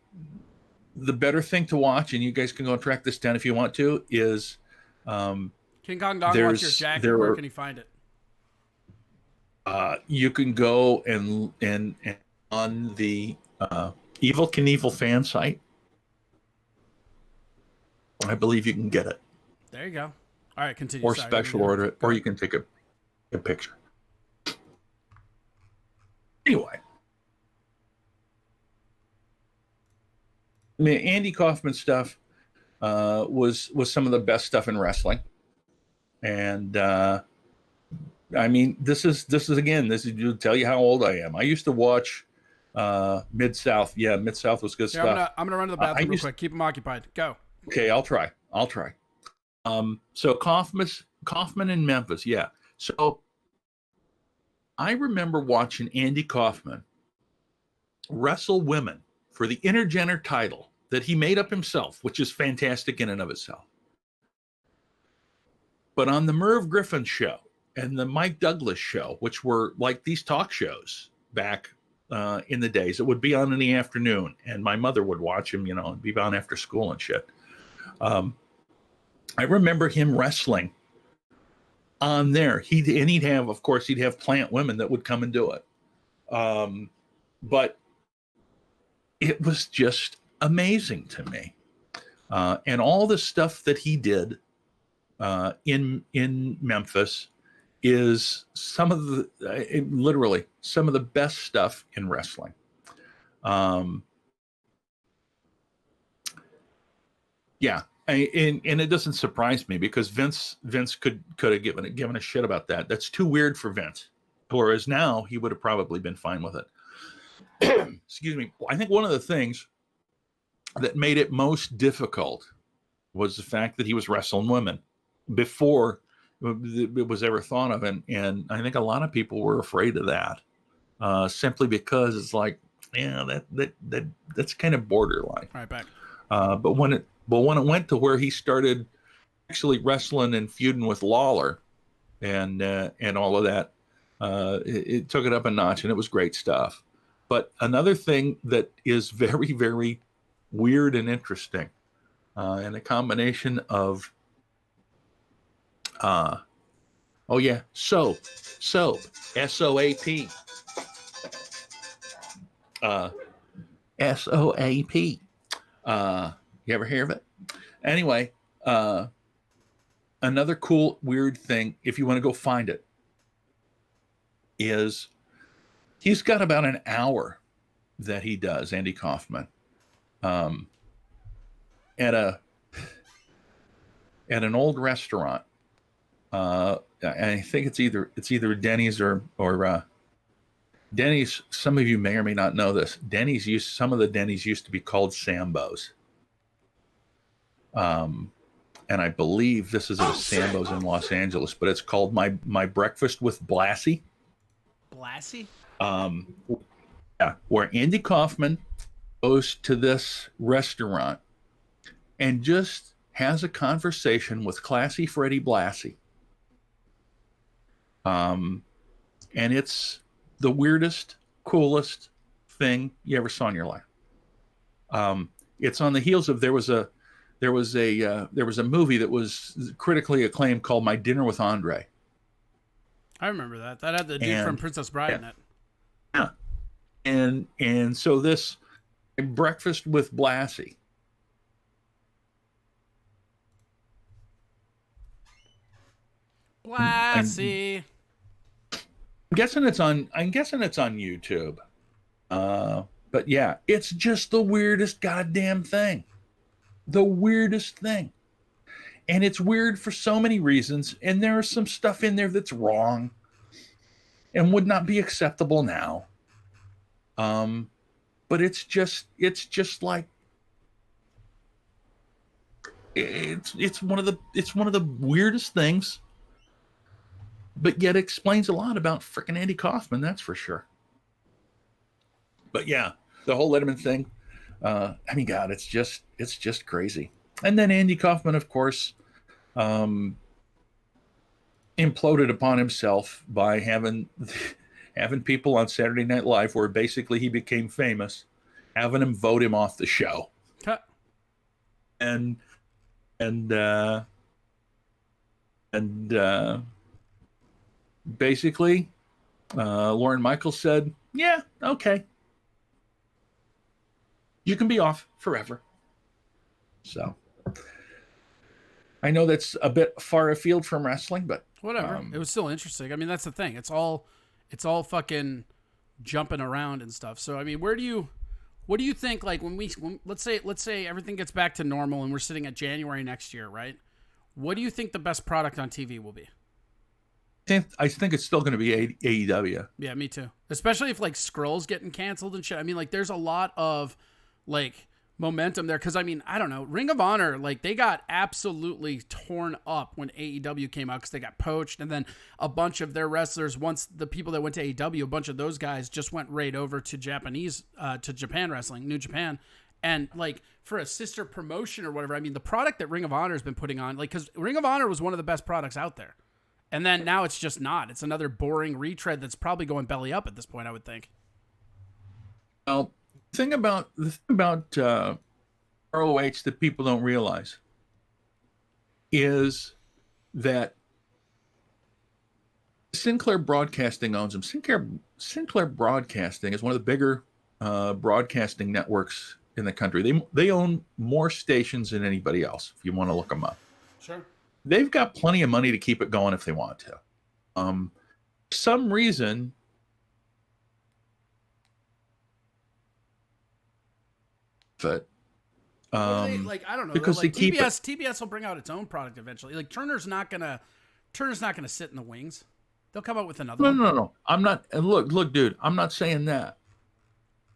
the better thing to watch, and you guys can go and track this down if you want to, is King Kong Dong wants your jacket. Where can he find it? You can go and on the Evil Knievel fan site. I believe you can get it. There you go. All right, continue. Or special order it, or you can take a picture. Anyway. I mean, Andy Kaufman stuff was some of the best stuff in wrestling, and I mean, this is to tell you how old I am. I used to watch Mid-South. Yeah, Mid-South was good stuff. I'm gonna run to the bathroom real quick. Keep them occupied. Go. Okay, I'll try. So Kaufman in Memphis. Yeah. So I remember watching Andy Kaufman wrestle women for the intergender title that he made up himself, which is fantastic in and of itself. But on the Merv Griffin show and the Mike Douglas show, which were like these talk shows back in the days, it would be on in the afternoon, and my mother would watch him, you know, and be on after school and shit. I remember him wrestling on there. He'd have plant women that would come and do it. But it was just amazing to me. And all the stuff that he did in Memphis is literally some of the best stuff in wrestling. Yeah. And it doesn't surprise me, because Vince could have given a shit about that. That's too weird for Vince. Whereas now he would have probably been fine with it. Excuse me. I think one of the things that made it most difficult was the fact that he was wrestling women before it was ever thought of. And I think a lot of people were afraid of that, simply because it's like, yeah, that's kind of borderline. All right, back. But when it went to where he started actually wrestling and feuding with Lawler and all of that, it took it up a notch, and it was great stuff. But another thing that is very, very weird and interesting, and a combination of soap, SOAP. SOAP. You ever hear of it? Anyway, another cool, weird thing, if you want to go find it, is he's got about an hour that he does, Andy Kaufman, at an old restaurant. I think it's either Denny's or Denny's. Some of you may or may not know this. Some of the Denny's used to be called Sambo's. And I believe this is at a Sambo's in Los Angeles, but it's called My Breakfast with Blassie. Blassie? Yeah, where Andy Kaufman goes to this restaurant and just has a conversation with classy Freddie Blassie. And it's the weirdest, coolest thing you ever saw in your life. It's on the heels of there was a movie that was critically acclaimed called My Dinner with Andre. I remember that. That had the dude from Princess Bride in it. Yeah. And so this Breakfast with Blassie. Blassie. I'm guessing it's on YouTube. But yeah, it's just the weirdest goddamn thing. The weirdest thing. And it's weird for so many reasons, and there's some stuff in there that's wrong and would not be acceptable now. But it's just like it's one of the weirdest things, but yet explains a lot about frickin' Andy Kaufman, that's for sure. But yeah, the whole Letterman thing, I mean, God, it's just crazy. And then Andy Kaufman, of course, imploded upon himself by having people on Saturday Night Live, where basically he became famous, having him vote him off the show. Cut. And basically, Lorne Michaels said, "Yeah, okay, you can be off forever." So I know that's a bit far afield from wrestling, but whatever. It was still interesting. I mean, that's the thing. It's all fucking jumping around and stuff. So I mean, what do you think? Like when let's say everything gets back to normal and we're sitting at January next year, right? What do you think the best product on TV will be? I think it's still going to be AEW. Yeah, me too. Especially if like Skrull's getting canceled and shit. I mean, like there's a lot of like momentum there, because I mean, I don't know, Ring of Honor, like they got absolutely torn up when AEW came out because they got poached, and then a bunch of their wrestlers, once the people that went to AEW, a bunch of those guys just went right over to Japan Wrestling, New Japan, and like for a sister promotion or whatever, I mean, the product that Ring of Honor has been putting on, like, because Ring of Honor was one of the best products out there, and then now it's just not. It's another boring retread that's probably going belly up at this point, I would think. Well, the thing about ROH that people don't realize is that Sinclair Broadcasting owns them. Sinclair Broadcasting is one of the bigger broadcasting networks in the country. They own more stations than anybody else, if you want to look them up. Sure. They've got plenty of money to keep it going if they want to. Some reason but like I don't know, because like they TBS will bring out its own product eventually. Like Turner's not gonna sit in the wings. They'll come out with another one. No. I'm not. And look, dude. I'm not saying that.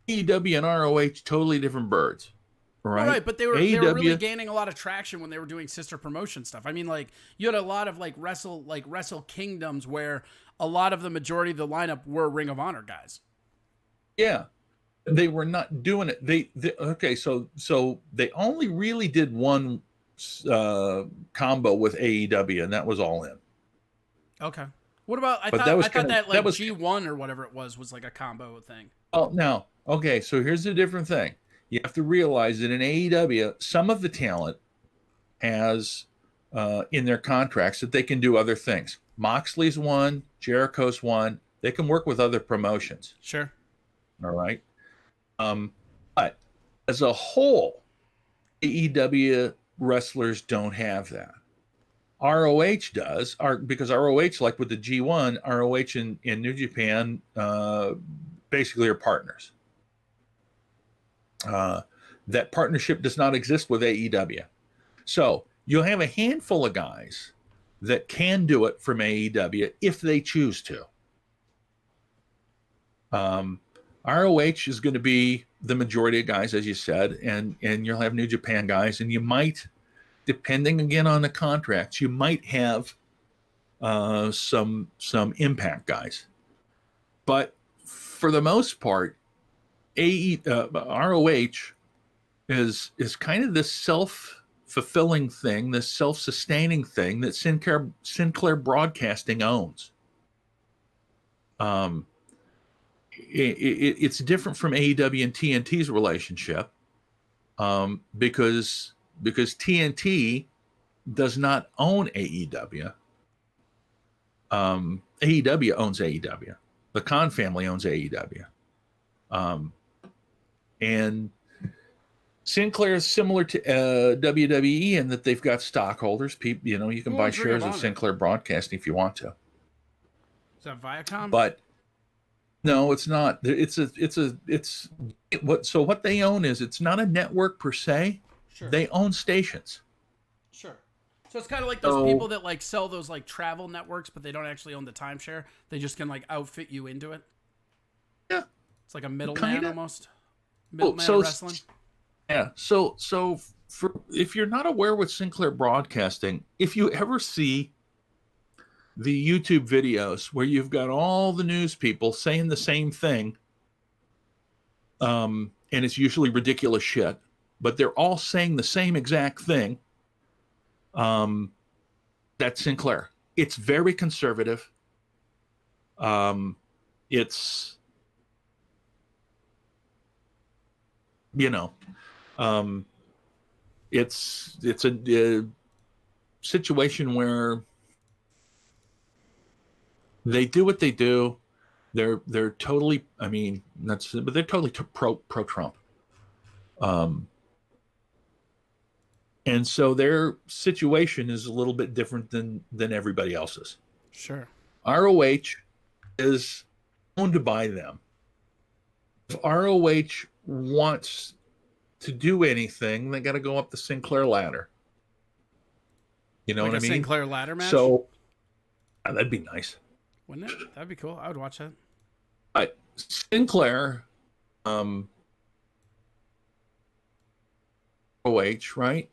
AEW and ROH totally different birds, right? Right, but they were really gaining a lot of traction when they were doing sister promotion stuff. I mean, like you had a lot of like Wrestle Kingdoms where a lot of the majority of the lineup were Ring of Honor guys. Yeah. They were not doing it. Okay, so they only really did one combo with AEW, and that was All In. Okay. What about I thought that G1 or whatever it was like a combo thing. Oh, no. Okay, so here's a different thing. You have to realize that in AEW, some of the talent has in their contracts that they can do other things. Moxley's one, Jericho's one. They can work with other promotions. Sure. All right. But as a whole, AEW wrestlers don't have that. ROH does, because ROH, like with the G1, ROH in New Japan basically are partners. That partnership does not exist with AEW. So you'll have a handful of guys that can do it from AEW if they choose to. ROH is going to be the majority of guys, as you said, and you'll have New Japan guys, and you might, depending again on the contracts, you might have some Impact guys. But for the most part, ROH is kind of this self-fulfilling thing, this self-sustaining thing that Sinclair Broadcasting owns. It's different from AEW and TNT's relationship because TNT does not own AEW. AEW owns AEW. The Khan family owns AEW. And Sinclair is similar to WWE in that they've got stockholders. People, you can buy shares of Sinclair Broadcasting if you want to. Is that Viacom? But no, it's not. So what they own is, it's not a network per se. Sure. They own stations. Sure. So it's kind of like those people that like sell those like travel networks, but they don't actually own the timeshare. They just can like outfit you into it. Yeah. It's like a middleman almost. Middleman wrestling. Yeah. So if you're not aware with Sinclair Broadcasting, if you ever see the YouTube videos where you've got all the news people saying the same thing, and it's usually ridiculous shit, but they're all saying the same exact thing, that's Sinclair. It's very conservative. It's it's a situation where they do what they do. They're totally, but they're totally pro Trump. And so their situation is a little bit different than everybody else's. Sure. ROH is owned by them. If ROH wants to do anything, they got to go up the Sinclair ladder. You know like what I mean? Sinclair ladder match? So that'd be nice. Wouldn't it? That'd be cool. I would watch that. Sinclair, ROH, right?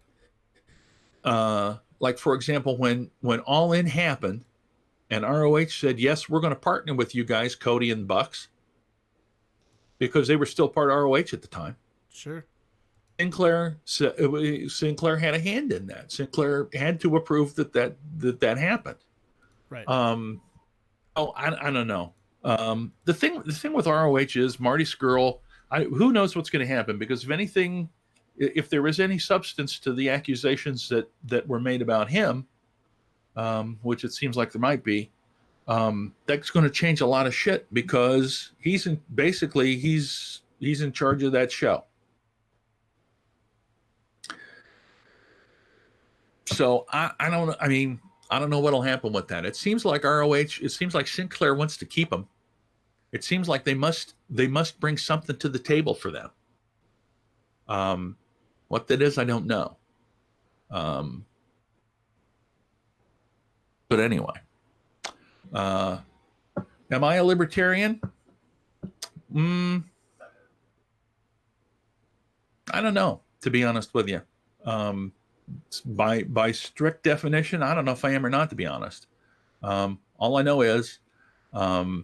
Like for example, when All In happened, and ROH said, "Yes, we're going to partner with you guys, Cody and Bucks," because they were still part of ROH at the time. Sure. Sinclair had a hand in that. Sinclair had to approve that happened. Right. I don't know. The thing with ROH is Marty Scurll. Who knows what's going to happen? Because if anything, if there is any substance to the accusations that were made about him, which it seems like there might be, that's going to change a lot of shit because he's in charge of that show. So I don't know what'll happen with that. It seems like Sinclair wants to keep him. It seems like they must bring something to the table for them. What that is, I don't know. But anyway, am I a libertarian? I don't know, to be honest with you. By strict definition, I don't know if I am or not, to be honest. All I know is I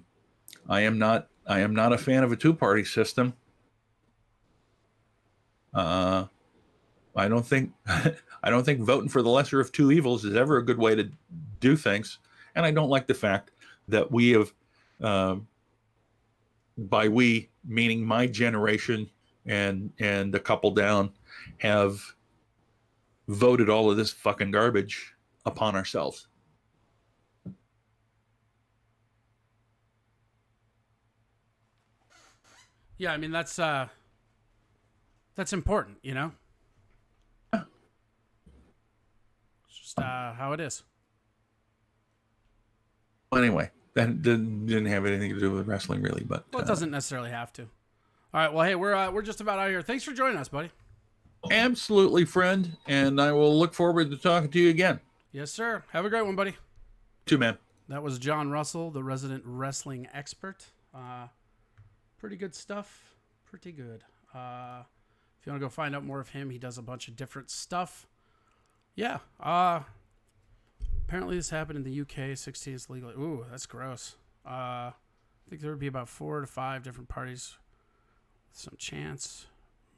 am not a fan of a two-party system. I don't think voting for the lesser of two evils is ever a good way to do things, and I don't like the fact that we have, by we meaning my generation and a couple down, have voted all of this fucking garbage upon ourselves. Yeah, I mean that's That's important, you know? It's just how it is. Well, anyway, that didn't have anything to do with wrestling, really. But Well, it doesn't necessarily have to. All right. Well, hey, we're just about out of here. Thanks for joining us, buddy. Absolutely, friend. And I will look forward to talking to you again. Yes, sir. Have a great one, buddy. Too, man. That was John Rusell, the resident wrestling expert. Pretty good stuff. Pretty good. If you want to go find out more of him, he does a bunch of different stuff. Yeah. Apparently this happened in the UK. 16 is legal. Ooh, that's gross. I think there would be about 4 to 5 different parties with some chance.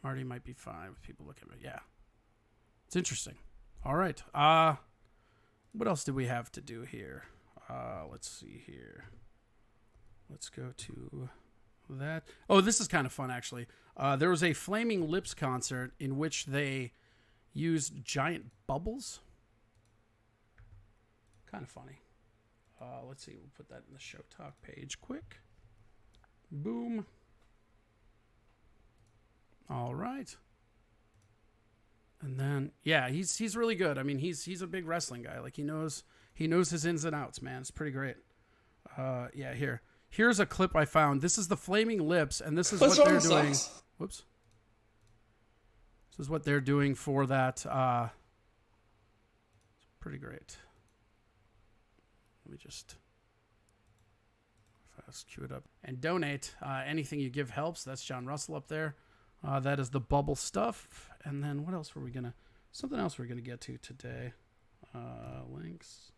Marty might be fine with people looking at it. Yeah. It's interesting. All right. What else do we have to do here? Let's see here. Let's go to that. Oh, this is kind of fun, actually. There was a Flaming Lips concert in which they used giant bubbles. Kind of funny. Let's see. We'll put that in the Show Talk page quick. Boom. All right. And then, yeah, he's really good. I mean, he's a big wrestling guy. Like, he knows his ins and outs, man. It's pretty great. Yeah, here's a clip I found. This is the Flaming Lips, and this is what they're doing. Whoops. This is what they're doing for that. It's pretty great. Let me just fast cue it up and donate. Anything you give helps. That's John Rusell up there. That is the bubble stuff. And then what else were we gonna? Something else we're gonna get to today. Links.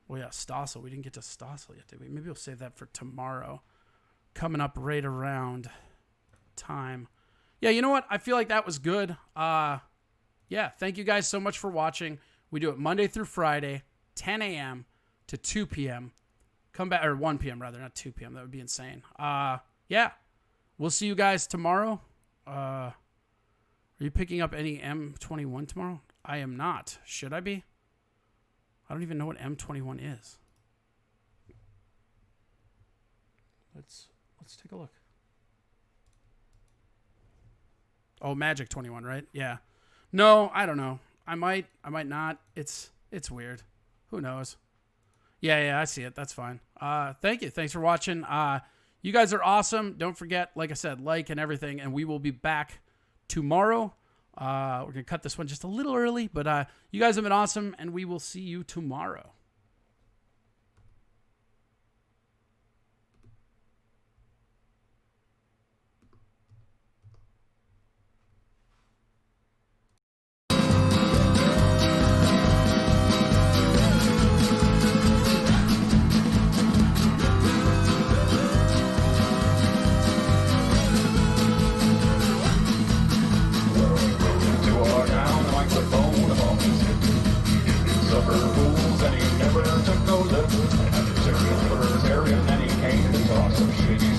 Oh yeah, Stossel. We didn't get to Stossel yet, did we? Maybe we'll save that for tomorrow. Coming up right around time. Yeah, you know what? I feel like that was good. Yeah, thank you guys so much for watching. We do it Monday through Friday, 10 a.m. to 2 p.m. Come back, or 1 p.m. rather, not 2 p.m. That would be insane. Yeah, we'll see you guys tomorrow. Are you picking up any M21 tomorrow? I am not. Should I be? I don't even know what M21 is. Let's take a look. Oh, Magic 21, right? Yeah. No, I don't know. I might not. It's weird. Who knows? Yeah, I see it. That's fine. Thank you. Thanks for watching. You guys are awesome. Don't forget, like I said, like and everything, and we will be back tomorrow. We're going to cut this one just a little early, but you guys have been awesome, and we will see you tomorrow. Fools and he never took no lip. And after 6 years for his area, and then he came to talk some shit.